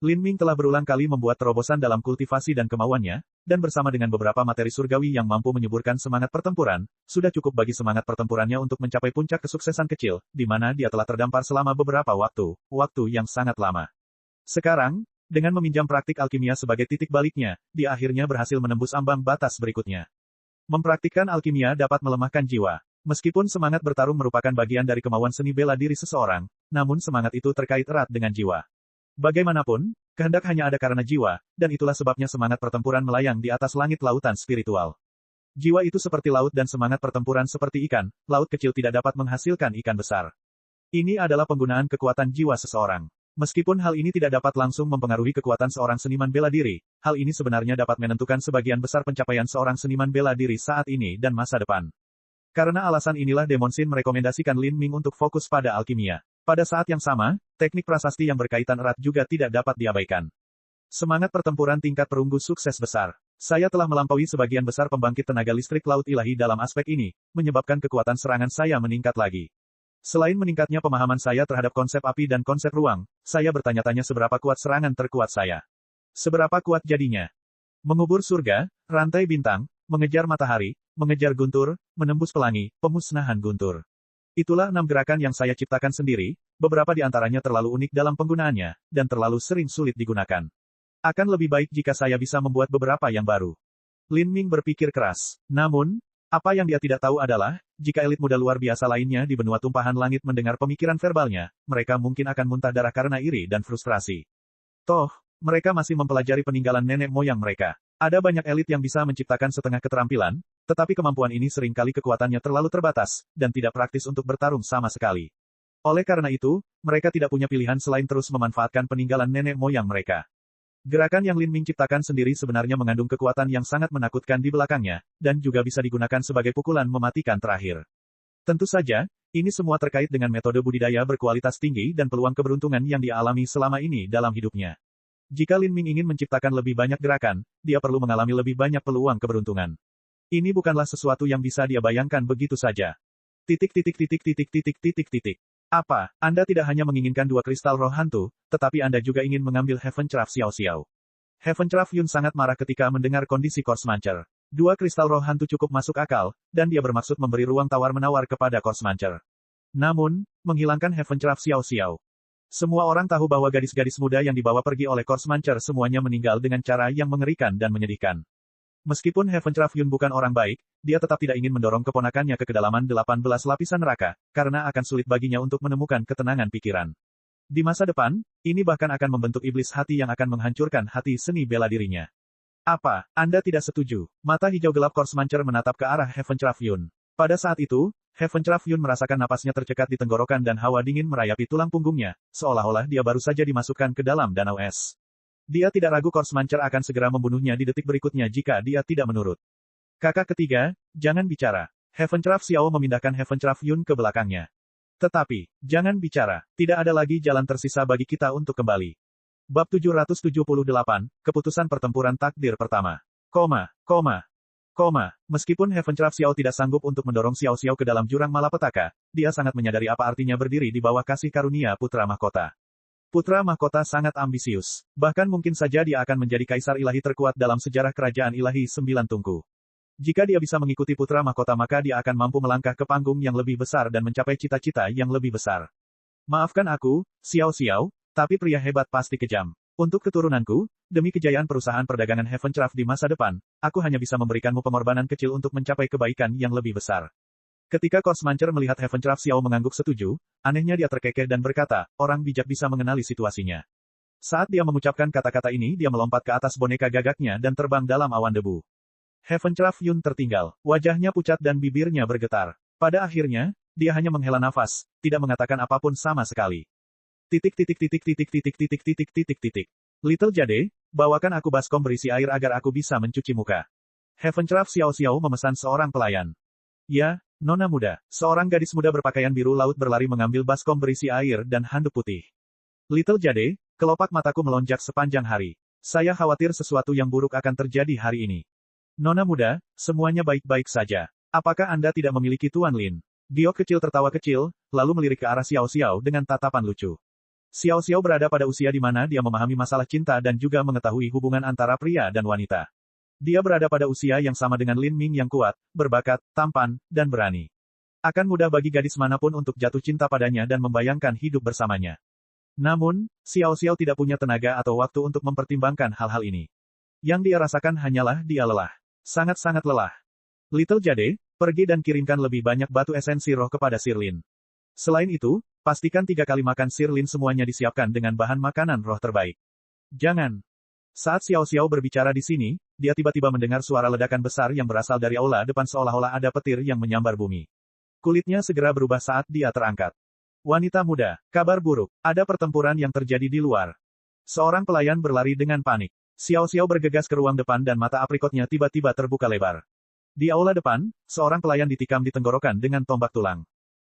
Lin Ming telah berulang kali membuat terobosan dalam kultivasi dan kemauannya, dan bersama dengan beberapa materi surgawi yang mampu menyuburkan semangat pertempuran, sudah cukup bagi semangat pertempurannya untuk mencapai puncak kesuksesan kecil, di mana dia telah terdampar selama beberapa waktu yang sangat lama. Sekarang, dengan meminjam praktik alkimia sebagai titik baliknya, dia akhirnya berhasil menembus ambang batas berikutnya. Mempraktikkan alkimia dapat melemahkan jiwa. Meskipun semangat bertarung merupakan bagian dari kemauan seni bela diri seseorang, namun semangat itu terkait erat dengan jiwa. Bagaimanapun, kehendak hanya ada karena jiwa, dan itulah sebabnya semangat pertempuran melayang di atas langit lautan spiritual. Jiwa itu seperti laut dan semangat pertempuran seperti ikan, laut kecil tidak dapat menghasilkan ikan besar. Ini adalah penggunaan kekuatan jiwa seseorang. Meskipun hal ini tidak dapat langsung mempengaruhi kekuatan seorang seniman bela diri, hal ini sebenarnya dapat menentukan sebagian besar pencapaian seorang seniman bela diri saat ini dan masa depan. Karena alasan inilah Demon Shin merekomendasikan Lin Ming untuk fokus pada alkimia. Pada saat yang sama, teknik prasasti yang berkaitan erat juga tidak dapat diabaikan. Semangat pertempuran tingkat perunggu sukses besar. Saya telah melampaui sebagian besar pembangkit tenaga listrik laut ilahi dalam aspek ini, menyebabkan kekuatan serangan saya meningkat lagi. Selain meningkatnya pemahaman saya terhadap konsep api dan konsep ruang, saya bertanya-tanya seberapa kuat serangan terkuat saya. Seberapa kuat jadinya? Mengubur surga, rantai bintang, mengejar matahari, mengejar guntur, menembus pelangi, pemusnahan guntur. Itulah 6 gerakan yang saya ciptakan sendiri, beberapa di antaranya terlalu unik dalam penggunaannya, dan terlalu sering sulit digunakan. Akan lebih baik jika saya bisa membuat beberapa yang baru. Lin Ming berpikir keras. Namun, apa yang dia tidak tahu adalah, jika elit muda luar biasa lainnya di benua tumpahan langit mendengar pemikiran verbalnya, mereka mungkin akan muntah darah karena iri dan frustrasi. Toh, mereka masih mempelajari peninggalan nenek moyang mereka. Ada banyak elit yang bisa menciptakan setengah keterampilan, tetapi kemampuan ini seringkali kekuatannya terlalu terbatas, dan tidak praktis untuk bertarung sama sekali. Oleh karena itu, mereka tidak punya pilihan selain terus memanfaatkan peninggalan nenek moyang mereka. Gerakan yang Lin Ming ciptakan sendiri sebenarnya mengandung kekuatan yang sangat menakutkan di belakangnya, dan juga bisa digunakan sebagai pukulan mematikan terakhir. Tentu saja, ini semua terkait dengan metode budidaya berkualitas tinggi dan peluang keberuntungan yang dia alami selama ini dalam hidupnya. Jika Lin Ming ingin menciptakan lebih banyak gerakan, dia perlu mengalami lebih banyak peluang keberuntungan. Ini bukanlah sesuatu yang bisa dia bayangkan begitu saja. Apa, Anda tidak hanya menginginkan 2 kristal roh hantu, tetapi Anda juga ingin mengambil Heaven Craft Xiao Xiao. Heaven Craft Yun sangat marah ketika mendengar kondisi Course Mancher. 2 kristal roh hantu cukup masuk akal, dan dia bermaksud memberi ruang tawar-menawar kepada Course Mancher. Namun, menghilangkan Heaven Craft Xiao Xiao. Semua orang tahu bahwa gadis-gadis muda yang dibawa pergi oleh Course Mancher semuanya meninggal dengan cara yang mengerikan dan menyedihkan. Meskipun Heaven Craft Yun bukan orang baik, dia tetap tidak ingin mendorong keponakannya ke kedalaman 18 lapisan neraka, karena akan sulit baginya untuk menemukan ketenangan pikiran. Di masa depan, ini bahkan akan membentuk iblis hati yang akan menghancurkan hati seni bela dirinya. Apa, Anda tidak setuju? Mata hijau gelap Course Mancher menatap ke arah Heaven Craft Yun. Pada saat itu, Heaven Craft Yun merasakan napasnya tercekat di tenggorokan dan hawa dingin merayapi tulang punggungnya, seolah-olah dia baru saja dimasukkan ke dalam danau es. Dia tidak ragu Course Mancher akan segera membunuhnya di detik berikutnya jika dia tidak menurut. Kakak ketiga, jangan bicara. Heaven Craft Xiao memindahkan Heaven Craft Yun ke belakangnya. Tetapi, jangan bicara, tidak ada lagi jalan tersisa bagi kita untuk kembali. Bab 778, Keputusan Pertempuran Takdir Pertama. Meskipun Heaven Craft Xiao tidak sanggup untuk mendorong Xiao Xiao ke dalam jurang malapetaka, dia sangat menyadari apa artinya berdiri di bawah kasih karunia Putra Mahkota. Putra Mahkota sangat ambisius. Bahkan mungkin saja dia akan menjadi kaisar ilahi terkuat dalam sejarah kerajaan ilahi 9 tungku. Jika dia bisa mengikuti Putra Mahkota maka dia akan mampu melangkah ke panggung yang lebih besar dan mencapai cita-cita yang lebih besar. Maafkan aku, Xiao Xiao, tapi pria hebat pasti kejam. Untuk keturunanku, demi kejayaan perusahaan perdagangan Heaven Craft di masa depan, aku hanya bisa memberikanmu pengorbanan kecil untuk mencapai kebaikan yang lebih besar. Ketika Course Mancher melihat Heaven Craft Xiao mengangguk setuju, anehnya dia terkekeh dan berkata, orang bijak bisa mengenali situasinya. Saat dia mengucapkan kata-kata ini dia melompat ke atas boneka gagaknya dan terbang dalam awan debu. Heaven Craft Yun tertinggal, wajahnya pucat dan bibirnya bergetar. Pada akhirnya, dia hanya menghela nafas, tidak mengatakan apapun sama sekali. Little Jade, bawakan aku baskom berisi air agar aku bisa mencuci muka. Heaven Craft Xiao Xiao memesan seorang pelayan. Ya, Nona muda, seorang gadis muda berpakaian biru laut berlari mengambil baskom berisi air dan handuk putih. Little Jade, kelopak mataku melonjak sepanjang hari. Saya khawatir sesuatu yang buruk akan terjadi hari ini. Nona muda, semuanya baik-baik saja. Apakah Anda tidak memiliki Tuan Lin? Giok kecil tertawa kecil, lalu melirik ke arah Xiao Xiao dengan tatapan lucu. Xiao Xiao berada pada usia di mana dia memahami masalah cinta dan juga mengetahui hubungan antara pria dan wanita. Dia berada pada usia yang sama dengan Lin Ming yang kuat, berbakat, tampan, dan berani. Akan mudah bagi gadis manapun untuk jatuh cinta padanya dan membayangkan hidup bersamanya. Namun, Xiao Xiao tidak punya tenaga atau waktu untuk mempertimbangkan hal-hal ini. Yang dia rasakan hanyalah dia lelah. Sangat-sangat lelah. Little Jade, pergi dan kirimkan lebih banyak batu esensi roh kepada Sirlin. Selain itu, pastikan 3 kali makan Sirlin semuanya disiapkan dengan bahan makanan roh terbaik. Jangan. Saat Xiao Xiao berbicara di sini, dia tiba-tiba mendengar suara ledakan besar yang berasal dari aula depan seolah-olah ada petir yang menyambar bumi. Kulitnya segera berubah saat dia terangkat. Wanita muda, kabar buruk, ada pertempuran yang terjadi di luar. Seorang pelayan berlari dengan panik. Xiao Xiao bergegas ke ruang depan dan mata aprikotnya tiba-tiba terbuka lebar. Di aula depan, seorang pelayan ditikam di tenggorokan dengan tombak tulang.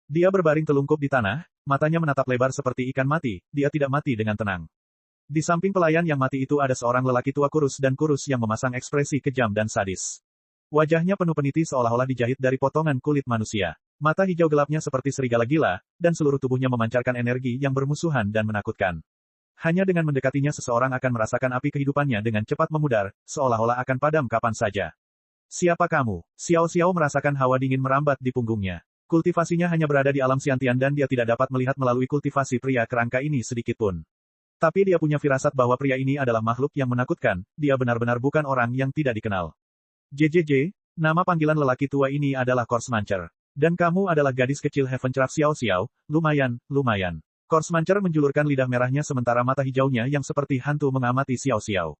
Dia berbaring telungkup di tanah, matanya menatap lebar seperti ikan mati, dia tidak mati dengan tenang. Di samping pelayan yang mati itu ada seorang lelaki tua kurus yang memasang ekspresi kejam dan sadis. Wajahnya penuh peniti seolah-olah dijahit dari potongan kulit manusia. Mata hijau gelapnya seperti serigala gila, dan seluruh tubuhnya memancarkan energi yang bermusuhan dan menakutkan. Hanya dengan mendekatinya seseorang akan merasakan api kehidupannya dengan cepat memudar, seolah-olah akan padam kapan saja. Siapa kamu? Xiao Xiao merasakan hawa dingin merambat di punggungnya. Kultivasinya hanya berada di alam Xiantian dan dia tidak dapat melihat melalui kultivasi pria kerangka ini sedikitpun. Tapi dia punya firasat bahwa pria ini adalah makhluk yang menakutkan, dia benar-benar bukan orang yang tidak dikenal. JJJ, nama panggilan lelaki tua ini adalah Korsmancer. Dan kamu adalah gadis kecil Heaventrap Xiao Xiao, lumayan. Korsmancer menjulurkan lidah merahnya sementara mata hijaunya yang seperti hantu mengamati Xiao Xiao.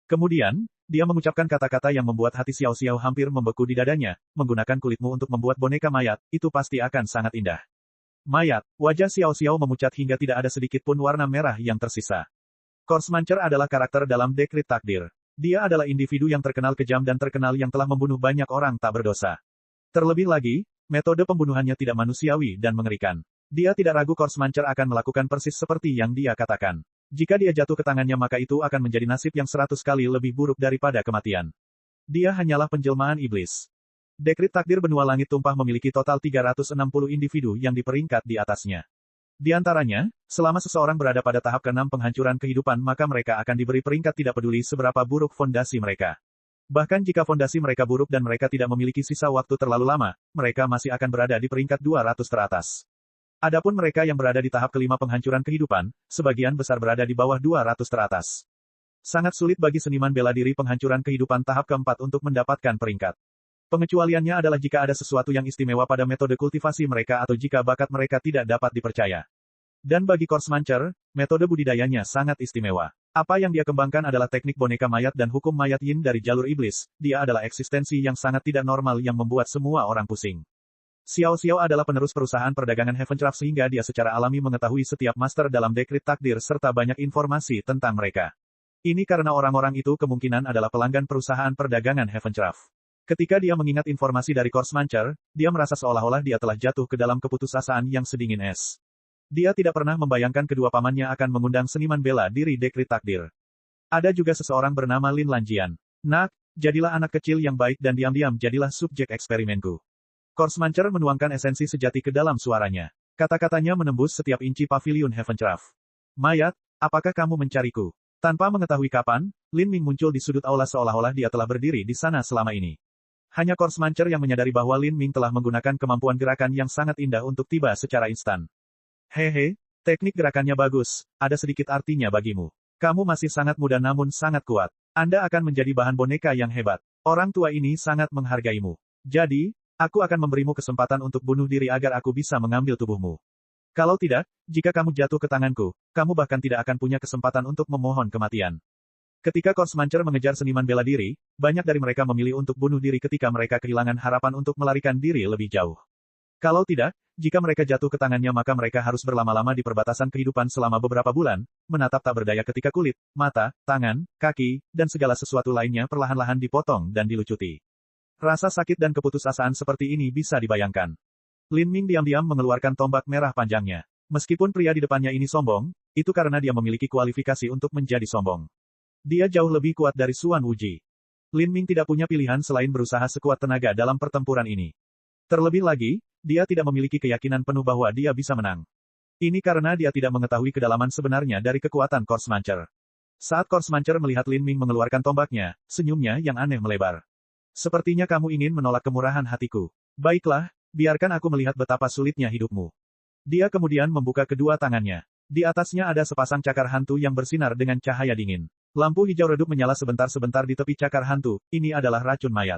Kemudian, dia mengucapkan kata-kata yang membuat hati Xiao Xiao hampir membeku di dadanya, menggunakan kulitmu untuk membuat boneka mayat, itu pasti akan sangat indah. Mayat, wajah Xiao Xiao memucat hingga tidak ada sedikit pun warna merah yang tersisa. Korsmancer adalah karakter dalam dekrit takdir. Dia adalah individu yang terkenal kejam dan terkenal yang telah membunuh banyak orang tak berdosa. Terlebih lagi, metode pembunuhannya tidak manusiawi dan mengerikan. Dia tidak ragu Korsmancer akan melakukan persis seperti yang dia katakan. Jika dia jatuh ke tangannya maka itu akan menjadi nasib yang 100 kali lebih buruk daripada kematian. Dia hanyalah penjelmaan iblis. Dekrit takdir benua langit tumpah memiliki total 360 individu yang di peringkat di atasnya. Di antaranya, selama seseorang berada pada tahap ke-6 penghancuran kehidupan maka mereka akan diberi peringkat tidak peduli seberapa buruk fondasi mereka. Bahkan jika fondasi mereka buruk dan mereka tidak memiliki sisa waktu terlalu lama, mereka masih akan berada di peringkat 200 teratas. Adapun mereka yang berada di tahap ke-5 penghancuran kehidupan, sebagian besar berada di bawah 200 teratas. Sangat sulit bagi seniman bela diri penghancuran kehidupan tahap ke-4 untuk mendapatkan peringkat. Pengecualiannya adalah jika ada sesuatu yang istimewa pada metode kultivasi mereka atau jika bakat mereka tidak dapat dipercaya. Dan bagi Korsmancer, metode budidayanya sangat istimewa. Apa yang dia kembangkan adalah teknik boneka mayat dan hukum mayat yin dari jalur iblis, dia adalah eksistensi yang sangat tidak normal yang membuat semua orang pusing. Xiao Xiao adalah penerus perusahaan perdagangan Heaventrap sehingga dia secara alami mengetahui setiap master dalam dekrit takdir serta banyak informasi tentang mereka. Ini karena orang-orang itu kemungkinan adalah pelanggan perusahaan perdagangan Heaventrap. Ketika dia mengingat informasi dari Korsmancer, dia merasa seolah-olah dia telah jatuh ke dalam keputusasaan yang sedingin es. Dia tidak pernah membayangkan kedua pamannya akan mengundang seniman bela diri dekrit takdir. Ada juga seseorang bernama Lin Lanjian. Nak, jadilah anak kecil yang baik dan diam-diam jadilah subjek eksperimenku. Korsmancer menuangkan esensi sejati ke dalam suaranya. Kata-katanya menembus setiap inci paviliun Heaventrap. Mayat, apakah kamu mencariku? Tanpa mengetahui kapan, Lin Ming muncul di sudut aula seolah-olah dia telah berdiri di sana selama ini. Hanya Korsmancer yang menyadari bahwa Lin Ming telah menggunakan kemampuan gerakan yang sangat indah untuk tiba secara instan. Hehe, teknik gerakannya bagus, ada sedikit artinya bagimu. Kamu masih sangat muda namun sangat kuat. Anda akan menjadi bahan boneka yang hebat. Orang tua ini sangat menghargaimu. Jadi, aku akan memberimu kesempatan untuk bunuh diri agar aku bisa mengambil tubuhmu. Kalau tidak, jika kamu jatuh ke tanganku, kamu bahkan tidak akan punya kesempatan untuk memohon kematian. Ketika Korsmancer mengejar seniman bela diri, banyak dari mereka memilih untuk bunuh diri ketika mereka kehilangan harapan untuk melarikan diri lebih jauh. Kalau tidak, jika mereka jatuh ke tangannya maka mereka harus berlama-lama di perbatasan kehidupan selama beberapa bulan, menatap tak berdaya ketika kulit, mata, tangan, kaki, dan segala sesuatu lainnya perlahan-lahan dipotong dan dilucuti. Rasa sakit dan keputusasaan seperti ini bisa dibayangkan. Lin Ming diam-diam mengeluarkan tombak merah panjangnya. Meskipun pria di depannya ini sombong, itu karena dia memiliki kualifikasi untuk menjadi sombong. Dia jauh lebih kuat dari Xuan Wuji. Lin Ming tidak punya pilihan selain berusaha sekuat tenaga dalam pertempuran ini. Terlebih lagi, dia tidak memiliki keyakinan penuh bahwa dia bisa menang. Ini karena dia tidak mengetahui kedalaman sebenarnya dari kekuatan Korsmancer. Saat Korsmancer melihat Lin Ming mengeluarkan tombaknya, senyumnya yang aneh melebar. Sepertinya kamu ingin menolak kemurahan hatiku. Baiklah, biarkan aku melihat betapa sulitnya hidupmu. Dia kemudian membuka kedua tangannya. Di atasnya ada sepasang cakar hantu yang bersinar dengan cahaya dingin. Lampu hijau redup menyala sebentar-sebentar di tepi cakar hantu, ini adalah racun mayat.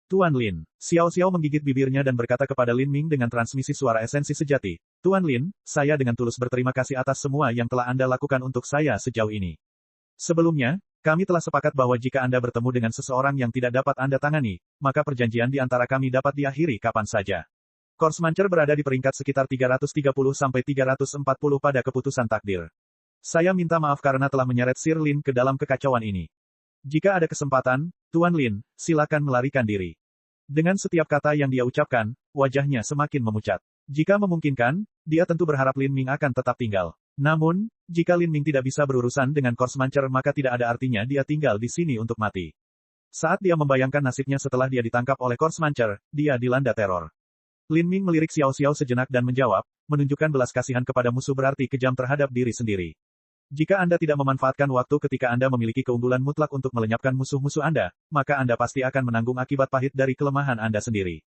Tuan Lin. Xiao Xiao menggigit bibirnya dan berkata kepada Lin Ming dengan transmisi suara esensi sejati. Tuan Lin, saya dengan tulus berterima kasih atas semua yang telah Anda lakukan untuk saya sejauh ini. Sebelumnya, kami telah sepakat bahwa jika Anda bertemu dengan seseorang yang tidak dapat Anda tangani, maka perjanjian di antara kami dapat diakhiri kapan saja. Korsmancer berada di peringkat sekitar 330-340 pada keputusan takdir. Saya minta maaf karena telah menyeret Sir Lin ke dalam kekacauan ini. Jika ada kesempatan, Tuan Lin, silakan melarikan diri. Dengan setiap kata yang dia ucapkan, wajahnya semakin memucat. Jika memungkinkan, dia tentu berharap Lin Ming akan tetap tinggal. Namun, jika Lin Ming tidak bisa berurusan dengan Korsmancer maka tidak ada artinya dia tinggal di sini untuk mati. Saat dia membayangkan nasibnya setelah dia ditangkap oleh Korsmancer, dia dilanda teror. Lin Ming melirik Xiao Xiao sejenak dan menjawab, menunjukkan belas kasihan kepada musuh berarti kejam terhadap diri sendiri. Jika Anda tidak memanfaatkan waktu ketika Anda memiliki keunggulan mutlak untuk melenyapkan musuh-musuh Anda, maka Anda pasti akan menanggung akibat pahit dari kelemahan Anda sendiri.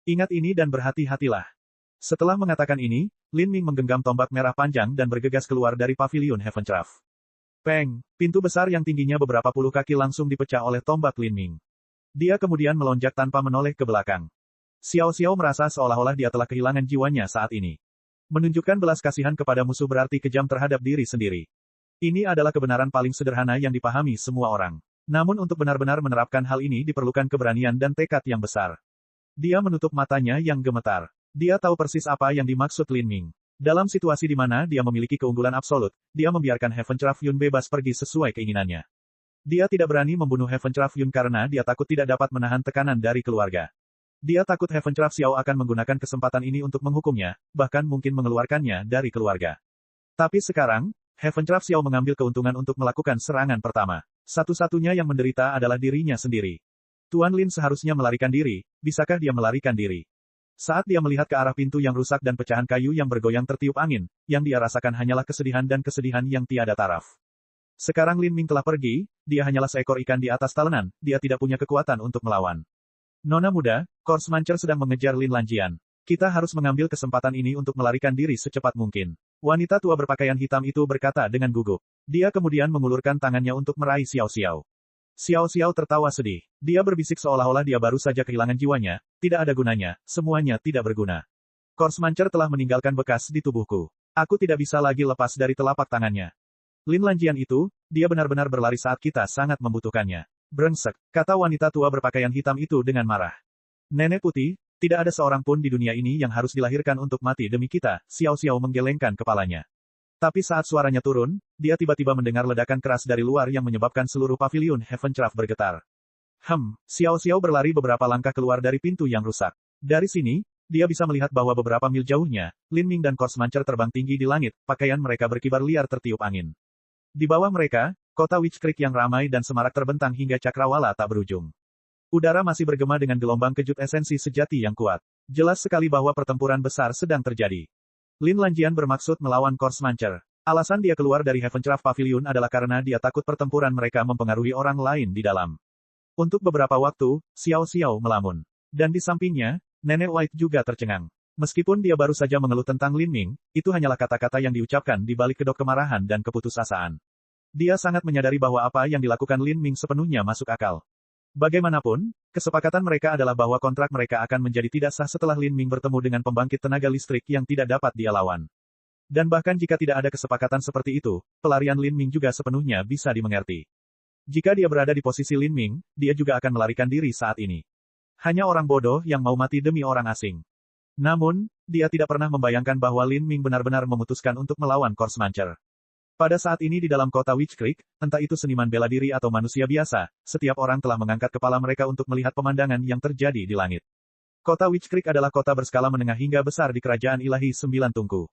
Ingat ini dan berhati-hatilah. Setelah mengatakan ini, Lin Ming menggenggam tombak merah panjang dan bergegas keluar dari paviliun Heaventraff. Peng, pintu besar yang tingginya beberapa puluh kaki langsung dipecah oleh tombak Lin Ming. Dia kemudian melonjak tanpa menoleh ke belakang. Xiao Xiao merasa seolah-olah dia telah kehilangan jiwanya saat ini. Menunjukkan belas kasihan kepada musuh berarti kejam terhadap diri sendiri. Ini adalah kebenaran paling sederhana yang dipahami semua orang. Namun untuk benar-benar menerapkan hal ini diperlukan keberanian dan tekad yang besar. Dia menutup matanya yang gemetar. Dia tahu persis apa yang dimaksud Lin Ming. Dalam situasi di mana dia memiliki keunggulan absolut, dia membiarkan Heaventraff Yun bebas pergi sesuai keinginannya. Dia tidak berani membunuh Heaventraff Yun karena dia takut tidak dapat menahan tekanan dari keluarga. Dia takut Heaventraff Xiao akan menggunakan kesempatan ini untuk menghukumnya, bahkan mungkin mengeluarkannya dari keluarga. Tapi sekarang, Heaventraff Xiao mengambil keuntungan untuk melakukan serangan pertama. Satu-satunya yang menderita adalah dirinya sendiri. Tuan Lin seharusnya melarikan diri, bisakah dia melarikan diri? Saat dia melihat ke arah pintu yang rusak dan pecahan kayu yang bergoyang tertiup angin, yang dia rasakan hanyalah kesedihan dan kesedihan yang tiada taraf. Sekarang Lin Ming telah pergi, dia hanyalah seekor ikan di atas talenan, dia tidak punya kekuatan untuk melawan. Nona muda, Korsmancer sedang mengejar Lin Lanjian. Kita harus mengambil kesempatan ini untuk melarikan diri secepat mungkin. Wanita tua berpakaian hitam itu berkata dengan gugup. Dia kemudian mengulurkan tangannya untuk meraih Xiao Xiao. Xiao Xiao tertawa sedih. Dia berbisik seolah-olah dia baru saja kehilangan jiwanya, tidak ada gunanya, semuanya tidak berguna. Korsmancer telah meninggalkan bekas di tubuhku. Aku tidak bisa lagi lepas dari telapak tangannya. Lin Lanjian itu, dia benar-benar berlari saat kita sangat membutuhkannya. Brengsek, kata wanita tua berpakaian hitam itu dengan marah. Nenek putih, tidak ada seorang pun di dunia ini yang harus dilahirkan untuk mati demi kita, Xiao Xiao menggelengkan kepalanya. Tapi saat suaranya turun, dia tiba-tiba mendengar ledakan keras dari luar yang menyebabkan seluruh paviliun Heaventraff bergetar. Xiao Xiao berlari beberapa langkah keluar dari pintu yang rusak. Dari sini, dia bisa melihat bahwa beberapa mil jauhnya, Lin Ming dan Korsmancer terbang tinggi di langit, pakaian mereka berkibar liar tertiup angin. Di bawah mereka, kota Witch Creek yang ramai dan semarak terbentang hingga cakrawala tak berujung. Udara masih bergema dengan gelombang kejut esensi sejati yang kuat. Jelas sekali bahwa pertempuran besar sedang terjadi. Lin Lanjian bermaksud melawan Korsmancer. Alasan dia keluar dari Heaventraff Pavilion adalah karena dia takut pertempuran mereka mempengaruhi orang lain di dalam. Untuk beberapa waktu, Xiao Xiao melamun. Dan di sampingnya, Nenek White juga tercengang. Meskipun dia baru saja mengeluh tentang Lin Ming, itu hanyalah kata-kata yang diucapkan di balik kedok kemarahan dan keputusasaan. Dia sangat menyadari bahwa apa yang dilakukan Lin Ming sepenuhnya masuk akal. Bagaimanapun, kesepakatan mereka adalah bahwa kontrak mereka akan menjadi tidak sah setelah Lin Ming bertemu dengan pembangkit tenaga listrik yang tidak dapat dia lawan. Dan bahkan jika tidak ada kesepakatan seperti itu, pelarian Lin Ming juga sepenuhnya bisa dimengerti. Jika dia berada di posisi Lin Ming, dia juga akan melarikan diri saat ini. Hanya orang bodoh yang mau mati demi orang asing. Namun, dia tidak pernah membayangkan bahwa Lin Ming benar-benar memutuskan untuk melawan Korsmancer. Pada saat ini di dalam kota Witch Creek, entah itu seniman bela diri atau manusia biasa, setiap orang telah mengangkat kepala mereka untuk melihat pemandangan yang terjadi di langit. Kota Witch Creek adalah kota berskala menengah hingga besar di Kerajaan Ilahi Sembilan Tungku.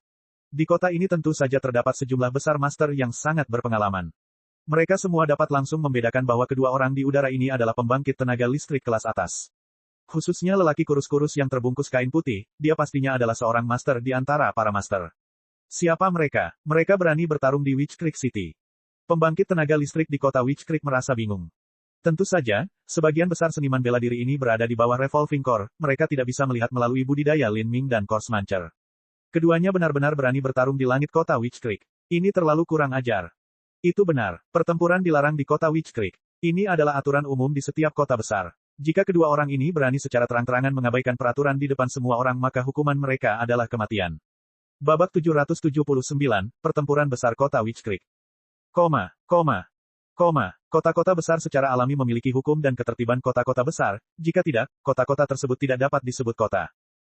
Di kota ini tentu saja terdapat sejumlah besar master yang sangat berpengalaman. Mereka semua dapat langsung membedakan bahwa kedua orang di udara ini adalah pembangkit tenaga listrik kelas atas. Khususnya lelaki kurus-kurus yang terbungkus kain putih, dia pastinya adalah seorang master di antara para master. Siapa mereka? Mereka berani bertarung di Witch Creek City. Pembangkit tenaga listrik di kota Witch Creek merasa bingung. Tentu saja, sebagian besar seniman bela diri ini berada di bawah Revolving Core, mereka tidak bisa melihat melalui budidaya Lin Ming dan Course Mancer. Keduanya benar-benar berani bertarung di langit kota Witch Creek. Ini terlalu kurang ajar. Itu benar, pertempuran dilarang di kota Witch Creek. Ini adalah aturan umum di setiap kota besar. Jika kedua orang ini berani secara terang-terangan mengabaikan peraturan di depan semua orang maka hukuman mereka adalah kematian. Babak 779, Pertempuran Besar Kota Witch Creek. Kota-kota besar secara alami memiliki hukum dan ketertiban kota-kota besar, jika tidak, kota-kota tersebut tidak dapat disebut kota.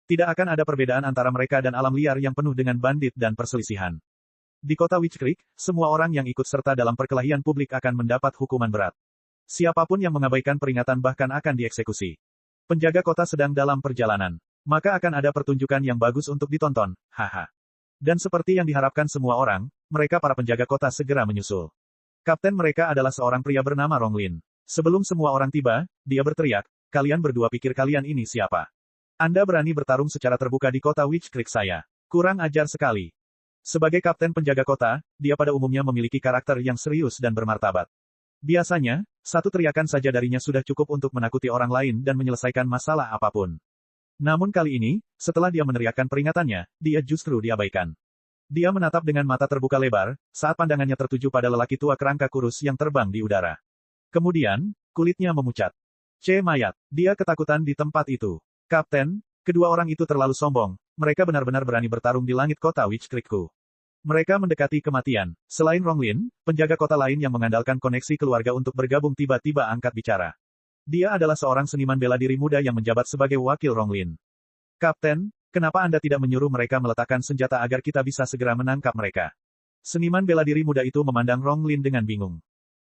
Tidak akan ada perbedaan antara mereka dan alam liar yang penuh dengan bandit dan perselisihan. Di kota Witch Creek, semua orang yang ikut serta dalam perkelahian publik akan mendapat hukuman berat. Siapapun yang mengabaikan peringatan bahkan akan dieksekusi. Penjaga kota sedang dalam perjalanan. Maka akan ada pertunjukan yang bagus untuk ditonton, haha. Dan seperti yang diharapkan semua orang, mereka para penjaga kota segera menyusul. Kapten mereka adalah seorang pria bernama Ronglin. Sebelum semua orang tiba, dia berteriak, kalian berdua pikir kalian ini siapa? Anda berani bertarung secara terbuka di kota Witch Creek saya. Kurang ajar sekali. Sebagai kapten penjaga kota, dia pada umumnya memiliki karakter yang serius dan bermartabat. Biasanya, satu teriakan saja darinya sudah cukup untuk menakuti orang lain dan menyelesaikan masalah apapun. Namun kali ini, setelah dia meneriakkan peringatannya, dia justru diabaikan. Dia menatap dengan mata terbuka lebar, saat pandangannya tertuju pada lelaki tua kerangka kurus yang terbang di udara. Kemudian, kulitnya memucat. Mayat. Dia ketakutan di tempat itu. Kapten, kedua orang itu terlalu sombong, mereka benar-benar berani bertarung di langit kota Witch Creekku. Mereka mendekati kematian. Selain Ronglin, penjaga kota lain yang mengandalkan koneksi keluarga untuk bergabung tiba-tiba angkat bicara. Dia adalah seorang seniman bela diri muda yang menjabat sebagai wakil Ronglin. Kapten, kenapa Anda tidak menyuruh mereka meletakkan senjata agar kita bisa segera menangkap mereka? Seniman bela diri muda itu memandang Ronglin dengan bingung.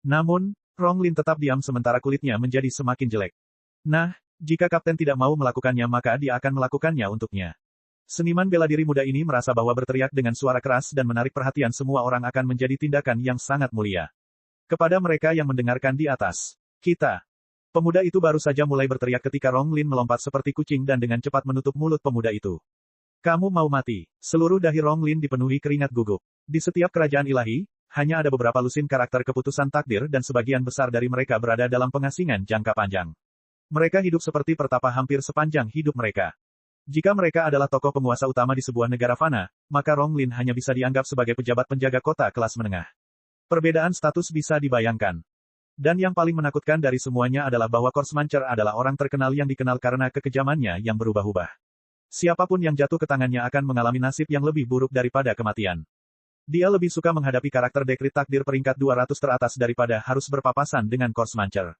Namun, Ronglin tetap diam sementara kulitnya menjadi semakin jelek. Nah, jika Kapten tidak mau melakukannya maka dia akan melakukannya untuknya. Seniman bela diri muda ini merasa bahwa berteriak dengan suara keras dan menarik perhatian semua orang akan menjadi tindakan yang sangat mulia. Kepada mereka yang mendengarkan di atas, kita. Pemuda itu baru saja mulai berteriak ketika Ronglin melompat seperti kucing dan dengan cepat menutup mulut pemuda itu. Kamu mau mati. Seluruh dahi Ronglin dipenuhi keringat gugup. Di setiap kerajaan ilahi, hanya ada beberapa lusin karakter keputusan takdir dan sebagian besar dari mereka berada dalam pengasingan jangka panjang. Mereka hidup seperti pertapa hampir sepanjang hidup mereka. Jika mereka adalah tokoh penguasa utama di sebuah negara fana, maka Ronglin hanya bisa dianggap sebagai pejabat penjaga kota kelas menengah. Perbedaan status bisa dibayangkan. Dan yang paling menakutkan dari semuanya adalah bahwa Course Mancer adalah orang terkenal yang dikenal karena kekejamannya yang berubah-ubah. Siapapun yang jatuh ke tangannya akan mengalami nasib yang lebih buruk daripada kematian. Dia lebih suka menghadapi karakter dekrit takdir peringkat 200 teratas daripada harus berpapasan dengan Course Mancer.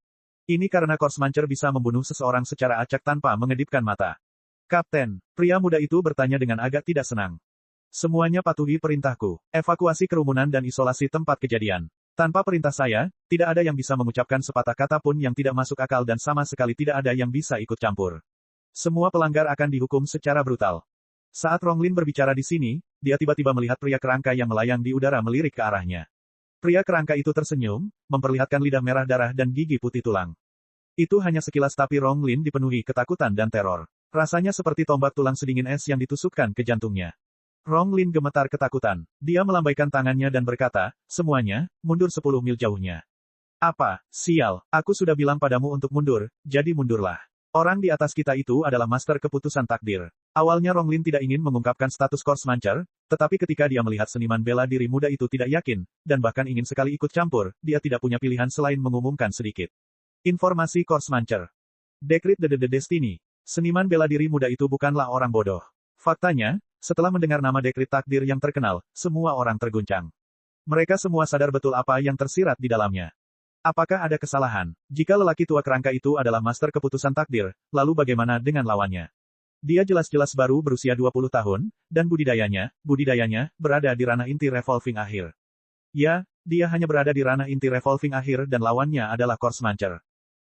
Ini karena Course Mancer bisa membunuh seseorang secara acak tanpa mengedipkan mata. Kapten, pria muda itu bertanya dengan agak tidak senang. Semuanya patuhi perintahku. Evakuasi kerumunan dan isolasi tempat kejadian. Tanpa perintah saya, tidak ada yang bisa mengucapkan sepatah kata pun yang tidak masuk akal dan sama sekali tidak ada yang bisa ikut campur. Semua pelanggar akan dihukum secara brutal. Saat Ronglin berbicara di sini, dia tiba-tiba melihat pria kerangka yang melayang di udara melirik ke arahnya. Pria kerangka itu tersenyum, memperlihatkan lidah merah darah dan gigi putih tulang. Itu hanya sekilas tapi Ronglin dipenuhi ketakutan dan teror. Rasanya seperti tombak tulang sedingin es yang ditusukkan ke jantungnya. Ronglin gemetar ketakutan. Dia melambaikan tangannya dan berkata, semuanya, mundur 10 mil jauhnya. Apa, sial, aku sudah bilang padamu untuk mundur, jadi mundurlah. Orang di atas kita itu adalah master keputusan takdir. Awalnya Ronglin tidak ingin mengungkapkan status Course Mancer, tetapi ketika dia melihat seniman bela diri muda itu tidak yakin, dan bahkan ingin sekali ikut campur, dia tidak punya pilihan selain mengumumkan sedikit. Informasi Course Mancer. Dekrit the Destiny. Seniman bela diri muda itu bukanlah orang bodoh. Faktanya, setelah mendengar nama dekrit takdir yang terkenal, semua orang terguncang. Mereka semua sadar betul apa yang tersirat di dalamnya. Apakah ada kesalahan? Jika lelaki tua kerangka itu adalah master keputusan takdir, lalu bagaimana dengan lawannya? Dia jelas-jelas baru berusia 20 tahun, dan budidayanya, berada di ranah inti revolving akhir. Ya, dia hanya berada di ranah inti revolving akhir dan lawannya adalah Course Mancer.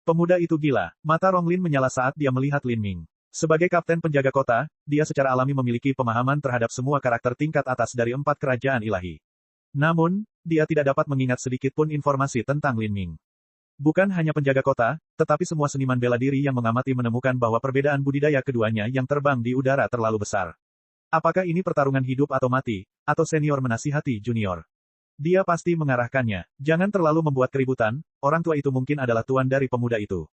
Pemuda itu gila. Mata Ronglin menyala saat dia melihat Lin Ming. Sebagai kapten penjaga kota, dia secara alami memiliki pemahaman terhadap semua karakter tingkat atas dari 4 kerajaan ilahi. Namun, dia tidak dapat mengingat sedikit pun informasi tentang Lin Ming. Bukan hanya penjaga kota, tetapi semua seniman bela diri yang mengamati menemukan bahwa perbedaan budidaya keduanya yang terbang di udara terlalu besar. Apakah ini pertarungan hidup atau mati, atau senior menasihati junior? Dia pasti mengarahkannya. Jangan terlalu membuat keributan, orang tua itu mungkin adalah tuan dari pemuda itu.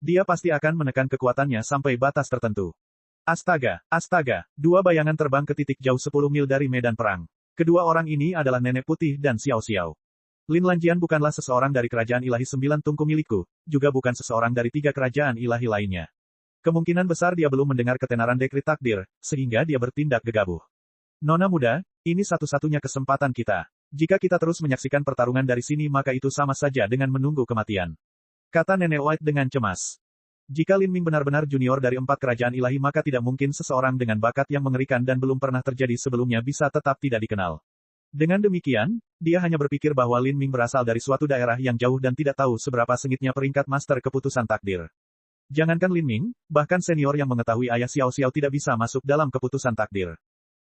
Dia pasti akan menekan kekuatannya sampai batas tertentu. Astaga, astaga, dua bayangan terbang ke titik jauh 10 mil dari medan perang. Kedua orang ini adalah Nenek Putih dan Xiao Xiao. Lin Lanjian bukanlah seseorang dari kerajaan ilahi 9 tungku milikku, juga bukan seseorang dari 3 kerajaan ilahi lainnya. Kemungkinan besar dia belum mendengar ketenaran dekrit takdir, sehingga dia bertindak gegabah. Nona muda, ini satu-satunya kesempatan kita. Jika kita terus menyaksikan pertarungan dari sini maka itu sama saja dengan menunggu kematian. Kata Nenek White dengan cemas. Jika Lin Ming benar-benar junior dari 4 kerajaan ilahi maka tidak mungkin seseorang dengan bakat yang mengerikan dan belum pernah terjadi sebelumnya bisa tetap tidak dikenal. Dengan demikian, dia hanya berpikir bahwa Lin Ming berasal dari suatu daerah yang jauh dan tidak tahu seberapa sengitnya peringkat master keputusan takdir. Jangankan Lin Ming, bahkan senior yang mengetahui ayah Xiao Xiao tidak bisa masuk dalam keputusan takdir.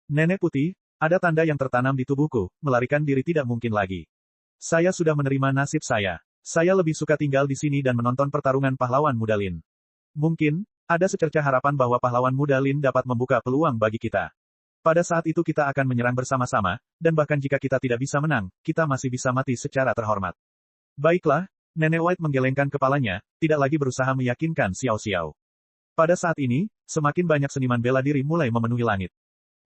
Nenek Putih, ada tanda yang tertanam di tubuhku, melarikan diri tidak mungkin lagi. Saya sudah menerima nasib saya. Saya lebih suka tinggal di sini dan menonton pertarungan pahlawan muda Lin. Mungkin, ada secercah harapan bahwa pahlawan muda Lin dapat membuka peluang bagi kita. Pada saat itu kita akan menyerang bersama-sama, dan bahkan jika kita tidak bisa menang, kita masih bisa mati secara terhormat. Baiklah, Nenek White menggelengkan kepalanya, tidak lagi berusaha meyakinkan Xiao Xiao. Pada saat ini, semakin banyak seniman bela diri mulai memenuhi langit.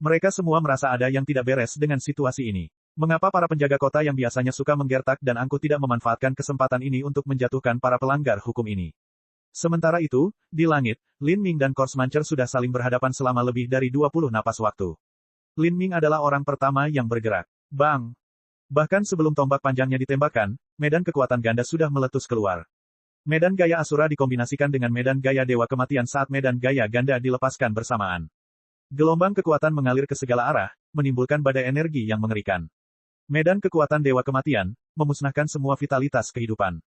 Mereka semua merasa ada yang tidak beres dengan situasi ini. Mengapa para penjaga kota yang biasanya suka menggertak dan angkuh tidak memanfaatkan kesempatan ini untuk menjatuhkan para pelanggar hukum ini? Sementara itu, di langit, Lin Ming dan Korsmancer sudah saling berhadapan selama lebih dari 20 napas waktu. Lin Ming adalah orang pertama yang bergerak. Bang! Bahkan sebelum tombak panjangnya ditembakkan, medan kekuatan ganda sudah meletus keluar. Medan gaya Asura dikombinasikan dengan medan gaya Dewa Kematian saat medan gaya ganda dilepaskan bersamaan. Gelombang kekuatan mengalir ke segala arah, menimbulkan badai energi yang mengerikan. Medan kekuatan Dewa Kematian, memusnahkan semua vitalitas kehidupan.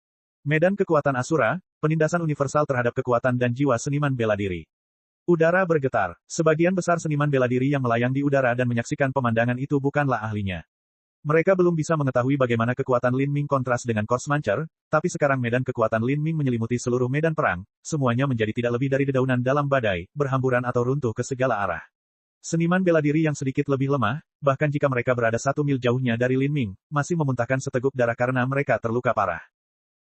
Medan kekuatan Asura, penindasan universal terhadap kekuatan dan jiwa seniman bela diri. Udara bergetar. Sebagian besar seniman bela diri yang melayang di udara dan menyaksikan pemandangan itu bukanlah ahlinya. Mereka belum bisa mengetahui bagaimana kekuatan Lin Ming kontras dengan Korsmancer, tapi sekarang medan kekuatan Lin Ming menyelimuti seluruh medan perang, semuanya menjadi tidak lebih dari dedaunan dalam badai, berhamburan atau runtuh ke segala arah. Seniman bela diri yang sedikit lebih lemah, bahkan jika mereka berada 1 mil jauhnya dari Lin Ming, masih memuntahkan seteguk darah karena mereka terluka parah.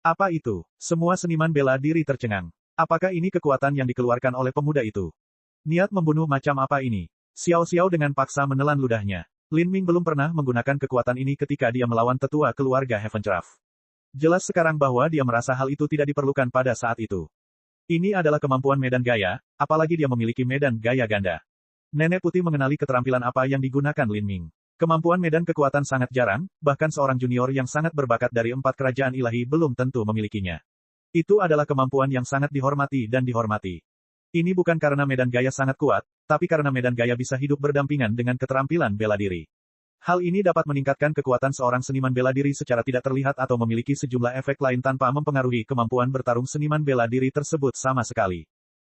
Apa itu? Semua seniman bela diri tercengang. Apakah ini kekuatan yang dikeluarkan oleh pemuda itu? Niat membunuh macam apa ini? Xiao Xiao dengan paksa menelan ludahnya. Lin Ming belum pernah menggunakan kekuatan ini ketika dia melawan tetua keluarga Heaventraff. Jelas sekarang bahwa dia merasa hal itu tidak diperlukan pada saat itu. Ini adalah kemampuan medan gaya, apalagi dia memiliki medan gaya ganda. Nenek Putih mengenali keterampilan apa yang digunakan Lin Ming. Kemampuan medan kekuatan sangat jarang, bahkan seorang junior yang sangat berbakat dari 4 kerajaan ilahi belum tentu memilikinya. Itu adalah kemampuan yang sangat dihormati dan dihormati. Ini bukan karena medan gaya sangat kuat, tapi karena medan gaya bisa hidup berdampingan dengan keterampilan bela diri. Hal ini dapat meningkatkan kekuatan seorang seniman bela diri secara tidak terlihat atau memiliki sejumlah efek lain tanpa mempengaruhi kemampuan bertarung seniman bela diri tersebut sama sekali.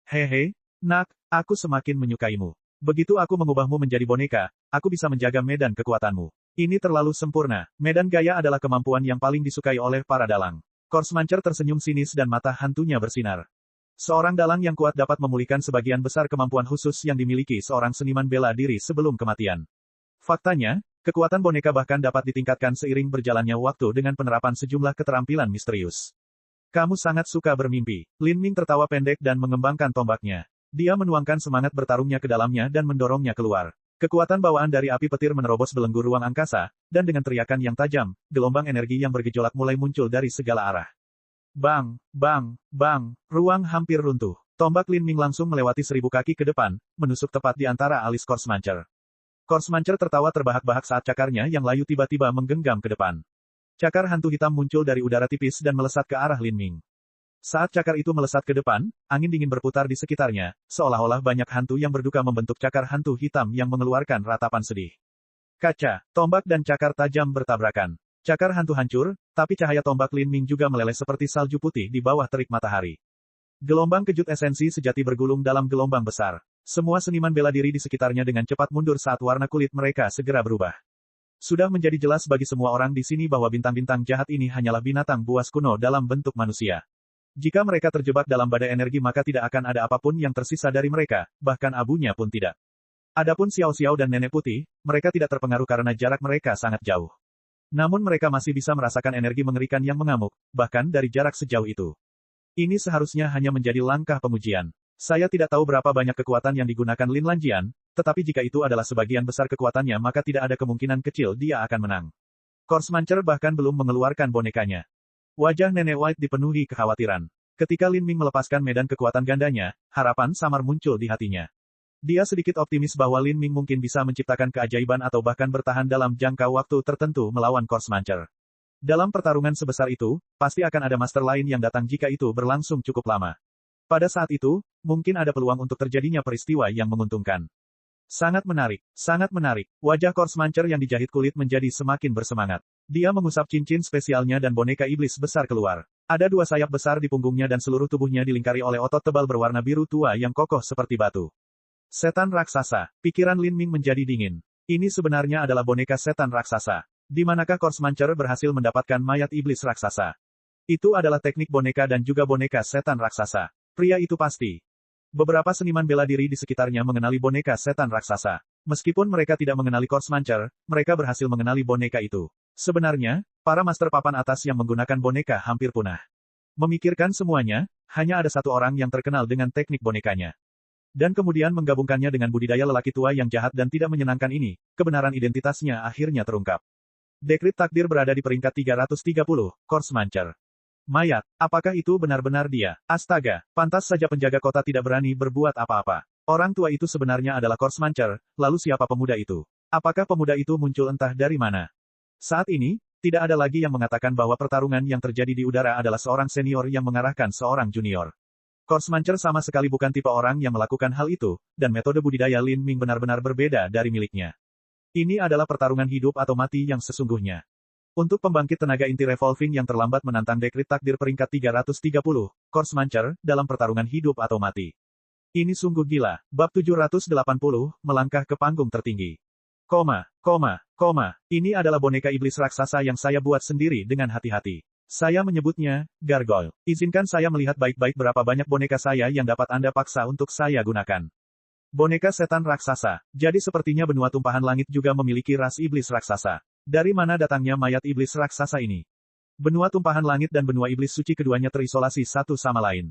Hehe, nak, aku semakin menyukaimu. Begitu aku mengubahmu menjadi boneka, aku bisa menjaga medan kekuatanmu. Ini terlalu sempurna. Medan gaya adalah kemampuan yang paling disukai oleh para dalang. Korsmancer tersenyum sinis dan mata hantunya bersinar. Seorang dalang yang kuat dapat memulihkan sebagian besar kemampuan khusus yang dimiliki seorang seniman bela diri sebelum kematian. Faktanya, kekuatan boneka bahkan dapat ditingkatkan seiring berjalannya waktu dengan penerapan sejumlah keterampilan misterius. Kamu sangat suka bermimpi. Lin Ming tertawa pendek dan mengembangkan tombaknya. Dia menuangkan semangat bertarungnya ke dalamnya dan mendorongnya keluar. Kekuatan bawaan dari api petir menerobos belenggu ruang angkasa, dan dengan teriakan yang tajam, gelombang energi yang bergejolak mulai muncul dari segala arah. Bang, bang, bang, ruang hampir runtuh. Tombak Lin Ming langsung melewati 1000 kaki ke depan, menusuk tepat di antara alis Korsmancer. Korsmancer tertawa terbahak-bahak saat cakarnya yang layu tiba-tiba menggenggam ke depan. Cakar hantu hitam muncul dari udara tipis dan melesat ke arah Lin Ming. Saat cakar itu melesat ke depan, angin dingin berputar di sekitarnya, seolah-olah banyak hantu yang berduka membentuk cakar hantu hitam yang mengeluarkan ratapan sedih. Kaca, tombak dan cakar tajam bertabrakan. Cakar hantu hancur, tapi cahaya tombak Lin Ming juga meleleh seperti salju putih di bawah terik matahari. Gelombang kejut esensi sejati bergulung dalam gelombang besar. Semua seniman bela diri di sekitarnya dengan cepat mundur saat warna kulit mereka segera berubah. Sudah menjadi jelas bagi semua orang di sini bahwa bintang-bintang jahat ini hanyalah binatang buas kuno dalam bentuk manusia. Jika mereka terjebak dalam badai energi maka tidak akan ada apapun yang tersisa dari mereka, bahkan abunya pun tidak. Adapun Xiao Xiao dan Nenek Putih, mereka tidak terpengaruh karena jarak mereka sangat jauh. Namun mereka masih bisa merasakan energi mengerikan yang mengamuk, bahkan dari jarak sejauh itu. Ini seharusnya hanya menjadi langkah pengujian. Saya tidak tahu berapa banyak kekuatan yang digunakan Lin Lanjian, tetapi jika itu adalah sebagian besar kekuatannya maka tidak ada kemungkinan kecil dia akan menang. Korsmancer bahkan belum mengeluarkan bonekanya. Wajah Nenek White dipenuhi kekhawatiran. Ketika Lin Ming melepaskan medan kekuatan gandanya, harapan samar muncul di hatinya. Dia sedikit optimis bahwa Lin Ming mungkin bisa menciptakan keajaiban atau bahkan bertahan dalam jangka waktu tertentu melawan Korsmancer. Dalam pertarungan sebesar itu, pasti akan ada master lain yang datang jika itu berlangsung cukup lama. Pada saat itu, mungkin ada peluang untuk terjadinya peristiwa yang menguntungkan. Sangat menarik, sangat menarik. Wajah Korsmancer yang dijahit kulit menjadi semakin bersemangat. Dia mengusap cincin spesialnya dan boneka iblis besar keluar. Ada dua sayap besar di punggungnya dan seluruh tubuhnya dilingkari oleh otot tebal berwarna biru tua yang kokoh seperti batu. Setan raksasa. Pikiran Lin Ming menjadi dingin. Ini sebenarnya adalah boneka setan raksasa. Di manakah Korsmancer berhasil mendapatkan mayat iblis raksasa? Itu adalah teknik boneka dan juga boneka setan raksasa. Pria itu pasti. Beberapa seniman bela diri di sekitarnya mengenali boneka setan raksasa. Meskipun mereka tidak mengenali Korsmancer, mereka berhasil mengenali boneka itu. Sebenarnya, para master papan atas yang menggunakan boneka hampir punah. Memikirkan semuanya, hanya ada satu orang yang terkenal dengan teknik bonekanya. Dan kemudian menggabungkannya dengan budidaya lelaki tua yang jahat dan tidak menyenangkan ini, kebenaran identitasnya akhirnya terungkap. Dekrit takdir berada di peringkat 330, Korsmancer. Mayat, apakah itu benar-benar dia? Astaga, pantas saja penjaga kota tidak berani berbuat apa-apa. Orang tua itu sebenarnya adalah Korsmancer, lalu siapa pemuda itu? Apakah pemuda itu muncul entah dari mana? Saat ini, tidak ada lagi yang mengatakan bahwa pertarungan yang terjadi di udara adalah seorang senior yang mengarahkan seorang junior. Korsmancer sama sekali bukan tipe orang yang melakukan hal itu, dan metode budidaya Lin Ming benar-benar berbeda dari miliknya. Ini adalah pertarungan hidup atau mati yang sesungguhnya. Untuk pembangkit tenaga inti revolving yang terlambat menantang dekrit takdir peringkat 330, Korsmancer, dalam pertarungan hidup atau mati. Ini sungguh gila. Bab 780, melangkah ke panggung tertinggi. Ini adalah boneka iblis raksasa yang saya buat sendiri dengan hati-hati. Saya menyebutnya, Gargoyle. Izinkan saya melihat baik-baik berapa banyak boneka saya yang dapat Anda paksa untuk saya gunakan. Boneka setan raksasa. Jadi sepertinya benua tumpahan langit juga memiliki ras iblis raksasa. Dari mana datangnya mayat iblis raksasa ini? Benua tumpahan langit dan benua iblis suci keduanya terisolasi satu sama lain.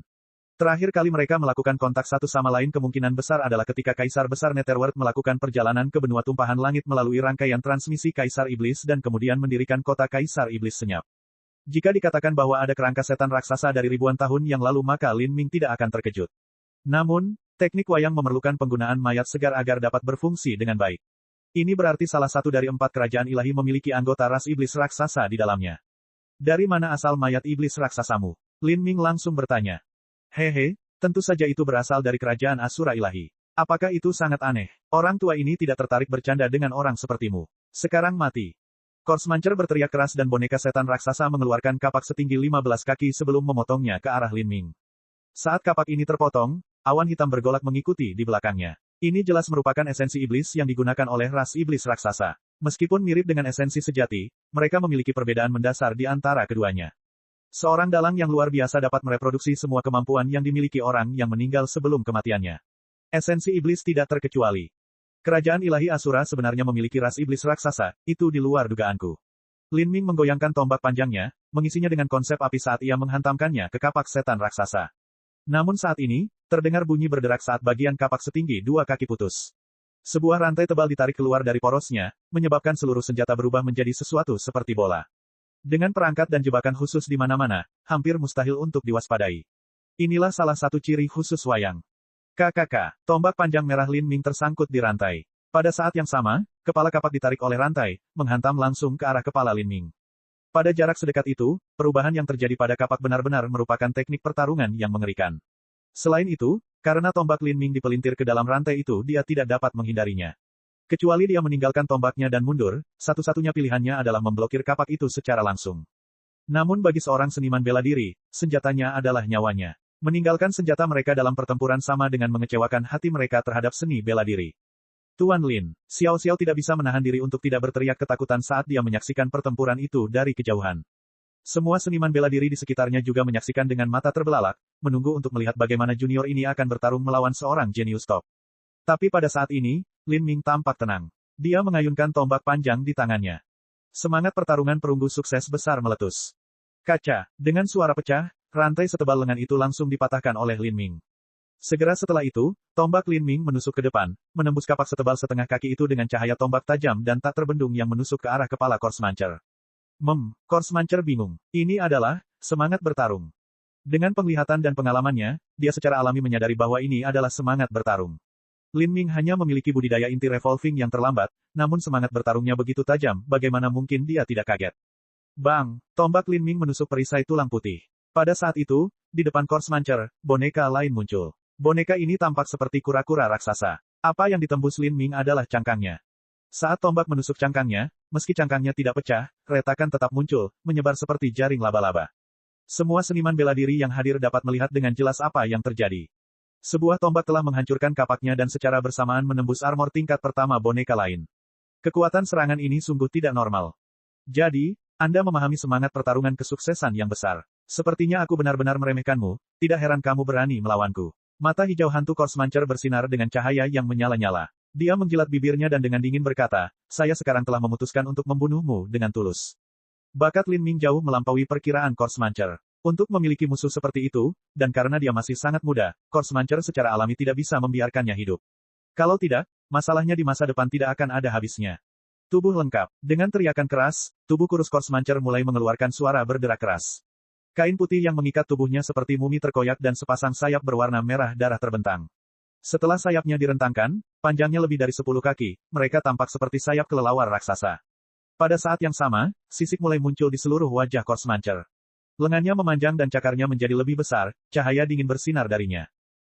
Terakhir kali mereka melakukan kontak satu sama lain kemungkinan besar adalah ketika Kaisar Besar Netherworld melakukan perjalanan ke benua tumpahan langit melalui rangkaian transmisi Kaisar Iblis dan kemudian mendirikan kota Kaisar Iblis Senyap. Jika dikatakan bahwa ada kerangka setan raksasa dari ribuan tahun yang lalu maka Lin Ming tidak akan terkejut. Namun, teknik wayang memerlukan penggunaan mayat segar agar dapat berfungsi dengan baik. Ini berarti salah satu dari 4 kerajaan ilahi memiliki anggota ras iblis raksasa di dalamnya. Dari mana asal mayat iblis raksasamu? Lin Ming langsung bertanya. Hehe, tentu saja itu berasal dari kerajaan Asura ilahi. Apakah itu sangat aneh? Orang tua ini tidak tertarik bercanda dengan orang sepertimu. Sekarang mati. Korsmancer berteriak keras dan boneka setan raksasa mengeluarkan kapak setinggi 15 kaki sebelum memotongnya ke arah Lin Ming. Saat kapak ini terpotong, awan hitam bergolak mengikuti di belakangnya. Ini jelas merupakan esensi iblis yang digunakan oleh ras iblis raksasa. Meskipun mirip dengan esensi sejati, mereka memiliki perbedaan mendasar di antara keduanya. Seorang dalang yang luar biasa dapat mereproduksi semua kemampuan yang dimiliki orang yang meninggal sebelum kematiannya. Esensi iblis tidak terkecuali. Kerajaan ilahi Asura sebenarnya memiliki ras iblis raksasa, itu di luar dugaanku. Lin Ming menggoyangkan tombak panjangnya, mengisinya dengan konsep api saat ia menghantamkannya ke kapak setan raksasa. Namun saat ini, terdengar bunyi berderak saat bagian kapak setinggi 2 kaki putus. Sebuah rantai tebal ditarik keluar dari porosnya, menyebabkan seluruh senjata berubah menjadi sesuatu seperti bola. Dengan perangkat dan jebakan khusus di mana-mana, hampir mustahil untuk diwaspadai. Inilah salah satu ciri khusus wayang. KKK, tombak panjang merah Lin Ming tersangkut di rantai. Pada saat yang sama, kepala kapak ditarik oleh rantai, menghantam langsung ke arah kepala Lin Ming. Pada jarak sedekat itu, perubahan yang terjadi pada kapak benar-benar merupakan teknik pertarungan yang mengerikan. Selain itu, karena tombak Lin Ming dipelintir ke dalam rantai itu dia tidak dapat menghindarinya. Kecuali dia meninggalkan tombaknya dan mundur, satu-satunya pilihannya adalah memblokir kapak itu secara langsung. Namun bagi seorang seniman bela diri, senjatanya adalah nyawanya. Meninggalkan senjata mereka dalam pertempuran sama dengan mengecewakan hati mereka terhadap seni bela diri. Tuan Lin, Xiao Xiao tidak bisa menahan diri untuk tidak berteriak ketakutan saat dia menyaksikan pertempuran itu dari kejauhan. Semua seniman bela diri di sekitarnya juga menyaksikan dengan mata terbelalak, menunggu untuk melihat bagaimana junior ini akan bertarung melawan seorang jenius top. Tapi pada saat ini, Lin Ming tampak tenang. Dia mengayunkan tombak panjang di tangannya. Semangat pertarungan perunggu sukses besar meletus. Kaca, dengan suara pecah, rantai setebal lengan itu langsung dipatahkan oleh Lin Ming. Segera setelah itu, tombak Lin Ming menusuk ke depan, menembus kapak setebal setengah kaki itu dengan cahaya tombak tajam dan tak terbendung yang menusuk ke arah kepala Korsmancer. Korsmancer bingung. Ini adalah semangat bertarung. Dengan penglihatan dan pengalamannya, dia secara alami menyadari bahwa ini adalah semangat bertarung. Lin Ming hanya memiliki budidaya inti revolving yang terlambat, namun semangat bertarungnya begitu tajam, bagaimana mungkin dia tidak kaget. Bang! Tombak Lin Ming menusuk perisai tulang putih. Pada saat itu, di depan Korsmancer, boneka lain muncul. Boneka ini tampak seperti kura-kura raksasa. Apa yang ditembus Lin Ming adalah cangkangnya. Saat tombak menusuk cangkangnya, meski cangkangnya tidak pecah, retakan tetap muncul, menyebar seperti jaring laba-laba. Semua seniman bela diri yang hadir dapat melihat dengan jelas apa yang terjadi. Sebuah tombak telah menghancurkan kapaknya dan secara bersamaan menembus armor tingkat pertama boneka lain. Kekuatan serangan ini sungguh tidak normal. Jadi, Anda memahami semangat pertarungan kesuksesan yang besar. Sepertinya aku benar-benar meremehkanmu, tidak heran kamu berani melawanku. Mata hijau hantu Korsmancer bersinar dengan cahaya yang menyala-nyala. Dia menjilat bibirnya dan dengan dingin berkata, saya sekarang telah memutuskan untuk membunuhmu dengan tulus. Bakat Lin Ming jauh melampaui perkiraan Korsmancer. Untuk memiliki musuh seperti itu, dan karena dia masih sangat muda, Korsmancer secara alami tidak bisa membiarkannya hidup. Kalau tidak, masalahnya di masa depan tidak akan ada habisnya. Tubuh lengkap. Dengan teriakan keras, tubuh kurus Korsmancer mulai mengeluarkan suara berderak keras. Kain putih yang mengikat tubuhnya seperti mumi terkoyak dan sepasang sayap berwarna merah darah terbentang. Setelah sayapnya direntangkan, panjangnya lebih dari 10 kaki, mereka tampak seperti sayap kelelawar raksasa. Pada saat yang sama, sisik mulai muncul di seluruh wajah Korsmancer. Lengannya memanjang dan cakarnya menjadi lebih besar, cahaya dingin bersinar darinya.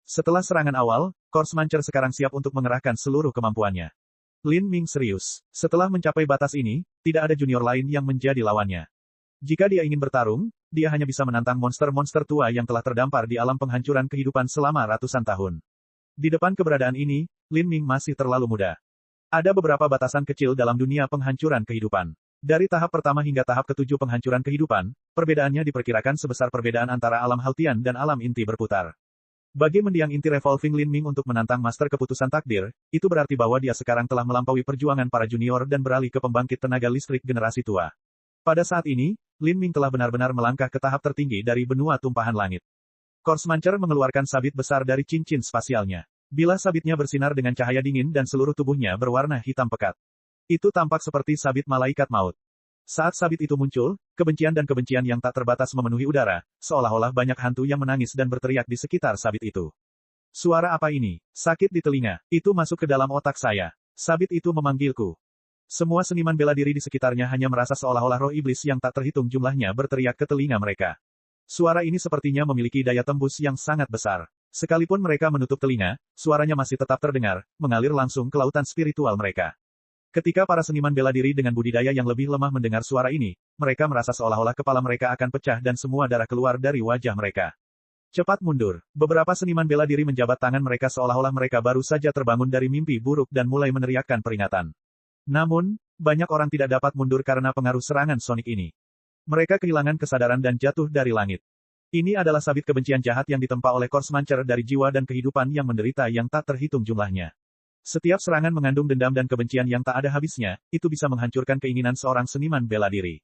Setelah serangan awal, Korsmancer sekarang siap untuk mengerahkan seluruh kemampuannya. Lin Ming serius. Setelah mencapai batas ini, tidak ada junior lain yang menjadi lawannya. Jika dia ingin bertarung, dia hanya bisa menantang monster-monster tua yang telah terdampar di alam penghancuran kehidupan selama ratusan tahun. Di depan keberadaan ini, Lin Ming masih terlalu muda. Ada beberapa batasan kecil dalam dunia penghancuran kehidupan. Dari tahap pertama hingga tahap ketujuh penghancuran kehidupan, perbedaannya diperkirakan sebesar perbedaan antara alam Haltian dan alam inti berputar. Bagi mendiang inti revolving Lin Ming untuk menantang master keputusan takdir, itu berarti bahwa dia sekarang telah melampaui perjuangan para junior dan beralih ke pembangkit tenaga listrik generasi tua. Pada saat ini, Lin Ming telah benar-benar melangkah ke tahap tertinggi dari benua tumpahan langit. Korsmancer mengeluarkan sabit besar dari cincin spasialnya. Bilah sabitnya bersinar dengan cahaya dingin dan seluruh tubuhnya berwarna hitam pekat. Itu tampak seperti sabit malaikat maut. Saat sabit itu muncul, kebencian dan kebencian yang tak terbatas memenuhi udara, seolah-olah banyak hantu yang menangis dan berteriak di sekitar sabit itu. Suara apa ini? Sakit di telinga. Itu masuk ke dalam otak saya. Sabit itu memanggilku. Semua seniman bela diri di sekitarnya hanya merasa seolah-olah roh iblis yang tak terhitung jumlahnya berteriak ke telinga mereka. Suara ini sepertinya memiliki daya tembus yang sangat besar. Sekalipun mereka menutup telinga, suaranya masih tetap terdengar, mengalir langsung ke lautan spiritual mereka. Ketika para seniman bela diri dengan budidaya yang lebih lemah mendengar suara ini, mereka merasa seolah-olah kepala mereka akan pecah dan semua darah keluar dari wajah mereka. Cepat mundur. Beberapa seniman bela diri menjabat tangan mereka seolah-olah mereka baru saja terbangun dari mimpi buruk dan mulai meneriakkan peringatan. Namun, banyak orang tidak dapat mundur karena pengaruh serangan sonik ini. Mereka kehilangan kesadaran dan jatuh dari langit. Ini adalah sabit kebencian jahat yang ditempa oleh Korsmancer dari jiwa dan kehidupan yang menderita yang tak terhitung jumlahnya. Setiap serangan mengandung dendam dan kebencian yang tak ada habisnya, itu bisa menghancurkan keinginan seorang seniman bela diri.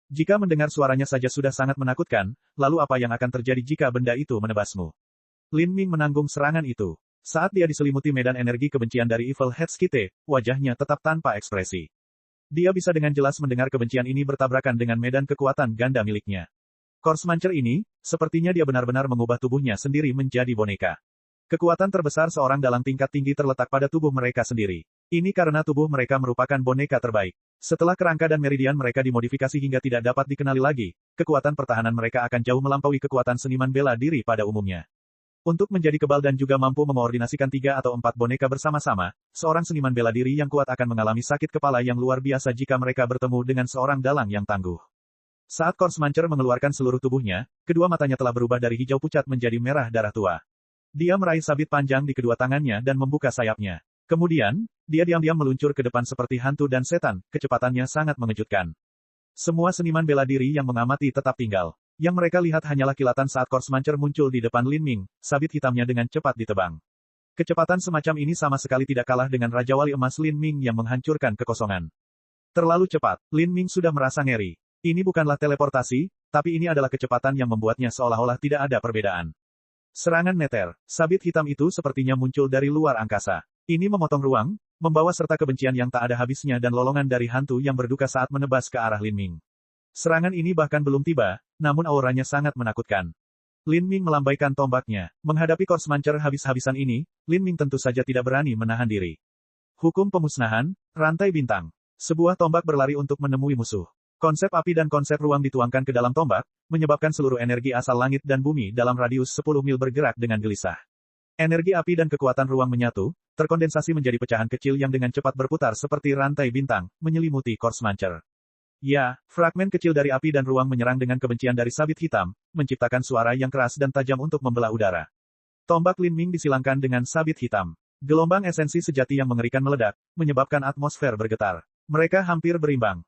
Jika mendengar suaranya saja sudah sangat menakutkan, lalu apa yang akan terjadi jika benda itu menebasmu? Lin Ming menanggung serangan itu. Saat dia diselimuti medan energi kebencian dari Evil Head Skite, wajahnya tetap tanpa ekspresi. Dia bisa dengan jelas mendengar kebencian ini bertabrakan dengan medan kekuatan ganda miliknya. Korsmancer ini, sepertinya dia benar-benar mengubah tubuhnya sendiri menjadi boneka. Kekuatan terbesar seorang dalam tingkat tinggi terletak pada tubuh mereka sendiri. Ini karena tubuh mereka merupakan boneka terbaik. Setelah kerangka dan meridian mereka dimodifikasi hingga tidak dapat dikenali lagi, kekuatan pertahanan mereka akan jauh melampaui kekuatan seniman bela diri pada umumnya. Untuk menjadi kebal dan juga mampu mengoordinasikan 3 atau 4 boneka bersama-sama, seorang seniman bela diri yang kuat akan mengalami sakit kepala yang luar biasa jika mereka bertemu dengan seorang dalang yang tangguh. Saat Korsmancer mengeluarkan seluruh tubuhnya, kedua matanya telah berubah dari hijau pucat menjadi merah darah tua. Dia meraih sabit panjang di kedua tangannya dan membuka sayapnya. Kemudian, dia diam-diam meluncur ke depan seperti hantu dan setan, kecepatannya sangat mengejutkan. Semua seniman bela diri yang mengamati tetap tinggal. Yang mereka lihat hanyalah kilatan saat Korsmancer muncul di depan Lin Ming, sabit hitamnya dengan cepat ditebang. Kecepatan semacam ini sama sekali tidak kalah dengan Raja Wali Emas Lin Ming yang menghancurkan kekosongan. Terlalu cepat, Lin Ming sudah merasa ngeri. Ini bukanlah teleportasi, tapi ini adalah kecepatan yang membuatnya seolah-olah tidak ada perbedaan. Serangan neter, sabit hitam itu sepertinya muncul dari luar angkasa. Ini memotong ruang, membawa serta kebencian yang tak ada habisnya dan lolongan dari hantu yang berduka saat menebas ke arah Lin Ming. Serangan ini bahkan belum tiba, namun auranya sangat menakutkan. Lin Ming melambaikan tombaknya. Menghadapi Corpse Muncher habis-habisan ini, Lin Ming tentu saja tidak berani menahan diri. Hukum pemusnahan, rantai bintang. Sebuah tombak berlari untuk menemui musuh. Konsep api dan konsep ruang dituangkan ke dalam tombak, menyebabkan seluruh energi asal langit dan bumi dalam radius 10 mil bergerak dengan gelisah. Energi api dan kekuatan ruang menyatu, terkondensasi menjadi pecahan kecil yang dengan cepat berputar seperti rantai bintang, menyelimuti Corpse Muncher. Ya, fragmen kecil dari api dan ruang menyerang dengan kebencian dari sabit hitam, menciptakan suara yang keras dan tajam untuk membelah udara. Tombak Lin Ming disilangkan dengan sabit hitam. Gelombang esensi sejati yang mengerikan meledak, menyebabkan atmosfer bergetar. Mereka hampir berimbang.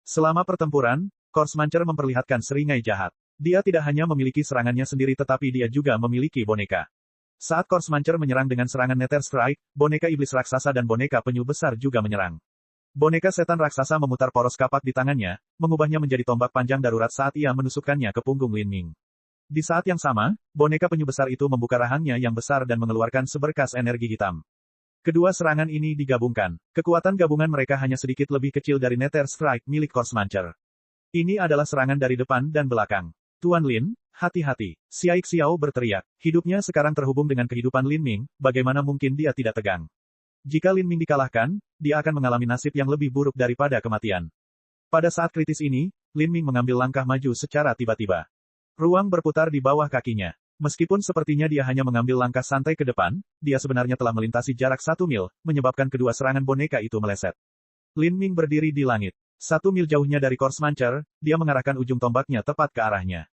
Selama pertempuran, Corpse Muncher memperlihatkan seringai jahat. Dia tidak hanya memiliki serangannya sendiri tetapi dia juga memiliki boneka. Saat Corpse Muncher menyerang dengan serangan Nether Strike, boneka iblis raksasa dan boneka penyu besar juga menyerang. Boneka setan raksasa memutar poros kapak di tangannya, mengubahnya menjadi tombak panjang darurat saat ia menusukkannya ke punggung Lin Ming. Di saat yang sama, boneka penyu besar itu membuka rahangnya yang besar dan mengeluarkan seberkas energi hitam. Kedua serangan ini digabungkan. Kekuatan gabungan mereka hanya sedikit lebih kecil dari Nether Strike milik Corpse Muncher. Ini adalah serangan dari depan dan belakang. Tuan Lin, hati-hati. Xiao Xiao berteriak. Hidupnya sekarang terhubung dengan kehidupan Lin Ming, bagaimana mungkin dia tidak tegang? Jika Lin Ming dikalahkan, dia akan mengalami nasib yang lebih buruk daripada kematian. Pada saat kritis ini, Lin Ming mengambil langkah maju secara tiba-tiba. Ruang berputar di bawah kakinya. Meskipun sepertinya dia hanya mengambil langkah santai ke depan, dia sebenarnya telah melintasi jarak 1 mil, menyebabkan kedua serangan boneka itu meleset. Lin Ming berdiri di langit. 1 mil jauhnya dari Corpse Muncher, dia mengarahkan ujung tombaknya tepat ke arahnya.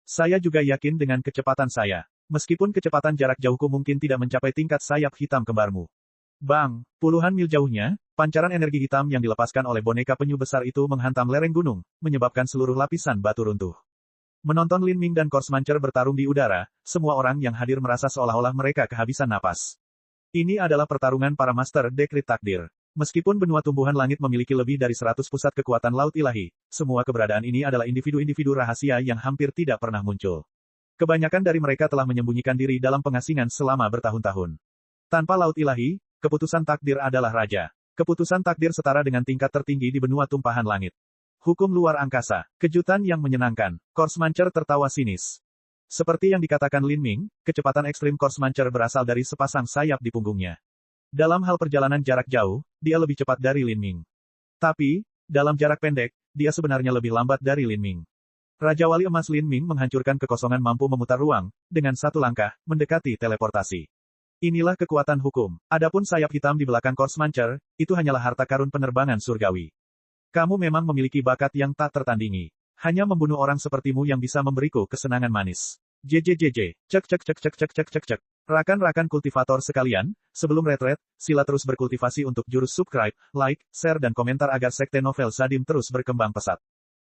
Saya juga yakin dengan kecepatan saya. Meskipun kecepatan jarak jauhku mungkin tidak mencapai tingkat sayap hitam kembarmu. Bang, puluhan mil jauhnya, pancaran energi hitam yang dilepaskan oleh boneka penyu besar itu menghantam lereng gunung, menyebabkan seluruh lapisan batu runtuh. Menonton Lin Ming dan Corpse Muncher bertarung di udara, semua orang yang hadir merasa seolah-olah mereka kehabisan napas. Ini adalah pertarungan para Master Dekrit Takdir. Meskipun benua tumbuhan langit memiliki lebih dari 100 pusat kekuatan laut ilahi, semua keberadaan ini adalah individu-individu rahasia yang hampir tidak pernah muncul. Kebanyakan dari mereka telah menyembunyikan diri dalam pengasingan selama bertahun-tahun. Tanpa laut ilahi, keputusan takdir adalah raja. Keputusan takdir setara dengan tingkat tertinggi di benua tumpahan langit. Hukum luar angkasa. Kejutan yang menyenangkan. Corpse Muncher tertawa sinis. Seperti yang dikatakan Lin Ming, kecepatan ekstrim Corpse Muncher berasal dari sepasang sayap di punggungnya. Dalam hal perjalanan jarak jauh, dia lebih cepat dari Lin Ming. Tapi, dalam jarak pendek, dia sebenarnya lebih lambat dari Lin Ming. Raja Wali Emas Lin Ming menghancurkan kekosongan mampu memutar ruang, dengan satu langkah, mendekati teleportasi. Inilah kekuatan hukum. Adapun sayap hitam di belakang Corpse Muncher, itu hanyalah harta karun penerbangan surgawi. Kamu memang memiliki bakat yang tak tertandingi. Hanya membunuh orang sepertimu yang bisa memberiku kesenangan manis. JJJJ, cek cek cek cek cek cek cek cek. Rakan-rakan kultivator sekalian, sebelum retret, sila terus berkultivasi untuk jurus subscribe, like, share dan komentar agar sekte novel Sadim terus berkembang pesat.